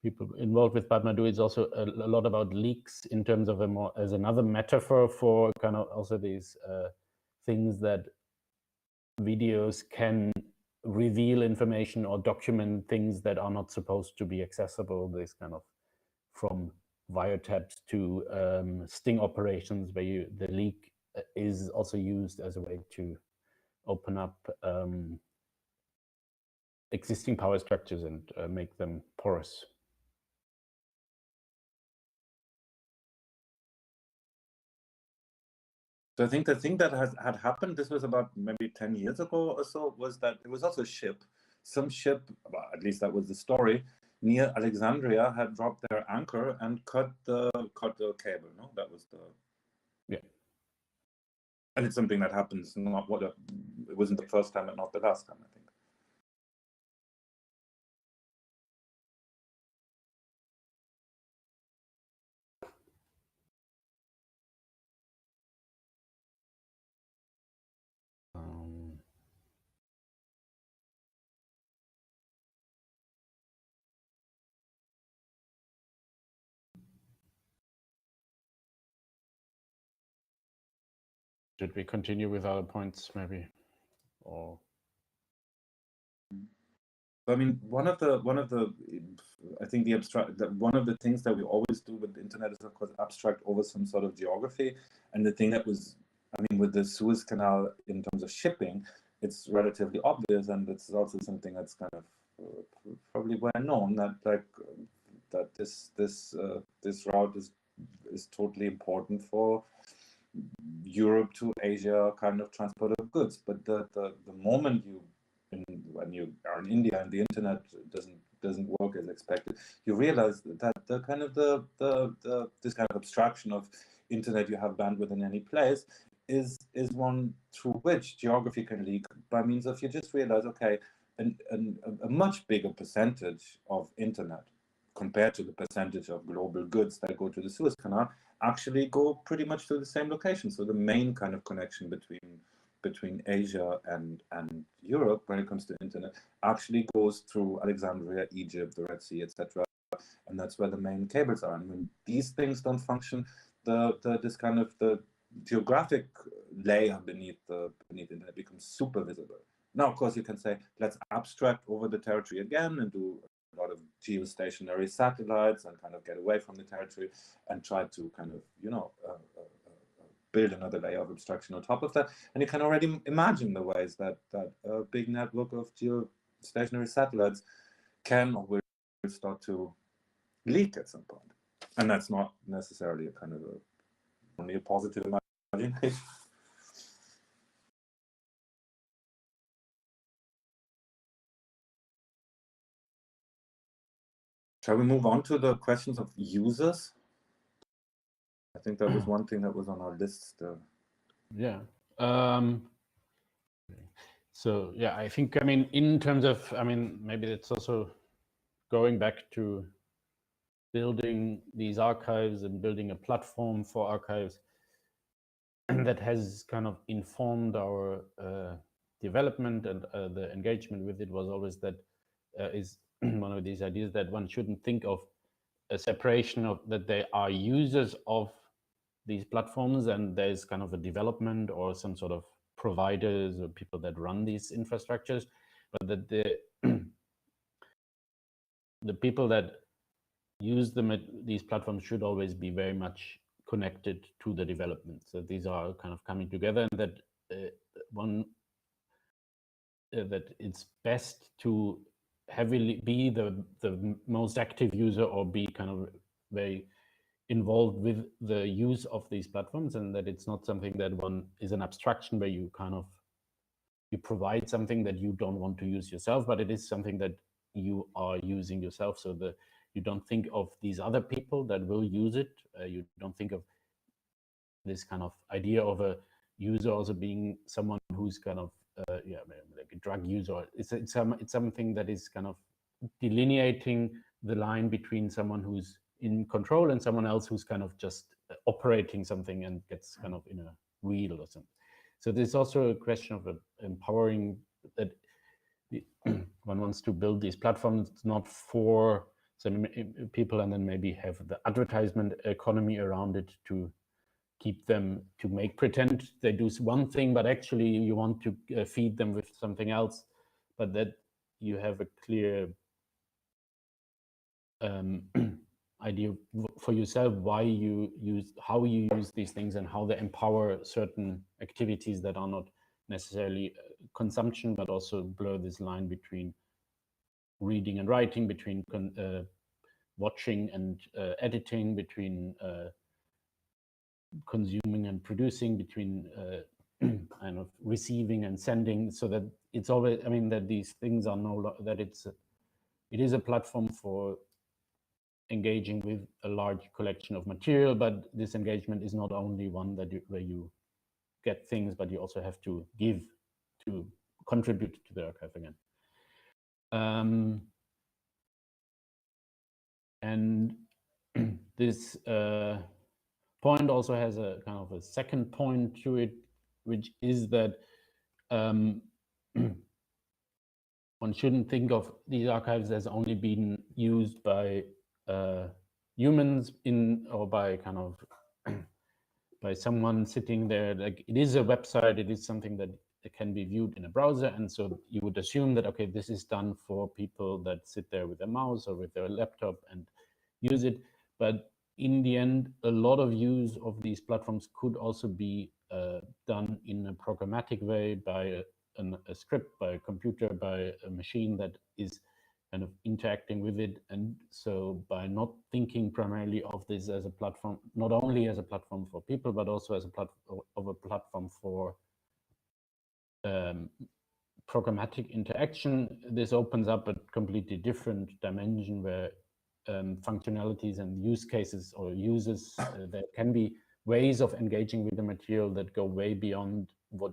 people involved with Pad.ma do is also a lot about leaks in terms of as another metaphor for kind of also these things that videos can reveal information or document things that are not supposed to be accessible. This kind of from wiretaps to sting operations, where the leak is also used as a way to open up existing power structures and make them porous. So I think the thing that had happened, this was about maybe 10 years ago or so, was that there was also a ship. Some ship, well, at least that was the story, near Alexandria had dropped their anchor and cut the cable. No, that was the And it's something that happens. It wasn't the first time and not the last time, I think. Should we continue with other points, maybe, or? I mean, one of the I think one of the things that we always do with the internet is, of course, abstract over some sort of geography. And the thing that was, I mean, with the Suez Canal in terms of shipping, it's relatively obvious, and it's also something that's kind of probably well known that this route is totally important for Europe to Asia kind of transport of goods. But the moment when you are in India and the internet doesn't work as expected, you realize that the kind of this kind of abstraction of internet, you have bandwidth in any place, is one through which geography can leak by means of, you just realize, okay, a much bigger percentage of internet compared to the percentage of global goods that go to the Suez Canal actually go pretty much to the same location. So the main kind of connection between Asia and Europe when it comes to internet actually goes through Alexandria, Egypt, the Red Sea, etc. And that's where the main cables are. And when these things don't function, this kind of the geographic layer beneath internet becomes super visible. Now, of course, you can say, let's abstract over the territory again and do a lot of geostationary satellites and kind of get away from the territory and try to kind of, build another layer of abstraction on top of that. And you can already imagine the ways that a big network of geostationary satellites can or will start to leak at some point. And that's not necessarily only a positive imagination. Shall we move on to the questions of users? I think that was one thing that was on our list. Yeah. So yeah, I think, I mean, in terms of, I mean, maybe it's also going back to building these archives and building a platform for archives that has kind of informed our development, and the engagement with it was always that is one of these ideas that one shouldn't think of a separation of that they are users of these platforms and there's kind of a development or some sort of providers or people that run these infrastructures, but that the people that use them at these platforms should always be very much connected to the development. So these are kind of coming together, and that that it's best to heavily be the most active user or be kind of very involved with the use of these platforms, and that it's not something that one is an abstraction where you kind of you provide something that you don't want to use yourself, but it is something that you are using yourself. So that you don't think of these other people that will use it. You don't think of this kind of idea of a user also being someone who's kind of like a drug user. It's something that is kind of delineating the line between someone who's in control and someone else who's kind of just operating something and gets kind of in a wheel or something. So there's also a question of empowering that one wants to build these platforms not for some people and then maybe have the advertisement economy around it to keep them, to make pretend they do one thing, but actually you want to feed them with something else, but that you have a clear idea for yourself why you use, how you use these things and how they empower certain activities that are not necessarily consumption, but also blur this line between reading and writing, between watching and editing, between consuming and producing, between kind of receiving and sending, so that it's always, I mean, that these things are that it is a platform for engaging with a large collection of material, but this engagement is not only one that where you get things, but you also have to give, to contribute to the archive again. And this point also has a kind of a second point to it, which is that one shouldn't think of these archives as only being used by humans or by kind of by someone sitting there. Like, it is a website, it is something that can be viewed in a browser, and so you would assume that, okay, this is done for people that sit there with a mouse or with their laptop and use it. But in the end, a lot of use of these platforms could also be done in a programmatic way by a script, by a computer, by a machine that is kind of interacting with it. And so by not thinking primarily of this as a platform, not only as a platform for people, but also as a platform for programmatic interaction, this opens up a completely different dimension where functionalities and use cases or uses, there can be ways of engaging with the material that go way beyond what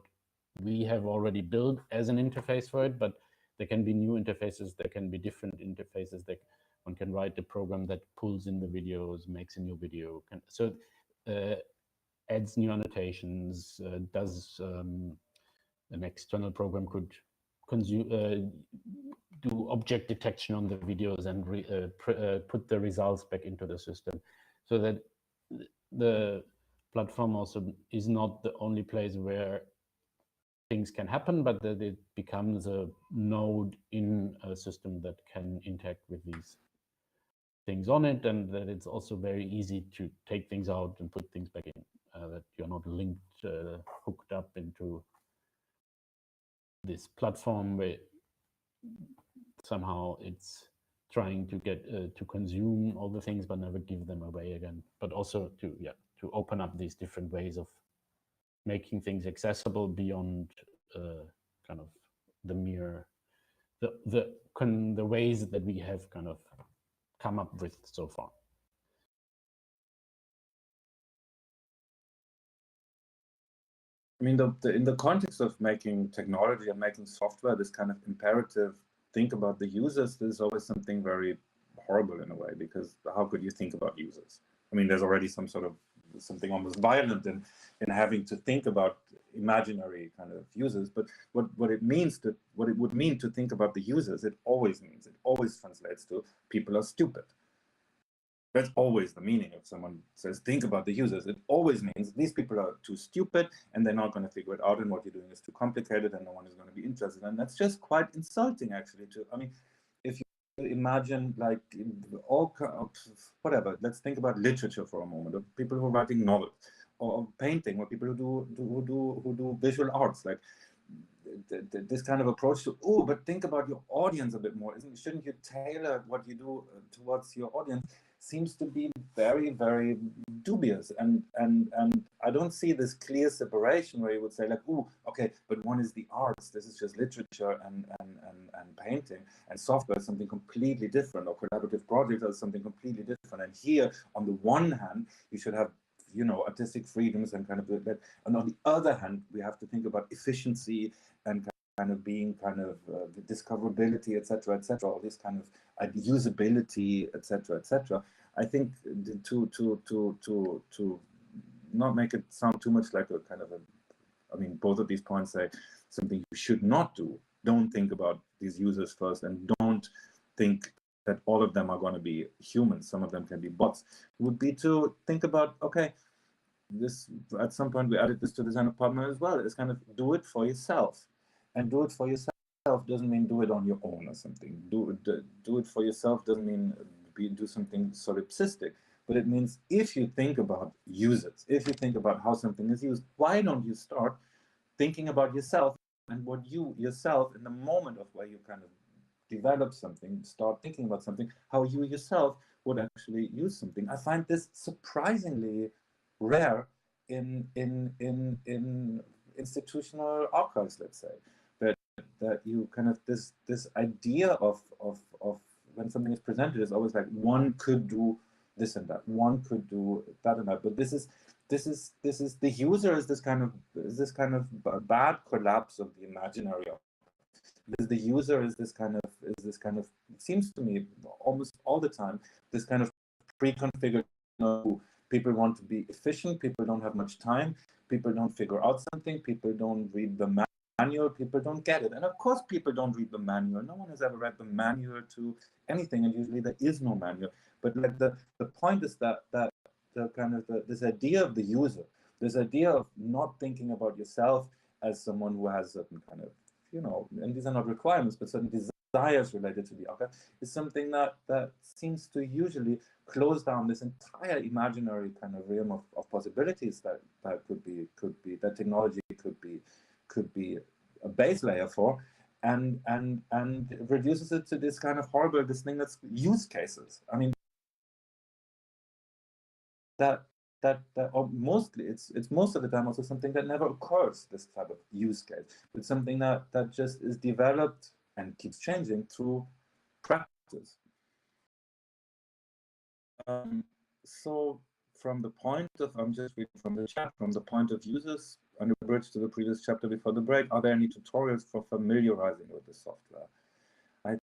we have already built as an interface for it, but there can be new interfaces, there can be different interfaces, that one can write a program that pulls in the videos, makes a new video, adds new annotations, does an external program could do object detection on the videos and put the results back into the system, so that the platform also is not the only place where things can happen, but that it becomes a node in a system that can interact with these things on it, and that it's also very easy to take things out and put things back in, that you're not linked, hooked up into this platform where somehow it's trying to get to consume all the things but never give them away again, but also to open up these different ways of making things accessible beyond kind of the mere the ways that we have kind of come up with so far. I mean, in the context of making technology and making software, this kind of imperative, think about the users, there's always something very horrible in a way, because how could you think about users? I mean, there's already some sort of something almost violent in having to think about imaginary kind of users. But what it would mean to think about the users, it always translates to people are stupid. That's always the meaning. If someone says, think about the users, it always means these people are too stupid and they're not going to figure it out, and what you're doing is too complicated and no one is going to be interested. And that's just quite insulting, actually. I mean, if you imagine, like, all whatever, let's think about literature for a moment, of people who are writing novels, or painting, or people who do visual arts, like this kind of approach to, but think about your audience a bit more. Shouldn't you tailor what you do towards your audience? Seems to be very, very dubious, and I don't see this clear separation where you would say, like, okay, but one is the arts, this is just literature and painting, and software is something completely different, or collaborative projects are something completely different. And here, on the one hand, you should have, artistic freedoms and kind of that, and on the other hand, we have to think about efficiency and kind of being kind of discoverability, etc., all this kind of usability, etc. I think to not make it sound too much like a kind of I mean, both of these points say something you should not do. Don't think about these users first, and don't think that all of them are going to be humans. Some of them can be bots. Would be to think about, okay, this, at some point we added this to the Zen of Pad.ma as well. It's kind of do it for yourself. And do it for yourself doesn't mean do it on your own or something. Do it for yourself doesn't mean do something solipsistic, but it means if you think about users, if you think about how something is used, why don't you start thinking about yourself and what you yourself in the moment of where you kind of develop something, start thinking about something, how you yourself would actually use something. I find this surprisingly rare in institutional archives, let's say, that you kind of this idea of when something is presented is always like one could do this and that, one could do that and that, but this is the user is this kind of bad collapse of the imaginary. The user is this kind of it seems to me almost all the time this kind of pre-configured. People want to be efficient. People don't have much time. People don't figure out something. People don't read the manual. People don't get it. And of course, people don't read the manual. No one has ever read the manual to anything, and usually there is no manual. But like the point is that the kind of this idea of the user, this idea of not thinking about yourself as someone who has certain kind of, and these are not requirements, but certain desires related to the archive, is something that seems to usually close down this entire imaginary kind of realm of possibilities that could be that technology could be a base layer for, and reduces it to this kind of horrible, this thing that's use cases. I mean, that or mostly it's most of the time also something that never occurs, this type of use case. It's something that just is developed and keeps changing through practice. So from the point of, I'm just reading from the chat, from the point of users, on the bridge to the previous chapter before the break, are there any tutorials for familiarizing with the software? I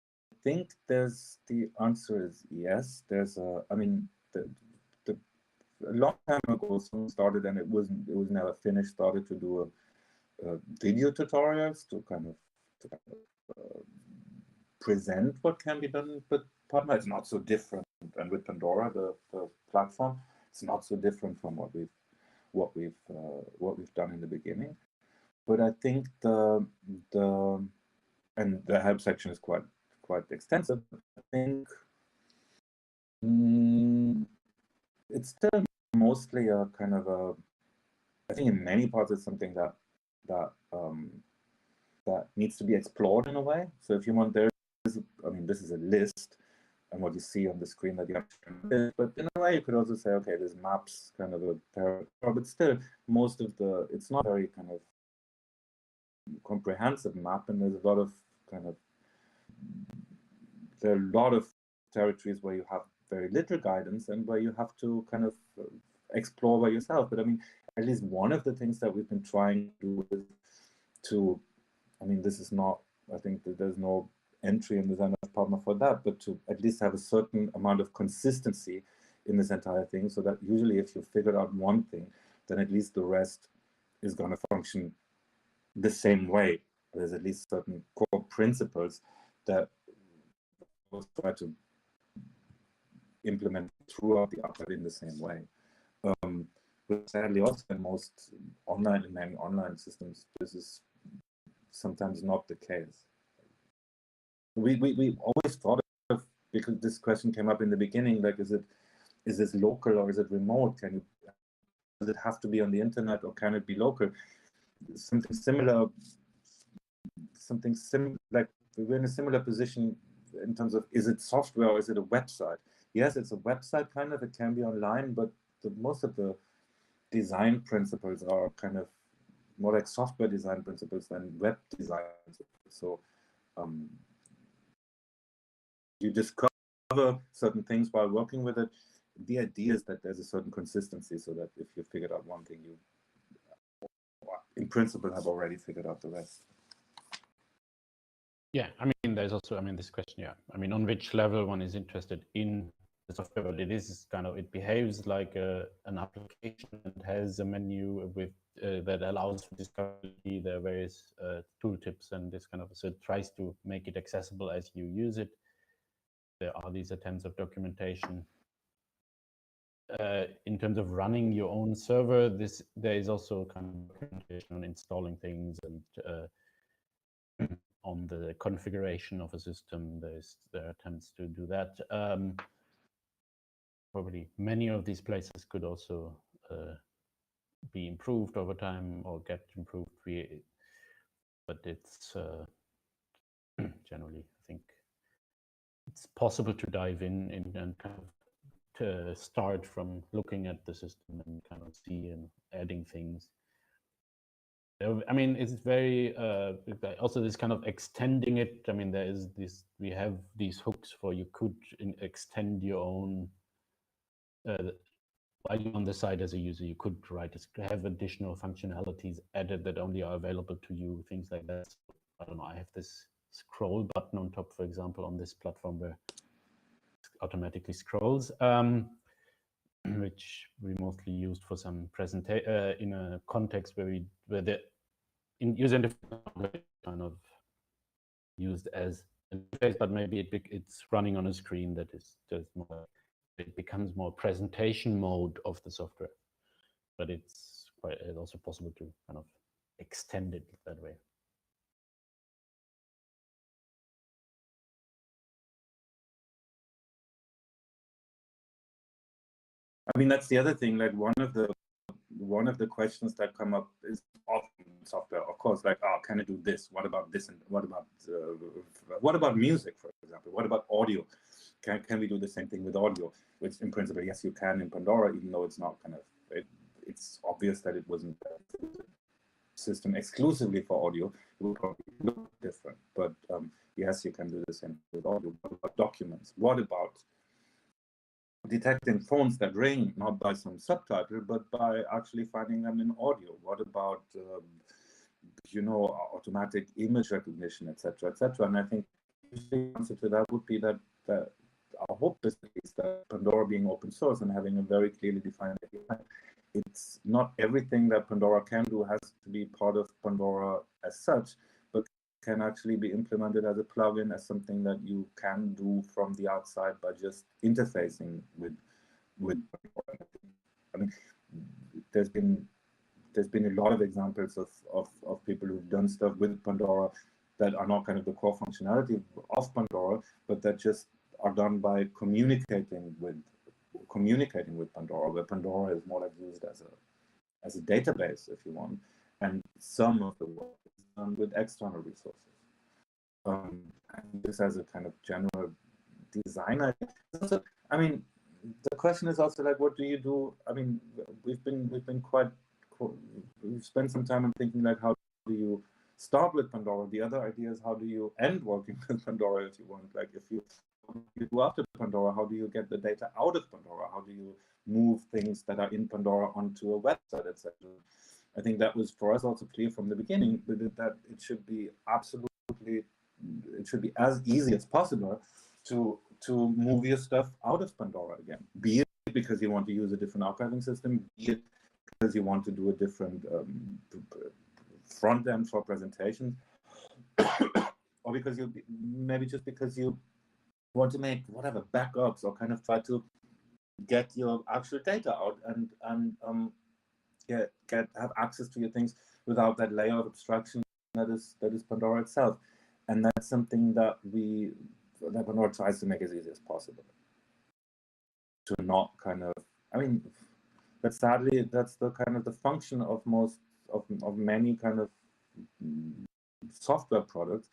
think the answer is yes. There's a long time ago, someone started, and it was never finished, started to do video tutorials to kind of present what can be done with Pad.ma. It's not so different, and with Pandora, the platform, it's not so different from what we've done in the beginning. But I think the help section is quite extensive. I think it's still mostly a kind of a, I think in many parts it's something that needs to be explored in a way. So if you want, this is a list, and what you see on the screen that you have to, but in a way you could also say, okay, there's maps, kind of but still most of it's not very kind of comprehensive map, and there's a lot of there are a lot of territories where you have very little guidance and where you have to kind of explore by yourself. But I mean, at least one of the things that we've been trying to do is to, this is not, I think that there's no entry in the Zen of Pad.ma for that, but to at least have a certain amount of consistency in this entire thing, so that usually if you figured out one thing, then at least the rest is going to function the same way. There's at least certain core principles that we'll try to implement throughout the archive in the same way. But sadly, also in many online systems, this is sometimes not the case. We always thought of, because this question came up in the beginning, like, is this local or is it remote? Does it have to be on the internet or can it be local? Something similar, like we're in a similar position in terms of, is it software or is it a website? Yes, it's a website kind of, it can be online, but most of the design principles are kind of more like software design principles than web design principles. So you discover certain things while working with it. The idea is that there's a certain consistency, so that if you figured out one thing, you in principle have already figured out the rest. Yeah, there's also, this question, yeah. On which level one is interested in the software, but it behaves like an application and has a menu with that allows for discovery. There are various tooltips and this kind of, so it tries to make it accessible as you use it. There are these attempts of documentation. In terms of running your own server, there is also kind of documentation on installing things and on the configuration of a system. There are attempts to do that. probably many of these places could also be improved over time or get improved. But it's generally, I think it's possible to dive in and kind of to start from looking at the system and kind of see and adding things. I mean, it's very also this kind of extending it. I mean, there is this. We have these hooks for you could extend your own. While you're on the side as a user, you could have additional functionalities added that only are available to you. Things like that. So, I don't know. I have this scroll button on top, for example, on this platform where it automatically scrolls. Which we mostly used for some presentation in a context where the user interface kind of used as an interface, but maybe it's running on a screen that is just more. It becomes more presentation mode of the software, but it's also possible to kind of extend it that way. I mean, that's the other thing. Like one of the questions that come up is often software, of course. Like, oh, can I do this? What about this? And what about music, for example? What about audio? Can we do the same thing with audio? Which, in principle, yes, you can in Pandora, even though it's not kind of. It's obvious that it wasn't a system exclusively for audio. It would probably look different, but yes, you can do the same with audio. What about documents? What about detecting phones that ring, not by some subtitle, but by actually finding them in audio? What about, automatic image recognition, etc., etc.? And I think the answer to that would be that our hope is that Pandora being open source and having a very clearly defined API, it's not everything that Pandora can do has to be part of Pandora as such, but can actually be implemented as a plugin, as something that you can do from the outside by just interfacing with Pandora. I mean, there's been a lot of examples of people who've done stuff with Pandora that are not kind of the core functionality of Pandora, but that just are done by communicating with Pandora, where Pandora is more like used as a database, if you want, and some of the work is done with external resources. And this as a kind of general design idea. I mean, the question is also like, what do you do? I mean, we've spent some time on thinking like, how do you start with Pandora? The other idea is, how do you end working with Pandora, if you want? Like, if you do after Pandora, how do you get the data out of Pandora? How do you move things that are in Pandora onto a website, etc.? I think that was for us also clear from the beginning that it should be as easy as possible to move your stuff out of Pandora again. Be it because you want to use a different archiving system, be it because you want to do a different front end for presentations, or because because you want to make whatever backups or kind of try to get your actual data out and have access to your things without that layer of abstraction that is Pandora itself. And that's something that Pandora tries to make as easy as possible. To not kind of, I mean, but sadly that's the kind of the function of most of many kind of software products,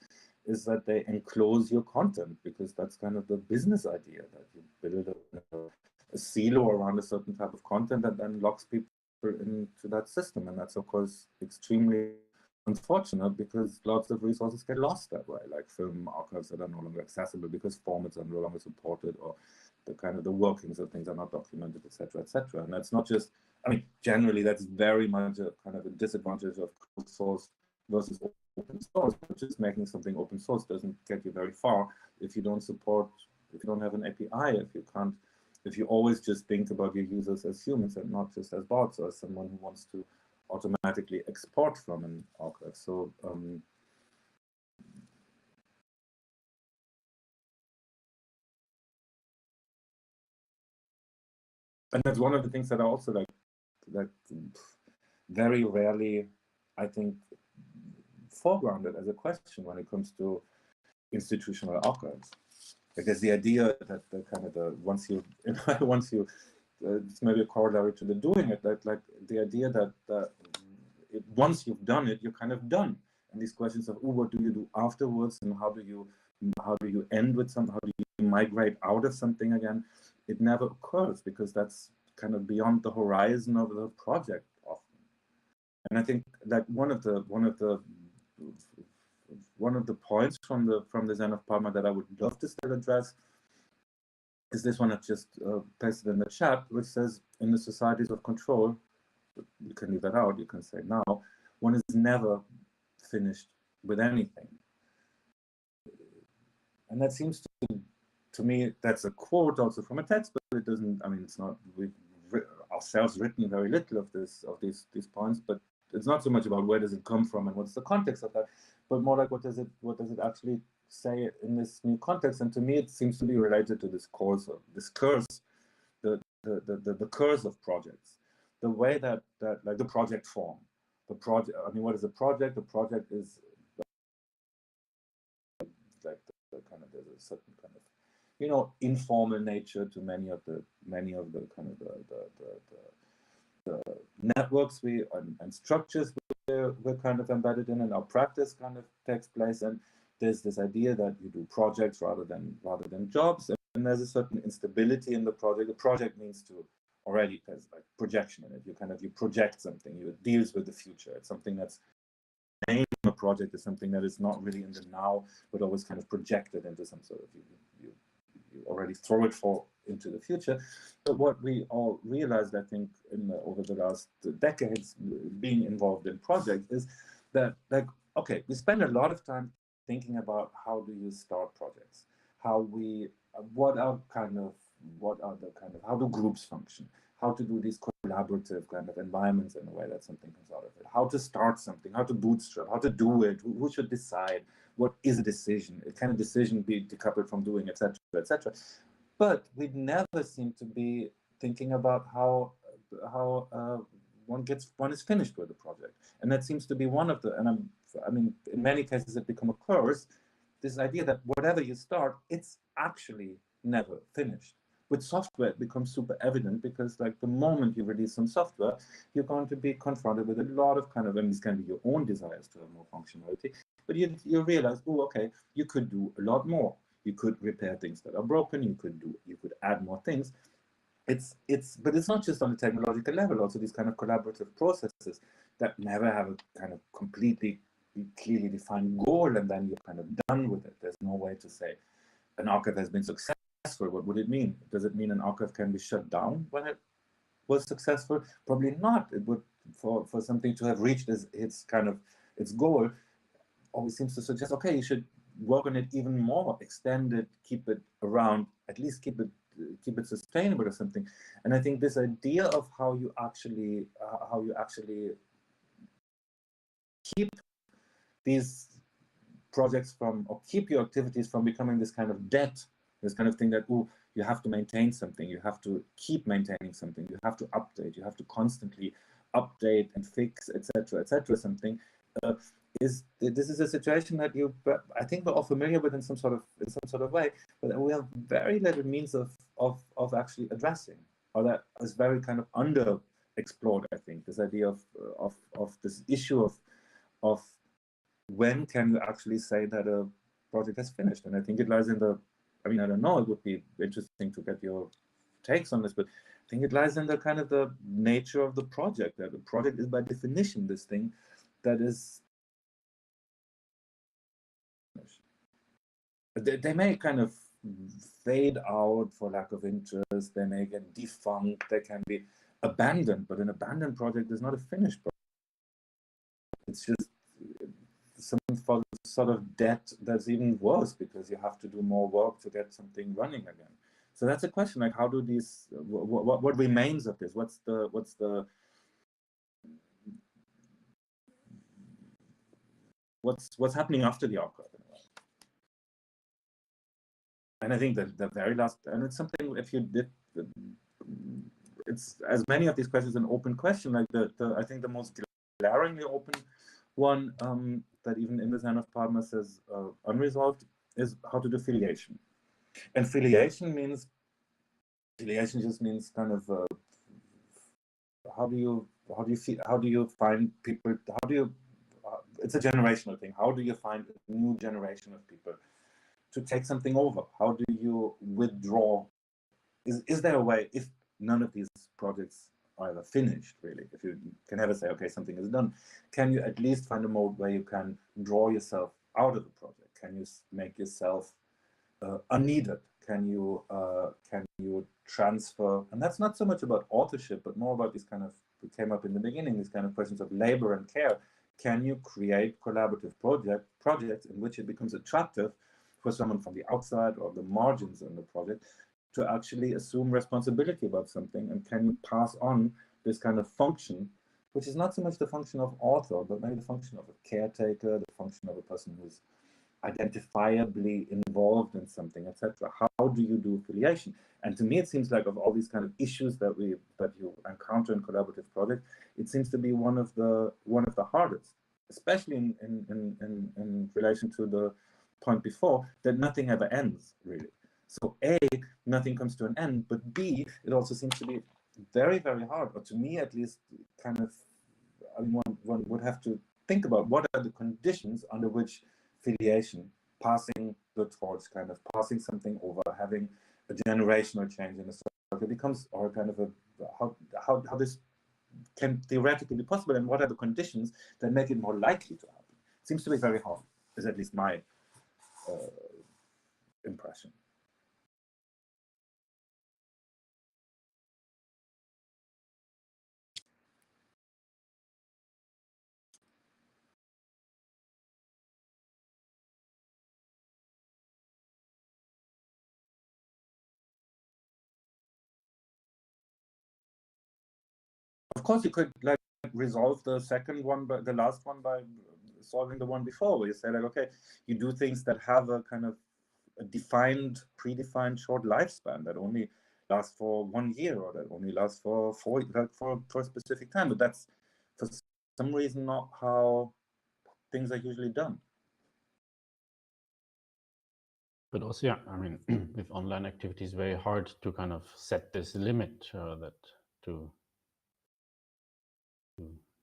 is that they enclose your content, because that's kind of the business idea, that you build a silo around a certain type of content that then locks people into that system. And that's, of course, extremely unfortunate, because lots of resources get lost that way, like film archives that are no longer accessible because formats are no longer supported, or the kind of the workings of things are not documented, etc., etc. And that's not just, I mean, generally that's very much a kind of a disadvantage of closed source versus open source. But just making something open source doesn't get you very far if you don't have an API, if you always just think about your users as humans and not just as bots or as someone who wants to automatically export from an archive. So and that's one of the things that are also like very rarely, I think, foregrounded as a question when it comes to institutional archives. Because the idea that the kind of the once you it's maybe a corollary to the doing it, that like the idea that once you've done it, you're kind of done. And these questions of, oh, what do you do afterwards, and how do you end with something, how do you migrate out of something again? It never occurs, because that's kind of beyond the horizon of the project often. And I think that one of the points from the Zen of Pad.ma that I would love to still address is this one I've just pasted in the chat, which says, in the societies of control, you can leave that out, you can say now, one is never finished with anything. And that seems to me, that's a quote also from a text, but it doesn't, I mean, it's not, we've ourselves written very little of these points, but it's not so much about where does it come from and what's the context of that, but more like what does it actually say in this new context. And to me, it seems to be related to this curse, the curse of projects, the way that like the project form, the project. I mean, what is a project? The project is like the kind of, there's a certain kind of, you know, informal nature to many of the kind of the networks and structures we're kind of embedded in, and our practice kind of takes place. And there's this idea that you do projects rather than jobs, and there's a certain instability in the project. The project means to already, there's like projection in it. You project something. It deals with the future. It's something that's name a project is something that is not really in the now, but always kind of projected into some sort of you already throw it into the future. But what we all realized, I think, over the last decades being involved in projects, is that, like, okay, we spend a lot of time thinking about how do you start projects, how do groups function, how to do these collaborative kind of environments in a way that something comes out of it, how to start something, how to bootstrap, how to do it, who should decide, what is a decision, can a decision be decoupled from doing, etc., etc. But we never seem to be thinking about how one is finished with the project, and that seems to be one of the. And I mean, in many cases, it becomes a curse. This idea that whatever you start, it's actually never finished. With software, it becomes super evident, because like the moment you release some software, you're going to be confronted with a lot of kind of, and these can be your own desires to have more functionality, but you realize, oh, okay, you could do a lot more. You could repair things that are broken. You could add more things. But it's not just on the technological level. Also, these kind of collaborative processes that never have a kind of completely clearly defined goal, and then you're kind of done with it. There's no way to say an archive has been successful. What would it mean? Does it mean an archive can be shut down when it was successful? Probably not. It would, for something to have reached its goal, always seems to suggest, okay, you should work on it even more, extend it, keep it around, at least keep it sustainable or something. And I think this idea of how you actually keep these projects from, or keep your activities from becoming this kind of debt, this kind of thing that, oh, you have to maintain something, you have to keep maintaining something, you have to update, you have to constantly update and fix, etc., something. This is a situation that I think we're all familiar with in some sort of way, but we have very little means of actually addressing, or that is very kind of underexplored. I think this idea of this issue of when can you actually say that a project has finished, and I think it lies in the. I mean, I don't know. It would be interesting to get your takes on this, but I think it lies in the kind of the nature of the project. That the project is by definition this thing that is. They may kind of fade out for lack of interest. They may get defunct. They can be abandoned. But an abandoned project is not a finished project. It's just some sort of debt that's even worse, because you have to do more work to get something running again. So that's a question, like, how do these, what remains of this? What's happening after the archive? And I think that the very last, and it's something, if you did, it's as many of these questions an open question, like I think the most glaringly open one that even in the Zen of Pad.ma says unresolved is how to do filiation. And filiation just means kind of how do you find people? It's a generational thing. How do you find a new generation of people to take something over? How do you withdraw? Is there a way, if none of these projects are ever finished, really, if you can ever say, okay, something is done, can you at least find a mode where you can draw yourself out of the project? Can you make yourself unneeded? Can you transfer? And that's not so much about authorship, but more about these kind of, we came up in the beginning, these kind of questions of labor and care. Can you create collaborative projects in which it becomes attractive for someone from the outside or the margins in the project to actually assume responsibility about something? And can you pass on this kind of function, which is not so much the function of author, but maybe the function of a caretaker, the function of a person who's identifiably involved in something, etc. How do you do affiliation? And to me, it seems like of all these kind of issues that you encounter in collaborative projects, it seems to be one of the hardest, especially in relation to the point before, that nothing ever ends, really. So A, nothing comes to an end, but B, it also seems to be very, very hard, or to me at least, kind of, I mean, one would have to think about what are the conditions under which filiation, passing the torch, kind of passing something over, having a generational change in a circle becomes, or kind of how this can theoretically be possible, and what are the conditions that make it more likely to happen? It seems to be very hard, is at least my impression. Of course, you could like resolve the second one, but the last one by solving the one before, where you say like, okay, you do things that have a kind of a defined, predefined short lifespan that only lasts for 1 year, or that only lasts for for a specific time. But that's for some reason not how things are usually done. But also, yeah, I mean, with online activities, very hard to kind of set this limit, that to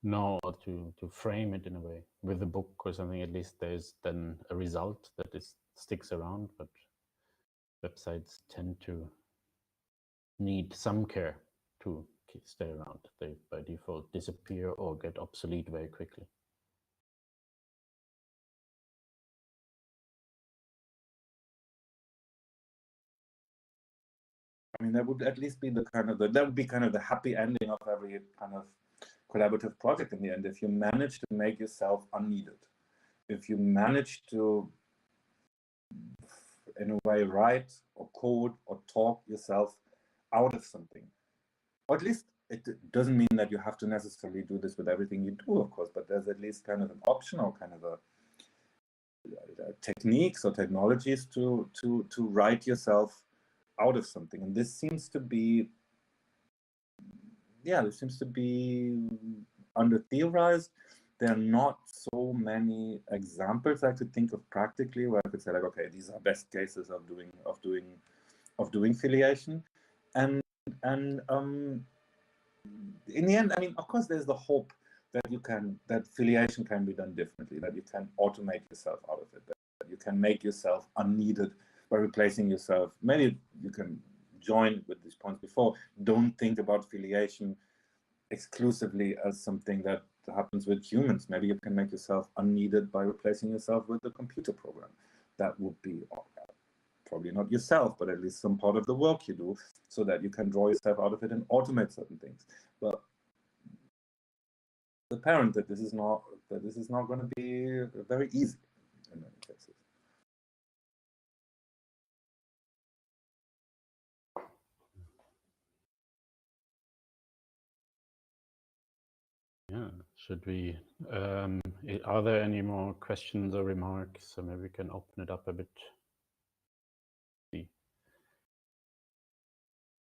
know or to frame it in a way. With a book or something, at least there's then a result that sticks around, but websites tend to need some care to stay around. They by default disappear or get obsolete very quickly. I mean, that would at least be the kind of the happy ending of every kind of collaborative project in the end. If you manage to make yourself unneeded, if you manage to, in a way, write or code or talk yourself out of something, or at least it doesn't mean that you have to necessarily do this with everything you do, of course, but there's at least kind of an optional kind of a techniques or technologies to write yourself out of something. And this seems to be, under theorized. There are not so many examples I could think of practically where I could say like, okay, these are best cases of doing filiation. And in the end, I mean, of course, there's the hope that filiation can be done differently, that you can automate yourself out of it, that you can make yourself unneeded by replacing yourself. Maybe you can join with these points before. Don't think about filiation exclusively as something that happens with humans. Maybe you can make yourself unneeded by replacing yourself with a computer program. That would be probably not yourself, but at least some part of the work you do, so that you can draw yourself out of it and automate certain things. But it's apparent that this is not going to be very easy in many cases. Yeah, should we, are there any more questions or remarks? So maybe we can open it up a bit. We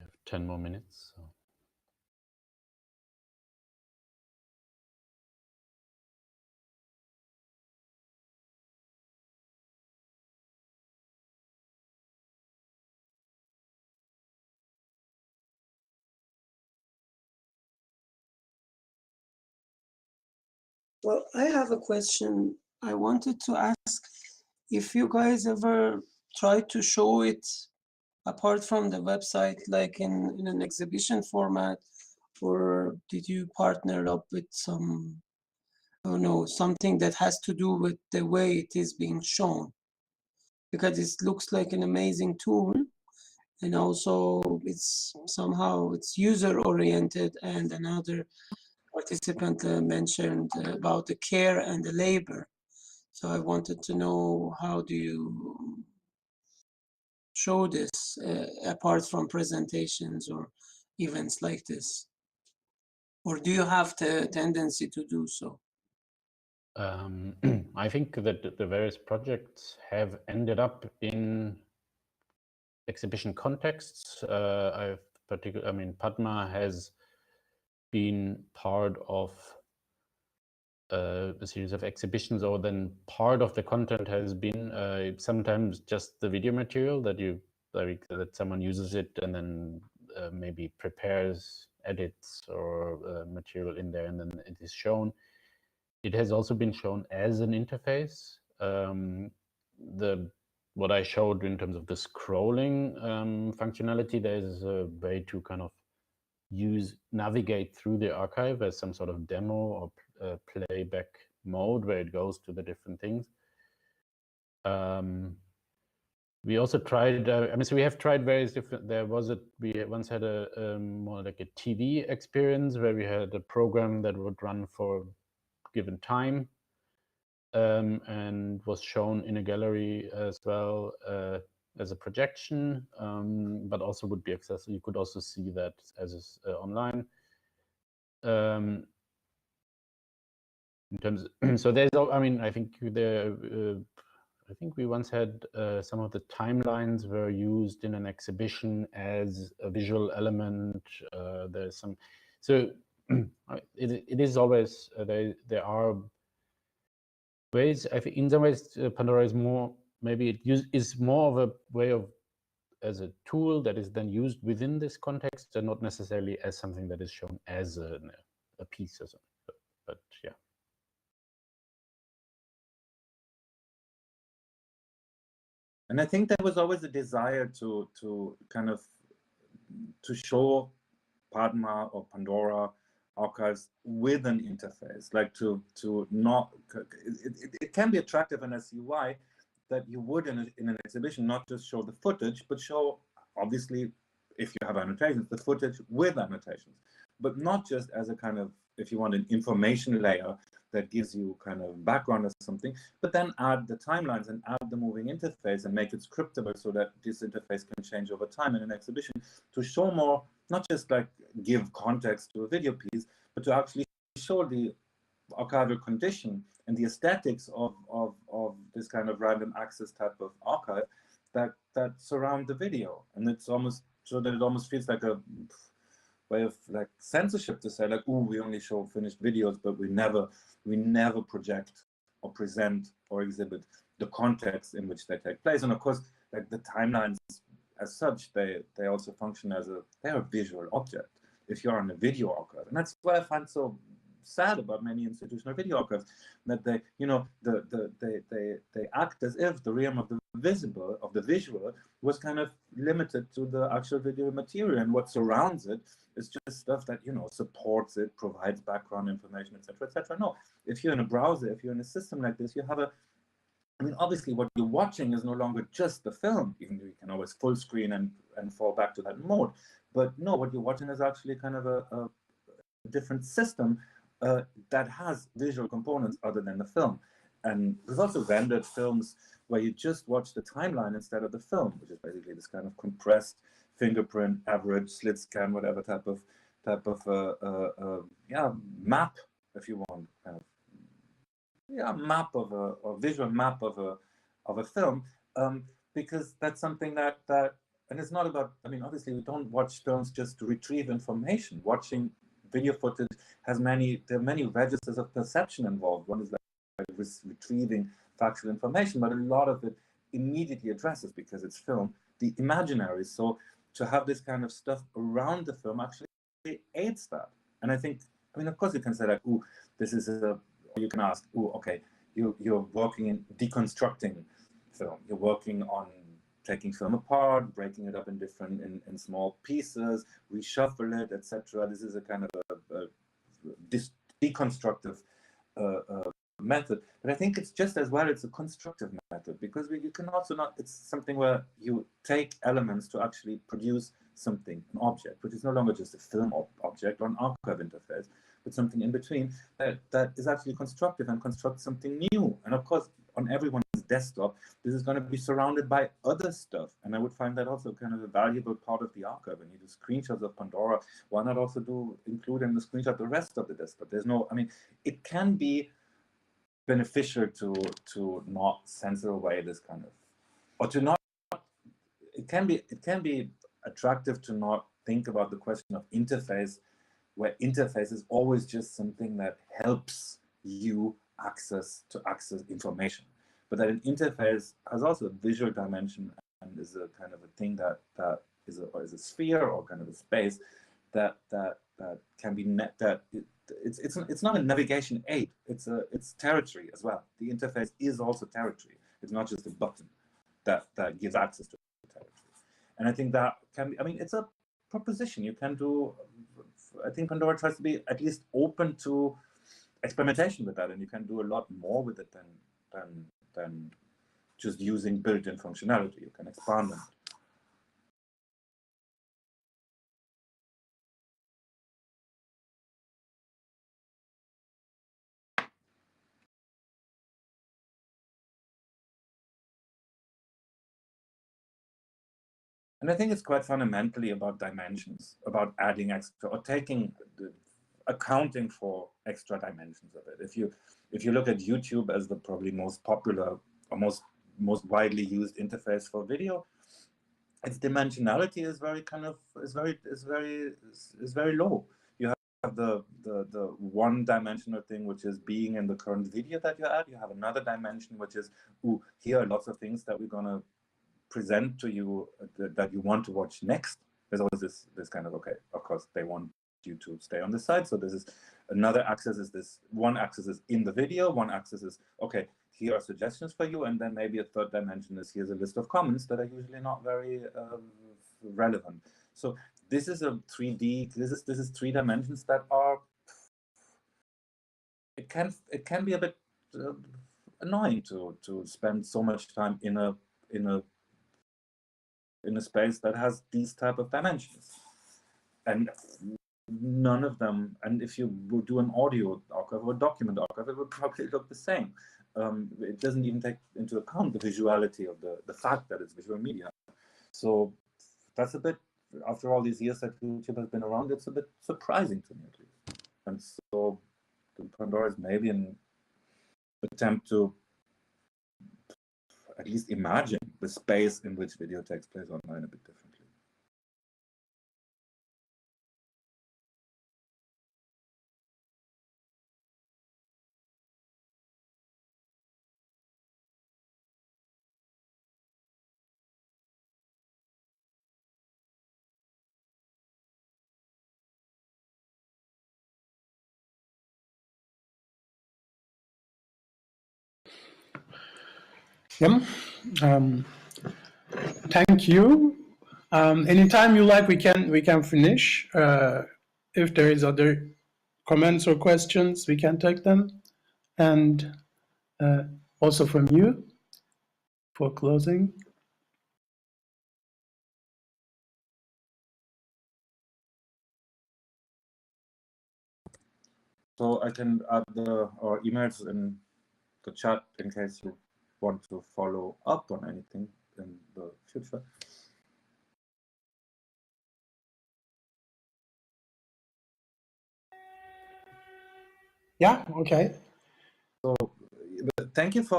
have 10 more minutes. So. Well, I have a question. I wanted to ask if you guys ever tried to show it apart from the website, like in an exhibition format, or did you partner up with some, I don't know, something that has to do with the way it is being shown? Because it looks like an amazing tool, and also it's somehow it's user-oriented, and another participant mentioned about the care and the labor. So I wanted to know, how do you show this apart from presentations or events like this? Or do you have the tendency to do so? I think that the various projects have ended up in exhibition contexts. I mean, Pad.ma has been part of a series of exhibitions, or then part of the content has been sometimes just the video material that that someone uses it and then maybe prepares, edits, or material in there, and then it is shown. It has also been shown as an interface. What I showed in terms of the scrolling functionality, there's a way to kind of navigate through the archive as some sort of demo or playback mode where it goes to the different things. We also tried, so we have tried various different, we once had a more like a TV experience where we had a program that would run for a given time and was shown in a gallery as well as a projection, but also would be accessible. You could also see that as online. In terms so there's, I mean, I think we once had some of the timelines were used in an exhibition as a visual element. There's some, so it is always, there are ways. I think in some ways Pandora is more, maybe it is more of a way of, as a tool that is then used within this context and not necessarily as something that is shown as a piece or something. But yeah. And I think there was always a desire to kind of to show Pad.ma or Pandora archives with an interface, like to not, it can be attractive in a CUI that you would in an exhibition not just show the footage, but show, obviously, if you have annotations, the footage with annotations, but not just as a kind of, if you want, an information layer that gives you kind of background or something, but then add the timelines and add the moving interface and make it scriptable so that this interface can change over time in an exhibition to show more, not just like give context to a video piece, but to actually show the archival condition and the aesthetics of this kind of random access type of archive that surround the video. And it's almost so that it almost feels like a way of like censorship to say like, oh, we only show finished videos, but we never project or present or exhibit the context in which they take place. And of course, like the timelines as such, they also function as they're a visual object if you're on a video archive. And that's what I find so sad about many institutional video archives, that they, you know, they act as if the realm of the visible, of the visual, was kind of limited to the actual video material, and what surrounds it is just stuff that, you know, supports it, provides background information, etc., etc. No, if you're in a browser, if you're in a system like this, you have I mean, obviously what you're watching is no longer just the film, even though you can always full screen and fall back to that mode. But no, what you're watching is actually kind of a different system that has visual components other than the film. And we've also rendered films where you just watch the timeline instead of the film, which is basically this kind of compressed fingerprint, average, slit scan, whatever type of map, if you want, kind of map of a visual map of a film, because that's something that and it's not about, I mean, obviously we don't watch films just to retrieve information. Watching video footage there are many registers of perception involved. One is like retrieving factual information, but a lot of it immediately addresses, because it's film, the imaginary. So to have this kind of stuff around the film actually aids that. And I think, I mean, of course you can say like, ooh, this is you can ask, oh, okay, you're working in deconstructing film. You're working on taking film apart, breaking it up in different, in small pieces, reshuffle it, etc. This is a kind of a deconstructive method, but I think it's just as well, it's a constructive method, because you can also not, it's something where you take elements to actually produce something, an object, which is no longer just a film object or an archive interface, but something in between that is actually constructive and constructs something new. And of course, on everyone's desktop, this is going to be surrounded by other stuff. And I would find that also kind of a valuable part of the archive. When you do screenshots of Pandora, why not also include in the screenshot the rest of the desktop? There's no, I mean, it can be beneficial to not censor away this kind of, or to not, it can be attractive to not think about the question of interface, where interface is always just something that helps you access information, but that an interface has also a visual dimension and is a kind of a thing that is a sphere or kind of a space that can be it's not a navigation aid, it's territory as well. The interface is also territory. It's not just a button that gives access to territory. And I think that can be, I mean, it's a proposition you can do. I think Pandora tries to be at least open to experimentation with that, and you can do a lot more with it than just using built-in functionality. You can expand on it. And I think it's quite fundamentally about dimensions, about adding extra or accounting for extra dimensions of it. If you look at YouTube as the probably most popular or most widely used interface for video, its dimensionality is very low. You have the one-dimensional thing, which is being in the current video that you add. You have another dimension, which is, here are lots of things that we're gonna present to you that you want to watch next. There's always this kind of, okay, of course they want you to stay on this side, so this is another axis, is this one axis is in the video, one axis is, okay, here are suggestions for you, and then maybe a third dimension is, here's a list of comments that are usually not very relevant. So this is a 3D, this is 3 dimensions that are, it can be a bit annoying to spend so much time in a space that has these type of dimensions, and none of them, and if you would do an audio archive or a document archive, it would probably look the same. It doesn't even take into account the visuality of the fact that it's visual media. So that's a bit, after all these years that YouTube has been around, it's a bit surprising to me at least. And so Pandora is maybe an attempt to at least imagine the space in which video takes place online a bit differently. Yeah. Thank you. Anytime you like, we can finish. If there is other comments or questions, we can take them. And also from you for closing. So I can add our emails in the chat in case you want to follow up on anything in the future. Yeah. Okay. So thanks to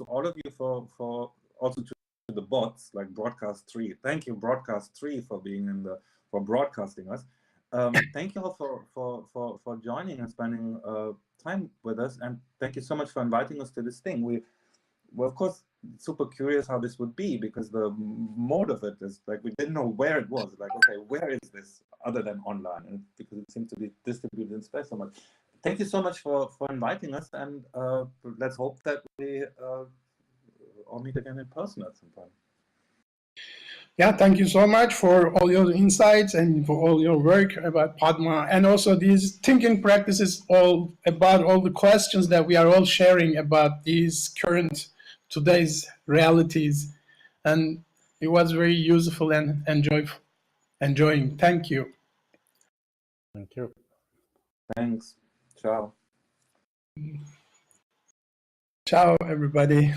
all of you for also to the bots like Broadcast 3. Thank you, Broadcast 3, for being for broadcasting us. Thank you all for joining and spending time with us, and thank you so much for inviting us to this thing. We're of course super curious how this would be, because the mode of it is like we didn't know where it was. Like, okay, where is this other than online? And because it seems to be distributed in space so much. thank you so much for inviting us, and let's hope that we all meet again in person at some point. Yeah, thank you so much for all your insights and for all your work about Pad.ma, and also these thinking practices all about all the questions that we are all sharing about these current today's realities. And it was very useful and enjoying. Thank you. Thank you. Thanks. Ciao. Ciao, everybody.